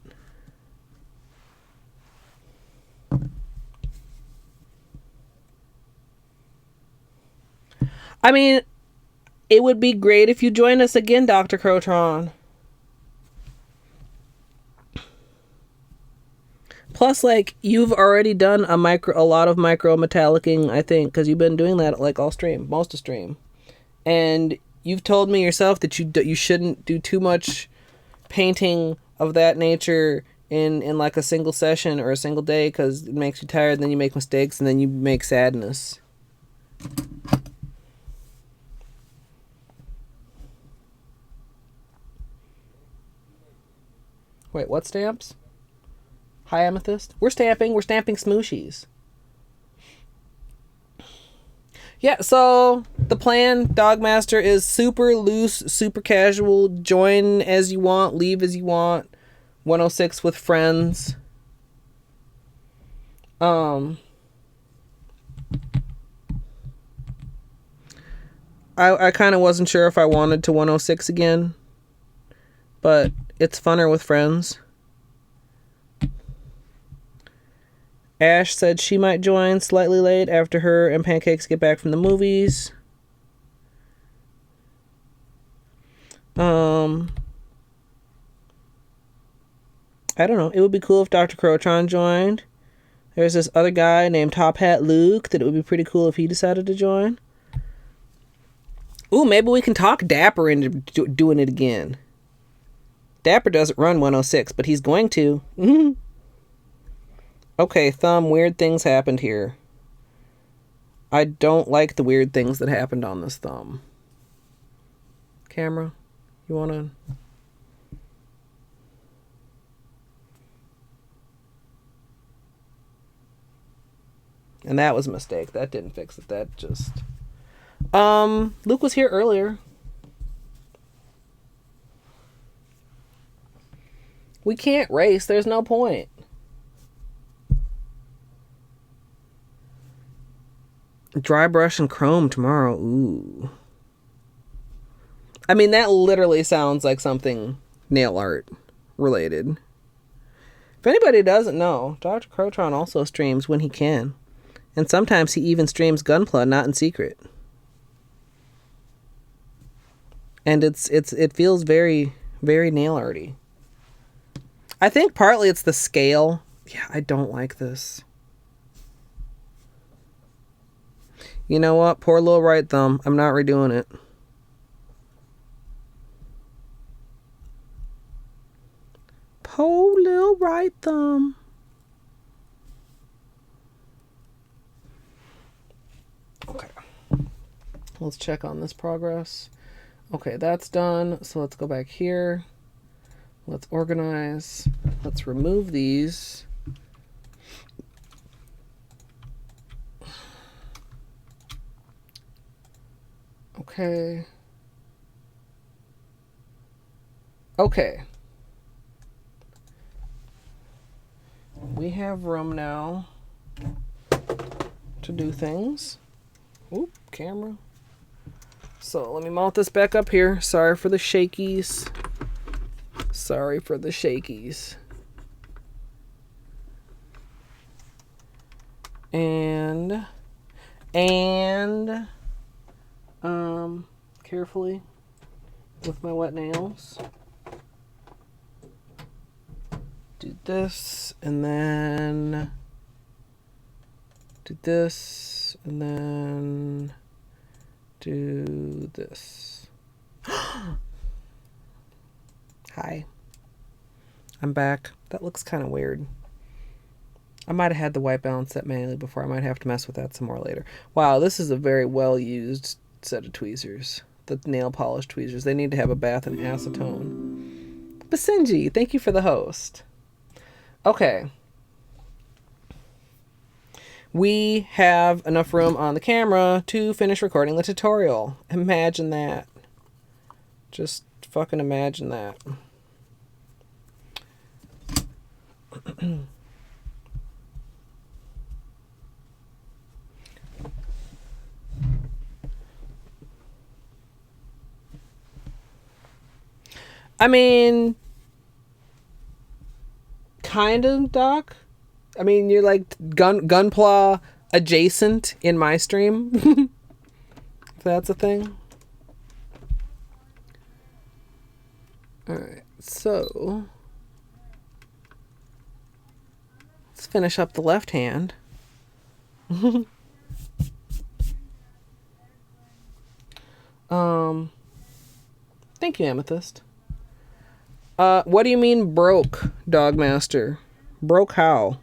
I mean, it would be great if you join us again, Dr. Crotron. Plus, like, you've already done a lot of micro metallicing, I think, because you've been doing that like all stream, most of stream. And you've told me yourself that you shouldn't do too much painting of that nature in like a single session or a single day because it makes you tired, and then you make mistakes, and then you make sadness. Wait, what stamps? High amethyst? We're stamping smooshies. Yeah, so the plan, Dogmaster, is super loose, super casual. Join as you want, leave as you want. 106 with friends. I kind of wasn't sure if I wanted to 106 again, but it's funner with friends. Ash said she might join slightly late after her and Pancakes get back from the movies. I don't know. It would be cool if Dr. Crotron joined. There's this other guy named Top Hat Luke that it would be pretty cool if he decided to join. Ooh, maybe we can talk Dapper into doing it again. Dapper doesn't run 106, but he's going to. Okay, Thumb, weird things happened here. I don't like the weird things that happened on this Thumb. Camera, you want to... And that was a mistake. That didn't fix it. That just... Luke was here earlier. We can't race. There's no point. Dry brush and chrome tomorrow. Ooh. I mean, that literally sounds like something nail art related. If anybody doesn't know, Dr. Crotron also streams when he can. And sometimes he even streams Gunpla, not in secret. And it feels very, very nail arty. I think partly it's the scale. Yeah, I don't like this. You know what? Poor little right thumb. I'm not redoing it. Poor little right thumb. Okay. Let's check on this progress. Okay, that's done. So let's go back here. Let's organize. Let's remove these. Okay. Okay. We have room now to do things. Oop, camera. So let me mount this back up here. Sorry for the shakies. Sorry for the shakies. And carefully with my wet nails. Do this and then do this and then do this. Hi. I'm back. That looks kind of weird. I might have had the white balance set manually before. I might have to mess with that some more later. Wow, this is a very well used set of tweezers. The nail polish tweezers. They need to have a bath in acetone. Basenji, thank you for the host. Okay. We have enough room on the camera to finish recording the tutorial. Imagine that. Just fucking imagine that. I mean, kind of, Doc. I mean, you're like Gunpla adjacent in my stream. If that's a thing. Alright, so let's finish up the left hand. Thank you, Amethyst. What do you mean broke, Dogmaster? Broke how?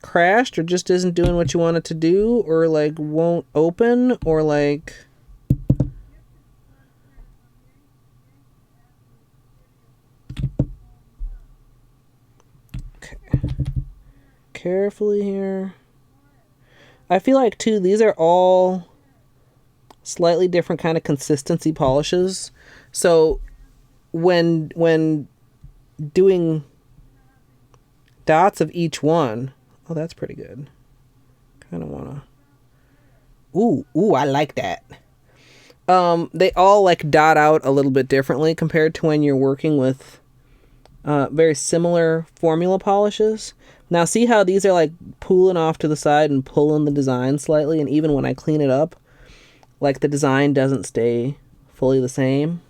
Crashed or just isn't doing what you want it to do, or like won't open, or like... Okay. Carefully here. I feel like too, these are all slightly different kind of consistency polishes. So when doing dots of each one, oh, that's pretty good. Kind of want to... Ooh, I like that. They all like dot out a little bit differently compared to when you're working with very similar formula polishes. Now see how these are like pooling off to the side and pulling the design slightly, and even when I clean it up, like the design doesn't stay fully the same.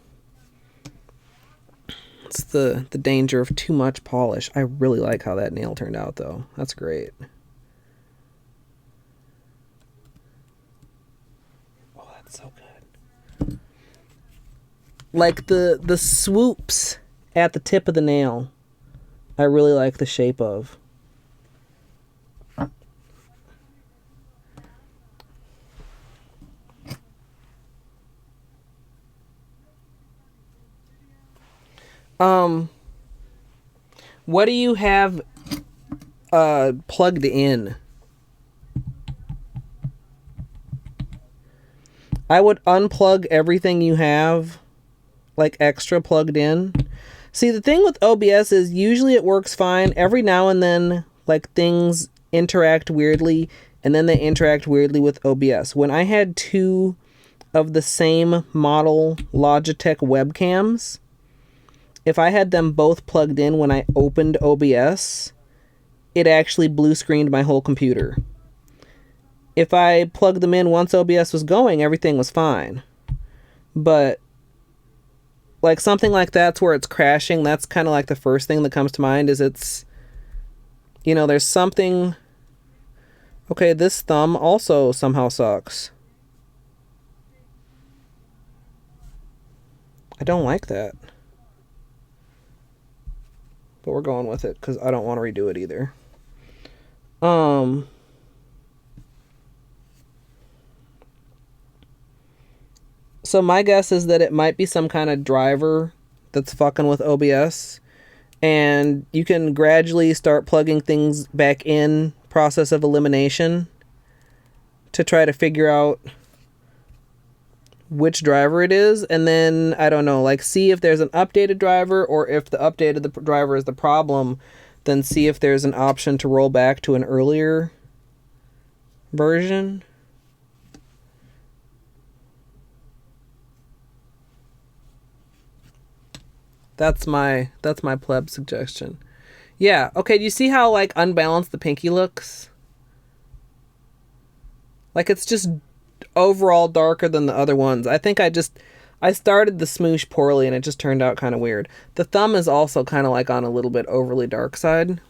It's the danger of too much polish. I really like how that nail turned out, though. That's great. Oh, that's so good. Like the swoops at the tip of the nail, I really like the shape of. What do you have plugged in? I would unplug everything you have, like extra plugged in. See, the thing with OBS is usually it works fine. Every now and then, like, things interact weirdly, and then they interact weirdly with OBS. When I had 2 of the same model Logitech webcams, if I had them both plugged in when I opened OBS, it actually blue screened my whole computer. If I plugged them in once OBS was going, everything was fine. But like something like that's where it's crashing, that's kind of like the first thing that comes to mind is it's, you know, there's something. Okay, this thumb also somehow sucks. I don't like that. But we're going with it because I don't want to redo it either. So my guess is that it might be some kind of driver that's fucking with OBS, and you can gradually start plugging things back in, process of elimination, to try to figure out which driver it is, and then, I don't know, like see if there's an updated driver, or if the updated driver is the problem, then see if there's an option to roll back to an earlier version. That's my pleb suggestion. Yeah, okay, do you see how like unbalanced the pinky looks? Like it's just overall darker than the other ones. I think I started the smoosh poorly and it just turned out kind of weird. The thumb is also kind of like on a little bit overly dark side.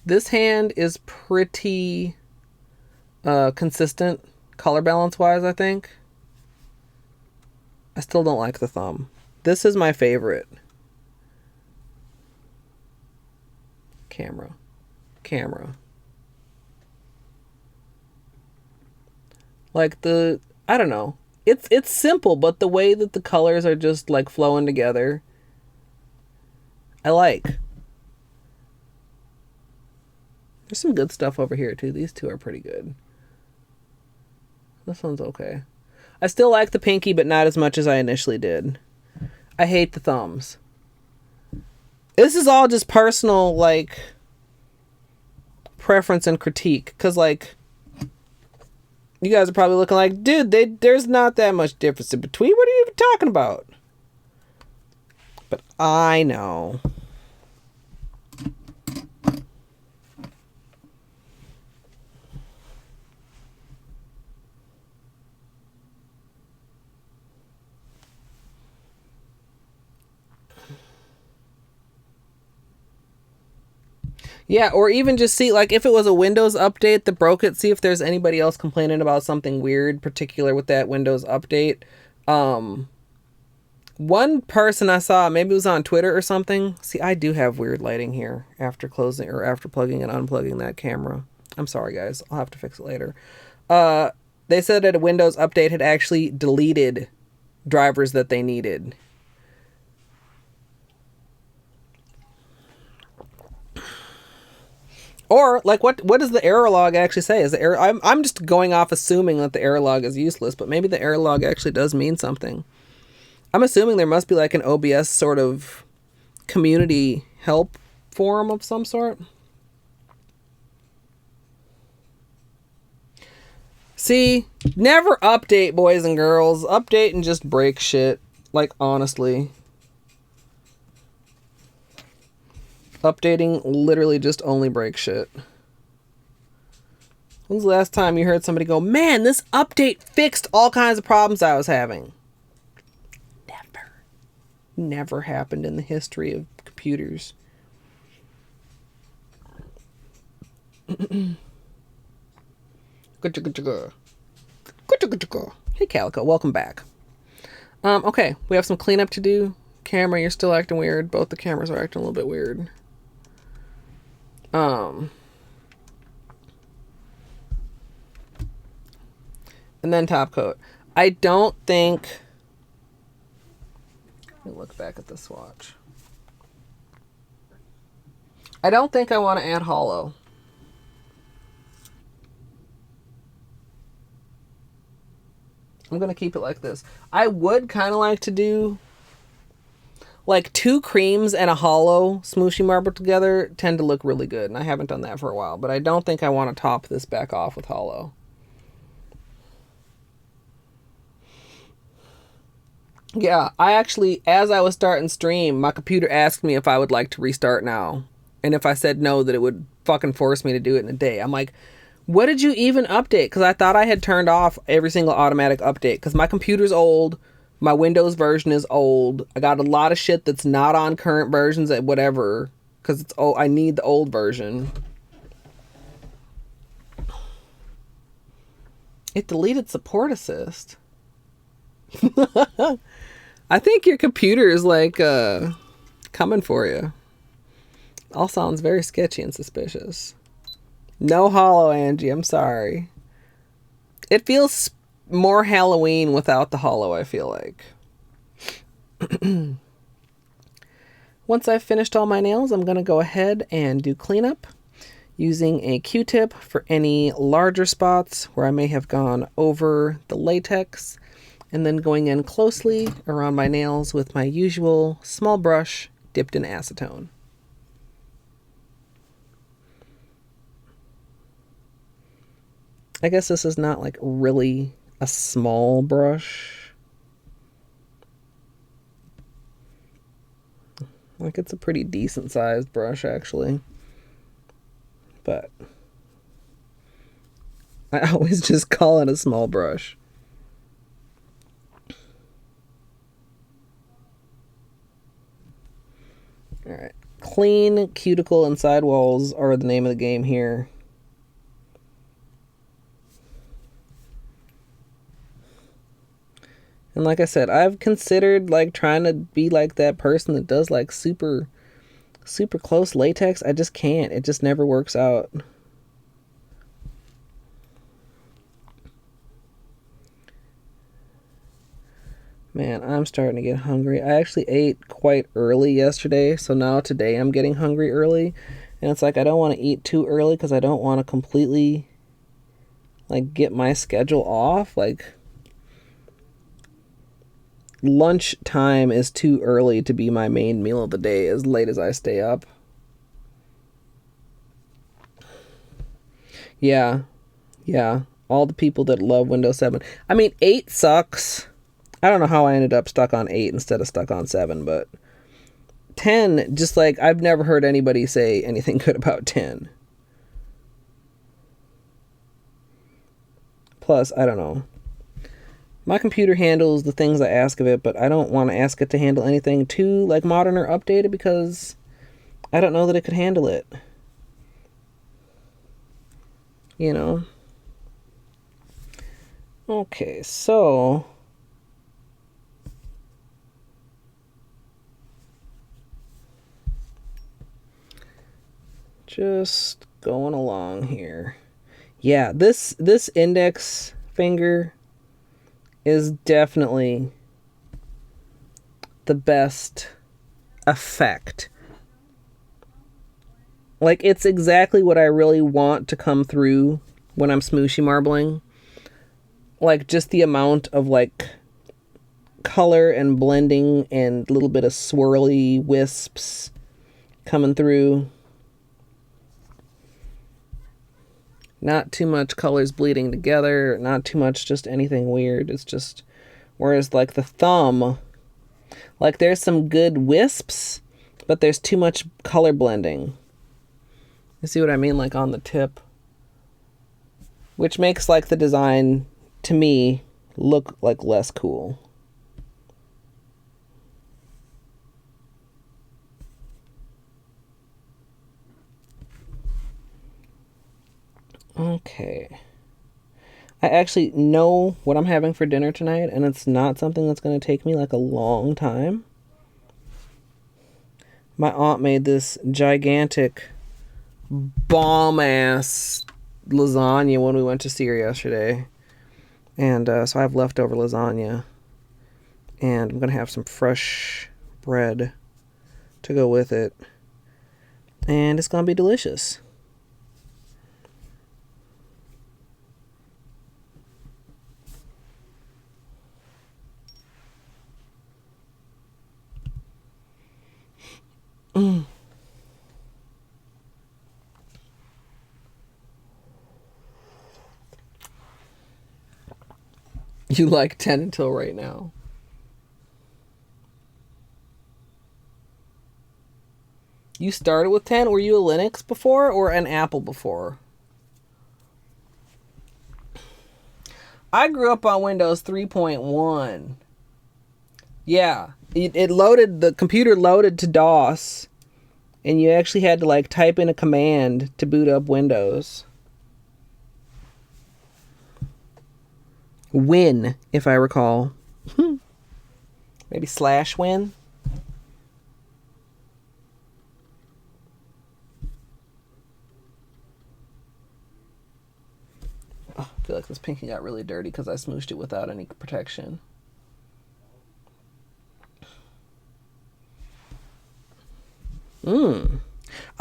This hand is pretty consistent color balance wise, I think. I still don't like the thumb. This is my favorite. Camera. Like I don't know. It's simple, but the way that the colors are just like flowing together, I like. There's some good stuff over here too. These two are pretty good. This one's okay. I still like the pinky, but not as much as I initially did. I hate the thumbs. This is all just personal, like, preference and critique. Because, like, you guys are probably looking like, dude, there's not that much difference in between. What are you even talking about? But I know. Yeah, or even just see, like, if it was a Windows update that broke it, see if there's anybody else complaining about something weird, particular with that Windows update. One person I saw, maybe it was on Twitter or something. See, I do have weird lighting here after closing or after plugging and unplugging that camera. I'm sorry, guys. I'll have to fix it later. They said that a Windows update had actually deleted drivers that they needed. Or, like, what does the error log actually say? Is the error? I'm just going off assuming that the error log is useless, but maybe the error log actually does mean something. I'm assuming there must be like an OBS sort of community help forum of some sort. See, never update, boys and girls. Update and just break shit. Like, honestly. Updating literally just only breaks shit. When's the last time you heard somebody go, man, this update fixed all kinds of problems I was having? Never happened in the history of computers. Hey, Calico, welcome back. Okay, we have some cleanup to do. Camera, you're still acting weird. Both the cameras are acting a little bit weird. And then Topcoat. I don't think... Let me look back at the swatch. I don't think I want to add hollow. I'm going to keep it like this. I would kind of like to do like 2 creams and a hollow Smooshy marble together tend to look really good. And I haven't done that for a while, but I don't think I want to top this back off with hollow. Yeah, I actually, as I was starting stream, my computer asked me if I would like to restart now. And if I said no, that it would fucking force me to do it in a day. I'm like, what did you even update? Because I thought I had turned off every single automatic update. Because my computer's old. My Windows version is old. I got a lot of shit that's not on current versions and whatever. Because it's old. I need the old version. It deleted support assist. I think your computer is like coming for you. All sounds very sketchy and suspicious. No hollow, Angie. I'm sorry. It feels more Halloween without the hollow, I feel like. Once I've finished all my nails, I'm going to go ahead and do cleanup using a Q-tip for any larger spots where I may have gone over the latex, and then going in closely around my nails with my usual small brush dipped in acetone. I guess this is not like really a small brush. Like it's a pretty decent sized brush actually. But I always just call it a small brush. Alright. Clean cuticle and sidewalls are the name of the game here. And like I said, I've considered like trying to be like that person that does like super close latex. I just can't. It just never works out. Man, I'm starting to get hungry. I actually ate quite early yesterday, so now today I'm getting hungry early. And it's like I don't want to eat too early because I don't want to completely like get my schedule off. Like lunch time is too early to be my main meal of the day as late as I stay up. Yeah. All the people that love Windows 7. I mean, 8 sucks. I don't know how I ended up stuck on 8 instead of stuck on 7, but 10, just like I've never heard anybody say anything good about 10. Plus, I don't know. My computer handles the things I ask of it, but I don't want to ask it to handle anything too like modern or updated because I don't know that it could handle it. You know? Okay, so just going along here. Yeah, this index finger is definitely the best effect. Like, it's exactly what I really want to come through when I'm smooshy marbling. Like, just the amount of, like, color and blending and a little bit of swirly wisps coming through. Not too much colors bleeding together, not too much just anything weird. It's just, whereas like the thumb, like there's some good wisps, but there's too much color blending. You see what I mean? Like on the tip, which makes like the design to me look like less cool. Okay. I actually know what I'm having for dinner tonight, and it's not something that's going to take me like a long time. My aunt made this gigantic, bomb-ass lasagna when we went to see her yesterday. And so I have leftover lasagna. And I'm going to have some fresh bread to go with it. And it's going to be delicious. Mm. You like 10 until right now. You started with 10? Were you a Linux before or an Apple before? I grew up on Windows 3.1. Yeah. It loaded, the computer loaded to DOS. And you actually had to like type in a command to boot up Windows. Win, if I recall. Maybe /win. Oh, I feel like this pinky got really dirty because I smooshed it without any protection.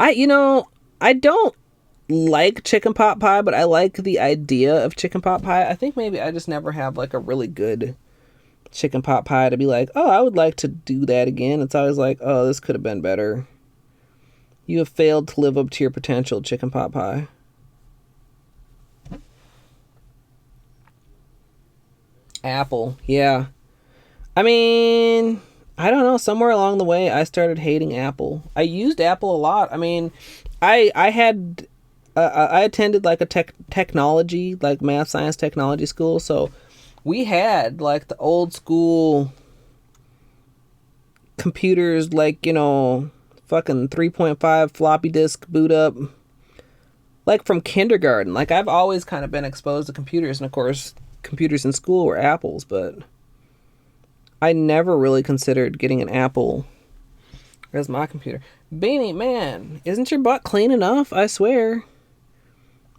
I don't like chicken pot pie, but I like the idea of chicken pot pie. I think maybe I just never have like a really good chicken pot pie to be like, oh, I would like to do that again. It's always like, oh, this could have been better. You have failed to live up to your potential, chicken pot pie. Apple, yeah. I mean, I don't know. Somewhere along the way, I started hating Apple. I used Apple a lot. I mean, I had I attended like a technology, like math science technology school. So we had like the old school computers, like, fucking 3.5 floppy disk boot up, like from kindergarten. Like I've always kind of been exposed to computers, and of course, computers in school were Apples, but I never really considered getting an Apple as my computer. Beanie, man, isn't your butt clean enough? I swear.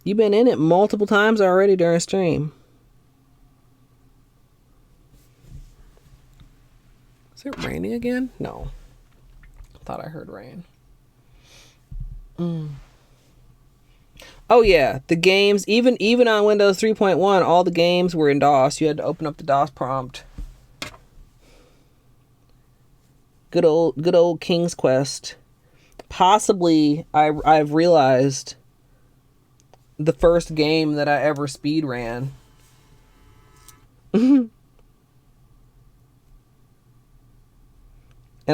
You've been in it multiple times already during stream. Is it raining again? No. Thought I heard rain. Oh yeah, the games, even on Windows 3.1, all the games were in DOS. You had to open up the DOS prompt. Good old King's Quest. Possibly, I've realized, the first game that I ever speed ran. And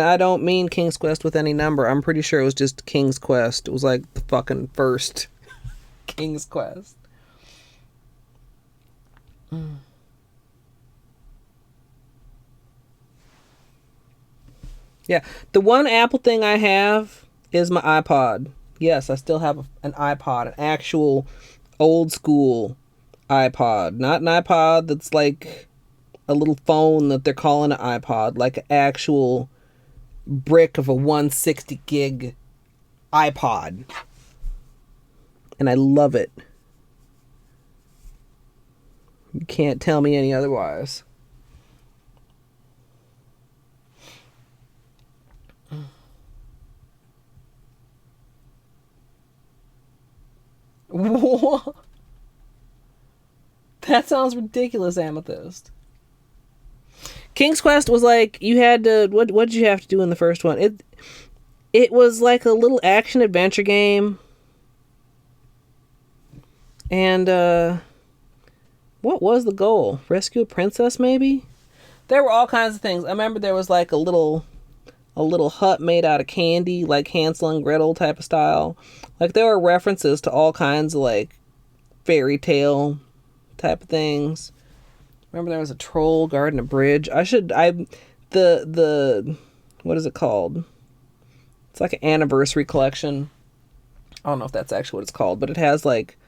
I don't mean King's Quest with any number. I'm pretty sure it was just King's Quest. It was like the fucking first King's Quest. Yeah, the one Apple thing I have is my iPod. Yes, I still have an iPod, an actual old school iPod. Not an iPod that's like a little phone that they're calling an iPod, like an actual brick of a 160 gig iPod. And I love it. You can't tell me any otherwise. What? That sounds ridiculous, Amethyst. King's Quest was like, you had to, what did you have to do in the first one? It was like a little action adventure game. And what was the goal? Rescue a princess, maybe? There were all kinds of things. I remember there was like a little hut made out of candy, like Hansel and Gretel type of style. Like there were references to all kinds of like fairy tale type of things. Remember there was a troll guarding a bridge. The what is it called? It's like an anniversary collection. I don't know if that's actually what it's called, but it has like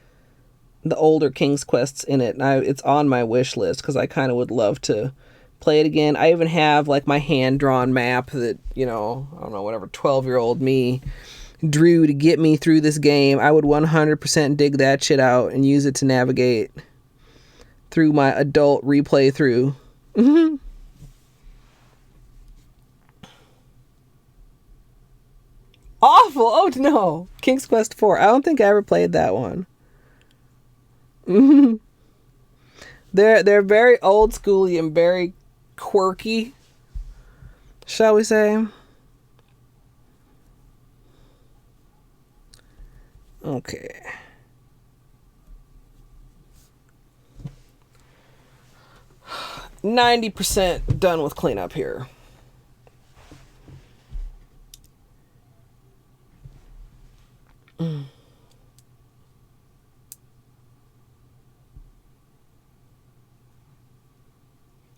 the older King's Quests in it, and it's on my wish list because I kind of would love to play it again. I even have like my hand-drawn map that, I don't know, whatever 12-year-old me drew to get me through this game. I would 100% dig that shit out and use it to navigate through my adult replay through. Awful. Oh no. King's Quest 4. I don't think I ever played that one. They're very old schooly and very quirky, shall we say. Okay. %90 done with cleanup here.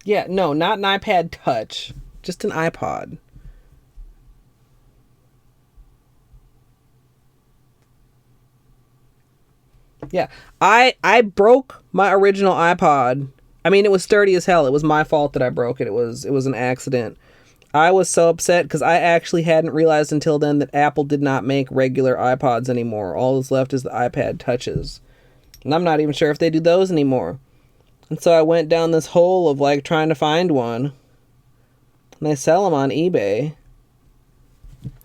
Yeah, no, not an iPad Touch. Just an iPod. Yeah. I broke my original iPod. I mean, it was sturdy as hell. It was my fault that I broke it. It was an accident. I was so upset because I actually hadn't realized until then that Apple did not make regular iPods anymore. All that's left is the iPad Touches. And I'm not even sure if they do those anymore. And so I went down this hole of like trying to find one. And they sell them on eBay.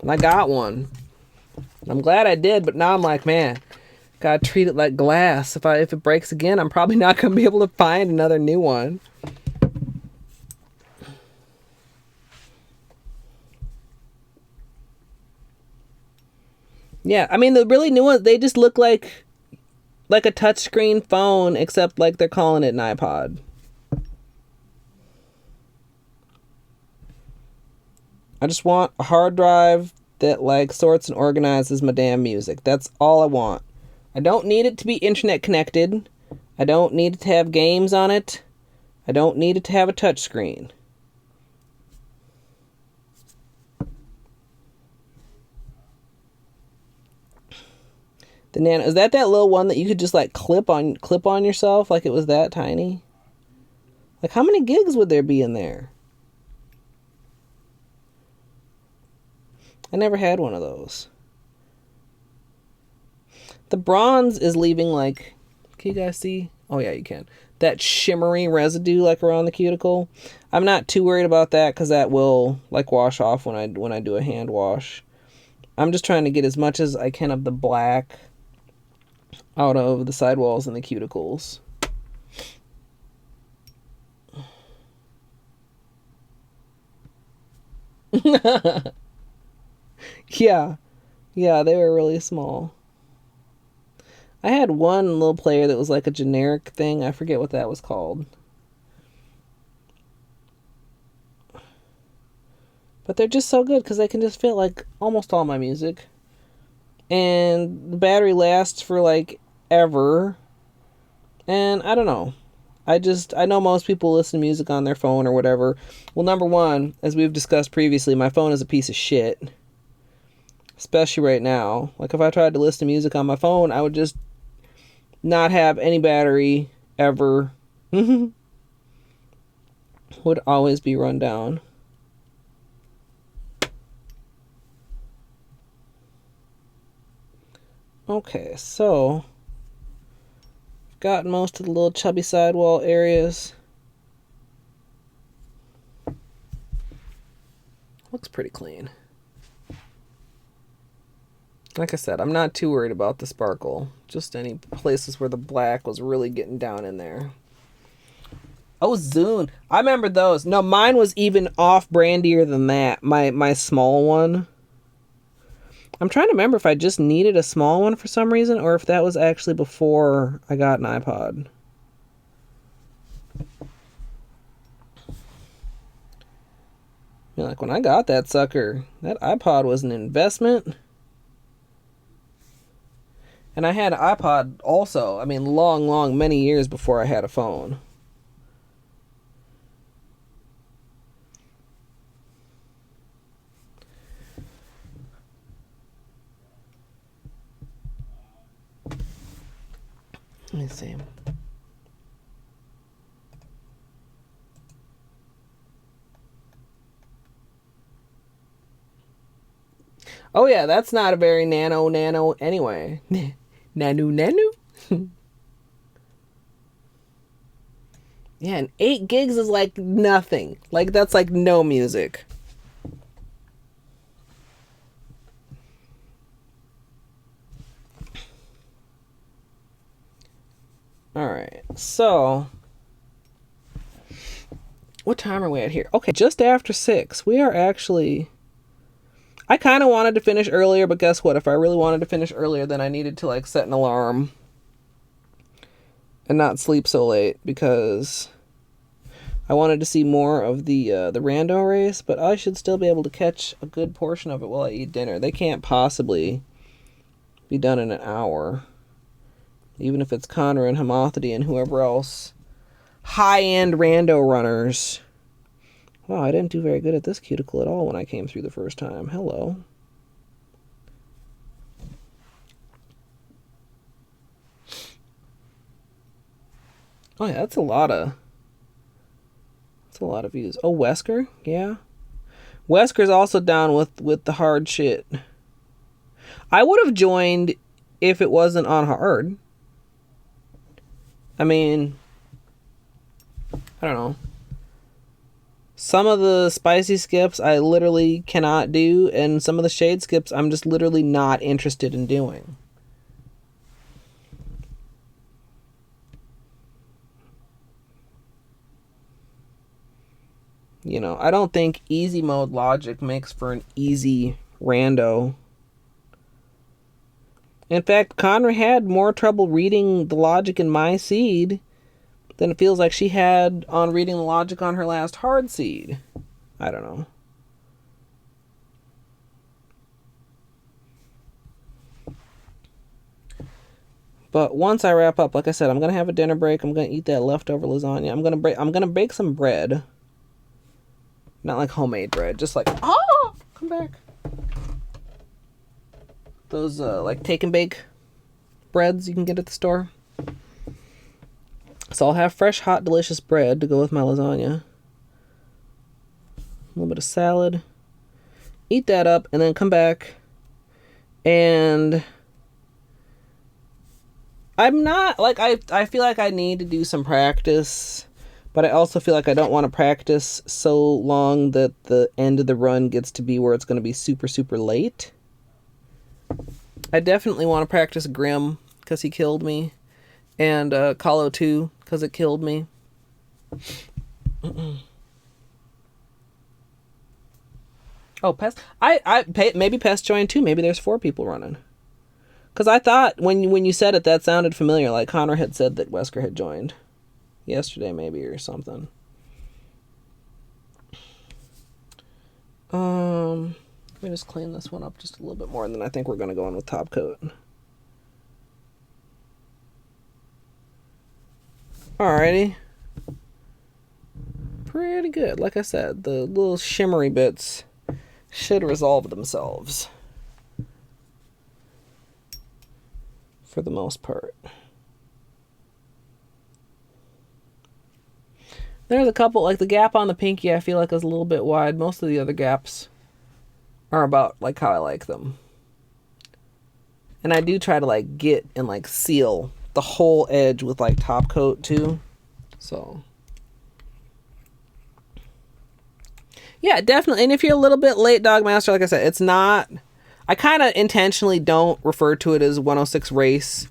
And I got one. I'm glad I did, but now I'm like, man, gotta treat it like glass. If it breaks again, I'm probably not gonna be able to find another new one. Yeah, I mean the really new ones, they just look like a touchscreen phone, except like they're calling it an iPod. I just want a hard drive that like sorts and organizes my damn music. That's all I want. I don't need it to be internet connected. I don't need it to have games on it. I don't need it to have a touchscreen. The Nano, is that little one that you could just like clip on yourself, like it was that tiny? Like how many gigs would there be in there? I never had one of those. The bronze is leaving like, can you guys see? Oh yeah, you can. That shimmery residue like around the cuticle. I'm not too worried about that because that will like wash off when I do a hand wash. I'm just trying to get as much as I can of the black out of the sidewalls and the cuticles. Yeah, they were really small. I had one little player that was like a generic thing. I forget what that was called. But they're just so good because they can just fit like almost all my music. And the battery lasts for like ever. And I don't know. I know most people listen to music on their phone or whatever. Well, number one, as we've discussed previously, my phone is a piece of shit. Especially right now. Like if I tried to listen to music on my phone, I would just not have any battery ever. Would always be run down. Okay, so got most of the little chubby sidewall areas. Looks pretty clean. Like I said, I'm not too worried about the sparkle. Just any places where the black was really getting down in there. Oh, Zune. I remember those. No, mine was even off-brandier than that. My small one. I'm trying to remember if I just needed a small one for some reason or if that was actually before I got an iPod. Like when I got that sucker, that iPod was an investment. And I had an iPod also. I mean, long, many years before I had a phone. Let me me see. Oh yeah, that's not a very nano anyway. Nanu. Yeah, and 8 gigs is like nothing. Like, that's like no music. Alright, so what time are we at here? Okay, just after 6. We are actually... I kind of wanted to finish earlier, but guess what? If I really wanted to finish earlier, then I needed to like set an alarm and not sleep so late, because I wanted to see more of the rando race, but I should still be able to catch a good portion of it while I eat dinner. They can't possibly be done in an hour, even if it's Connor and Homothety and whoever else. High-end rando runners. Wow, I didn't do very good at this cuticle at all when I came through the first time. Hello. Oh yeah, that's a lot of views. Oh, Wesker? Yeah. Wesker's also down with the hard shit. I would have joined if it wasn't on hard. I mean, I don't know. Some of the spicy skips I literally cannot do, and some of the shade skips I'm just literally not interested in doing. You know, I don't think easy mode logic makes for an easy rando. In fact, Conra had more trouble reading the logic in my seed than it feels like she had on reading the logic on her last hard seed. I don't know. But once I wrap up, like I said, I'm gonna have a dinner break. I'm gonna eat that leftover lasagna. I'm gonna bake some bread. Not like homemade bread, just like, oh, come back. Those like take and bake breads you can get at the store. So I'll have fresh, hot, delicious bread to go with my lasagna. A little bit of salad. Eat that up and then come back. And I'm not, like, I feel like I need to do some practice, but I also feel like I don't want to practice so long that the end of the run gets to be where it's going to be super, super late. I definitely want to practice Grim, because he killed me, and Calo 2, because it killed me. Oh, Pest. Maybe Pest joined too. Maybe there's 4 people running. Because I thought when you said it, that sounded familiar. Like Connor had said that Wesker had joined yesterday, maybe, or something. Let me just clean this one up just a little bit more, and then I think we're going to go in with Topcoat. Alrighty. Pretty good. Like I said, the little shimmery bits should resolve themselves. For the most part. There's a couple, like the gap on the pinky I feel like is a little bit wide. Most of the other gaps are about like how I like them. And I do try to like get and like seal the whole edge with like top coat too. So yeah, definitely. And if you're a little bit late, Dogmaster, like I said, it's not... I kind of intentionally don't refer to it as 106 race.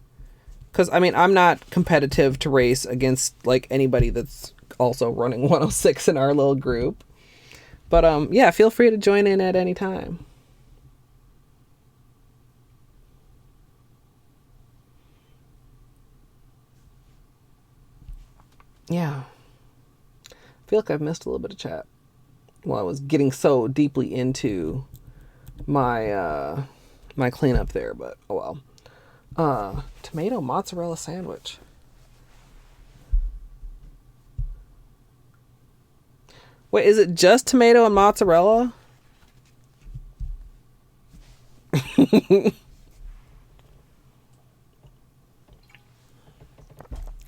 Because, I mean, I'm not competitive to race against, like, anybody that's also running 106 in our little group. But, yeah, feel free to join in at any time. Yeah. I feel like I've missed a little bit of chat while I was getting so deeply into my my cleanup there, but oh well. Tomato mozzarella sandwich. Wait, is it just tomato and mozzarella?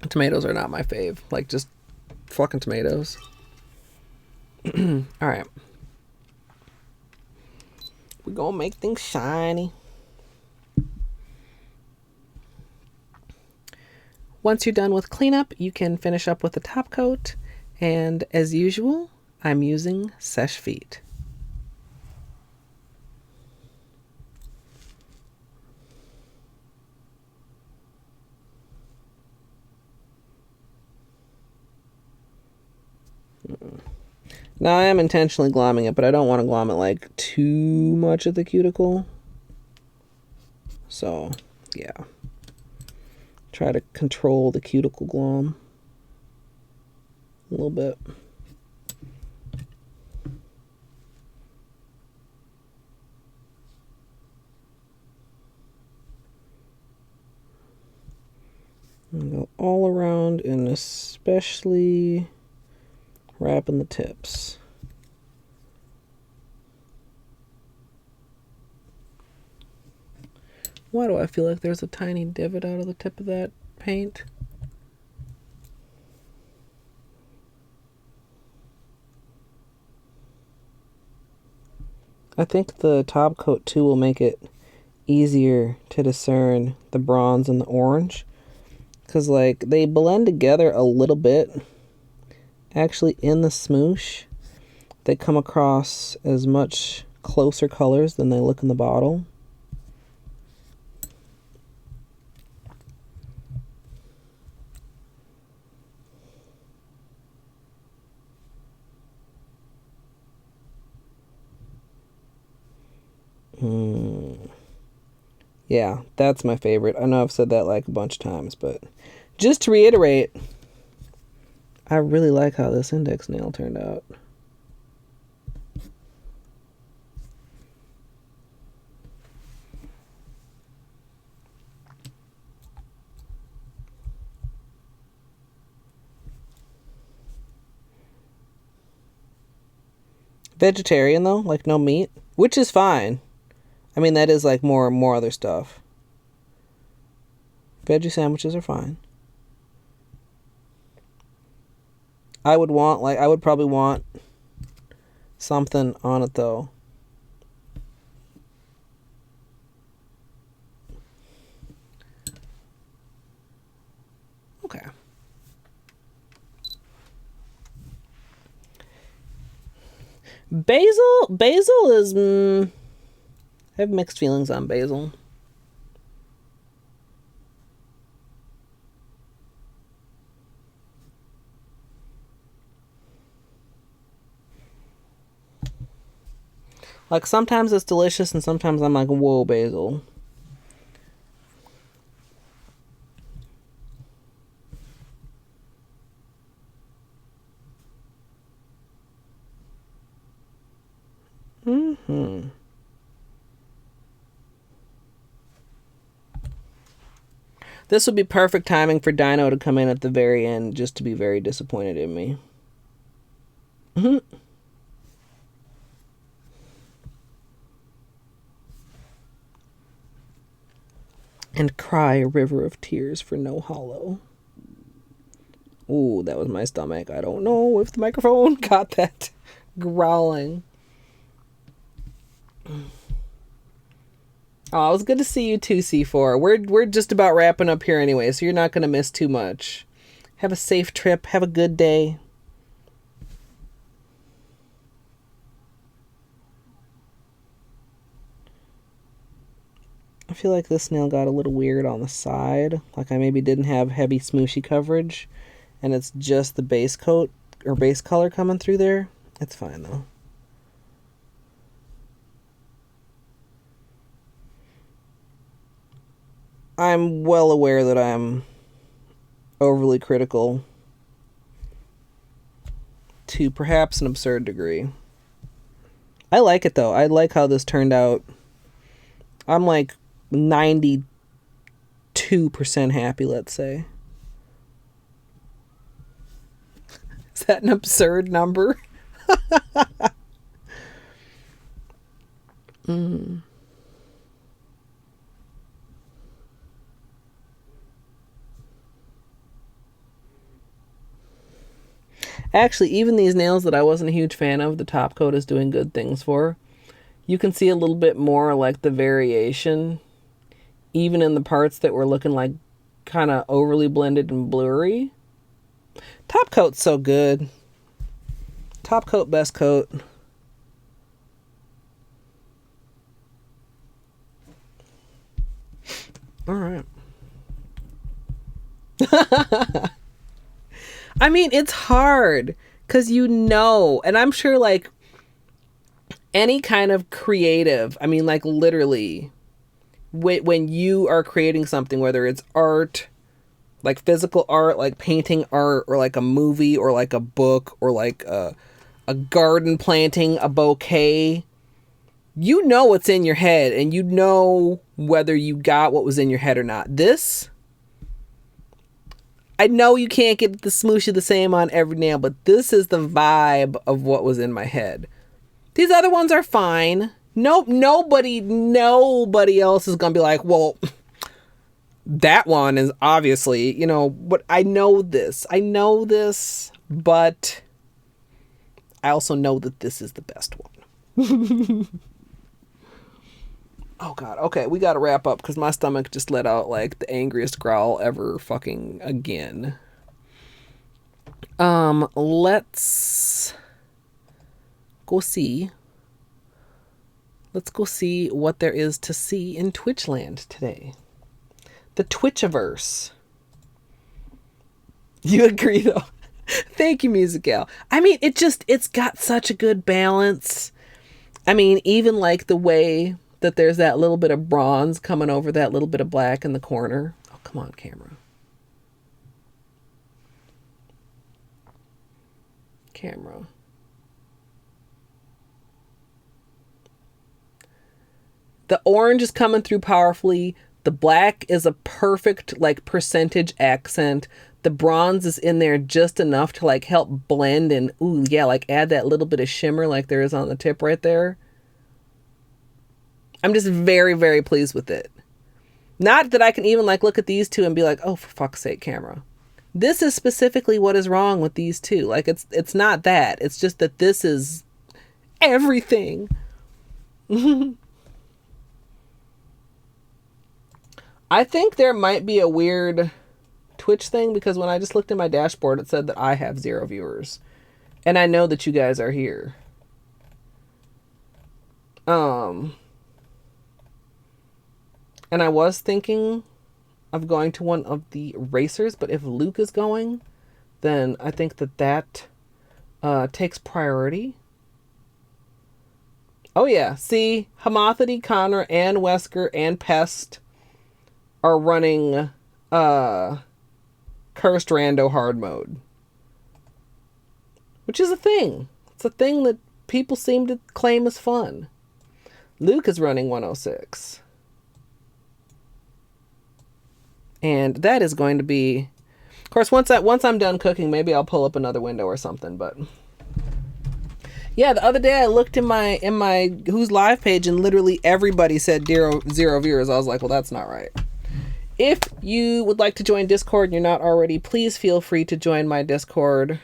Tomatoes are not my fave. Like, just fucking tomatoes. All right. We're gonna make things shiny. Once you're done with cleanup, you can finish up with the top coat. And as usual, I'm using Seche Vite. Now I am intentionally glomming it, but I don't want to glom it like too much at the cuticle. So, yeah. Try to control the cuticle glom a little bit. And go all around, and especially wrapping the tips. Why do I feel like there's a tiny divot out of the tip of that paint? I think the top coat too will make it easier to discern the bronze and the orange, because like they blend together a little bit. Actually, in the smoosh, they come across as much closer colors than they look in the bottle. Yeah, that's my favorite. I know I've said that like a bunch of times, but just to reiterate, I really like how this index nail turned out. Vegetarian though, like no meat, which is fine. I mean, that is like more other stuff. Veggie sandwiches are fine. I would probably want something on it though. Okay. Basil is I have mixed feelings on basil. Like sometimes it's delicious and sometimes I'm like, whoa, basil. This would be perfect timing for Dino to come in at the very end just to be very disappointed in me. And cry a river of tears for no hollow. Ooh, that was my stomach. I don't know if the microphone got that growling. Oh, it was good to see you too, C4. We're just about wrapping up here anyway, so you're not going to miss too much. Have a safe trip. Have a good day. I feel like this nail got a little weird on the side. Like I maybe didn't have heavy smooshy coverage, and it's just the base coat or base color coming through there. It's fine though. I'm well aware that I'm overly critical to perhaps an absurd degree. I like it though. I like how this turned out. I'm like 92% happy, let's say. Is that an absurd number? Actually, even these nails that I wasn't a huge fan of, the Topcoat is doing good things for. You can see a little bit more like the variation, even in the parts that were looking like kind of overly blended and blurry. Topcoat's so good. Topcoat, best coat. All right. I mean, it's hard because and I'm sure like any kind of creative, I mean, like literally, when you are creating something, whether it's art, like physical art, like painting art, or like a movie, or like a book, or like a garden planting, a bouquet, you know what's in your head, and you know whether you got what was in your head or not. This, I know you can't get the Smooshy the same on every nail, but this is the vibe of what was in my head. These other ones are fine. Nope, nobody else is gonna be like, well, that one is obviously, but I know this, but I also know that this is the best one. Oh God, okay, we gotta wrap up because my stomach just let out like the angriest growl ever fucking again. Let's go see. Let's go see what there is to see in Twitchland today. The Twitchiverse. You agree though? Thank you, Musical. I mean, it's got such a good balance. I mean, even like the way that there's that little bit of bronze coming over that little bit of black in the corner. Oh, come on, camera. The orange is coming through powerfully. The black is a perfect like percentage accent. The bronze is in there just enough to like help blend and like add that little bit of shimmer like there is on the tip right there. I'm just very, very pleased with it. Not that I can even like look at these two and be like, oh, for fuck's sake, camera. This is specifically what is wrong with these two. Like it's not that. It's just that this is everything. I think there might be a weird Twitch thing because when I just looked at my dashboard, it said that I have 0 viewers. And I know that you guys are here. And I was thinking of going to one of the racers, but if Luke is going, then I think that takes priority. Oh yeah, see, Hamathity, Connor, and Wesker, and Pest are running Cursed Rando hard mode. Which is a thing. It's a thing that people seem to claim is fun. Luke is running 106. And that is going to be... Of course, once I'm done cooking, maybe I'll pull up another window or something, but... Yeah, the other day I looked in my Who's Live page and literally everybody said 0 viewers. I was like, well, that's not right. If you would like to join Discord and you're not already, please feel free to join my Discord.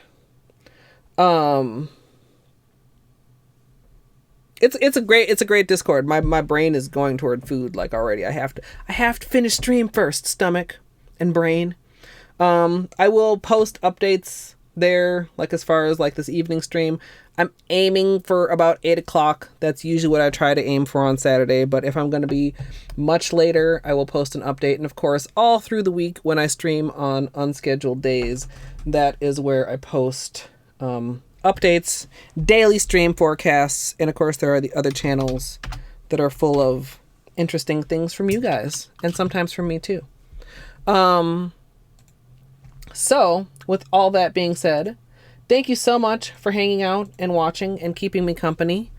It's a great Discord. My brain is going toward food like already. I have to finish stream first, stomach and brain. I will post updates there, like as far as like this evening stream. I'm aiming for about 8 o'clock. That's usually what I try to aim for on Saturday. But if I'm going to be much later, I will post an update. And of course, all through the week when I stream on unscheduled days, that is where I post updates, daily stream forecasts. And of course, there are the other channels that are full of interesting things from you guys. And sometimes from me too. So with all that being said, thank you so much for hanging out and watching and keeping me company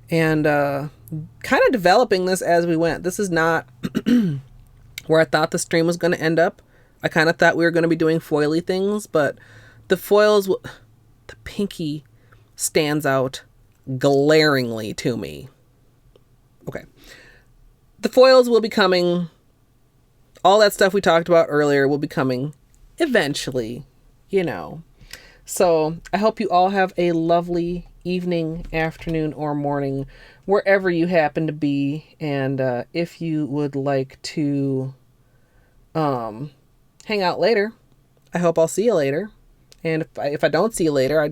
and kind of developing this as we went. This is not where I thought the stream was going to end up. I kind of thought we were going to be doing foily things, but the foils, the pinky stands out glaringly to me. Okay. The foils will be coming. All that stuff we talked about earlier will be coming eventually, you know. So I hope you all have a lovely evening, afternoon, or morning, wherever you happen to be. And if you would like to hang out later, I hope I'll see you later. And if I don't see you later, I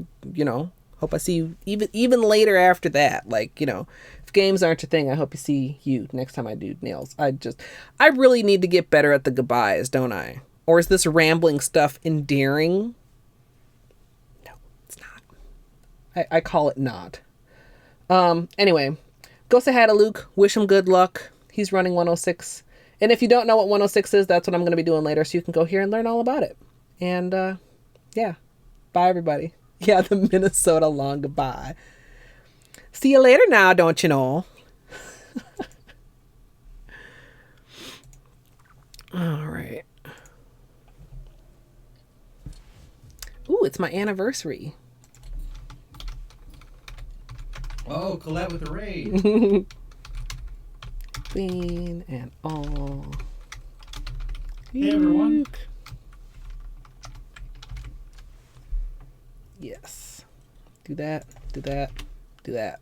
hope I see you even later after that. Like, if games aren't your thing, I hope you see you next time I do nails. I really need to get better at the goodbyes, don't I? Or is this rambling stuff endearing? No, it's not. I call it not. Anyway, go say hi to Luke. Wish him good luck. He's running 106. And if you don't know what 106 is, that's what I'm going to be doing later. So you can go here and learn all about it. And, yeah. Bye, everybody. Yeah, the Minnesota long goodbye. See you later now, don't you know? All right. Ooh, it's my anniversary. Oh, Colette with the raid. Queen and all. Hey, everyone. Yes. Do that, do that, do that.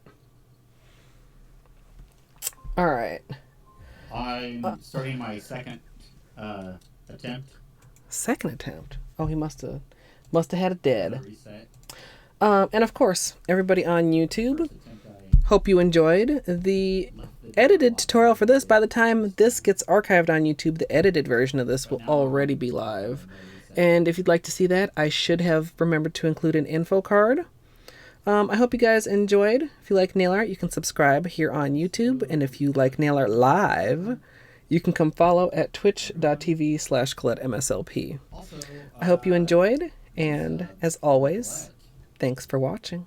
All right. I'm starting my second attempt. Second attempt. Oh, he must have had it dead. Reset. And of course, everybody on YouTube, hope you enjoyed the edited tutorial for this. By the time this gets archived on YouTube, the edited version of this will already be live. And if you'd like to see that, I should have remembered to include an info card. I hope you guys enjoyed. If you like nail art, you can subscribe here on YouTube. And if you like nail art live, you can come follow at twitch.tv/ColetteMSLP. I hope you enjoyed. And as always, thanks for watching.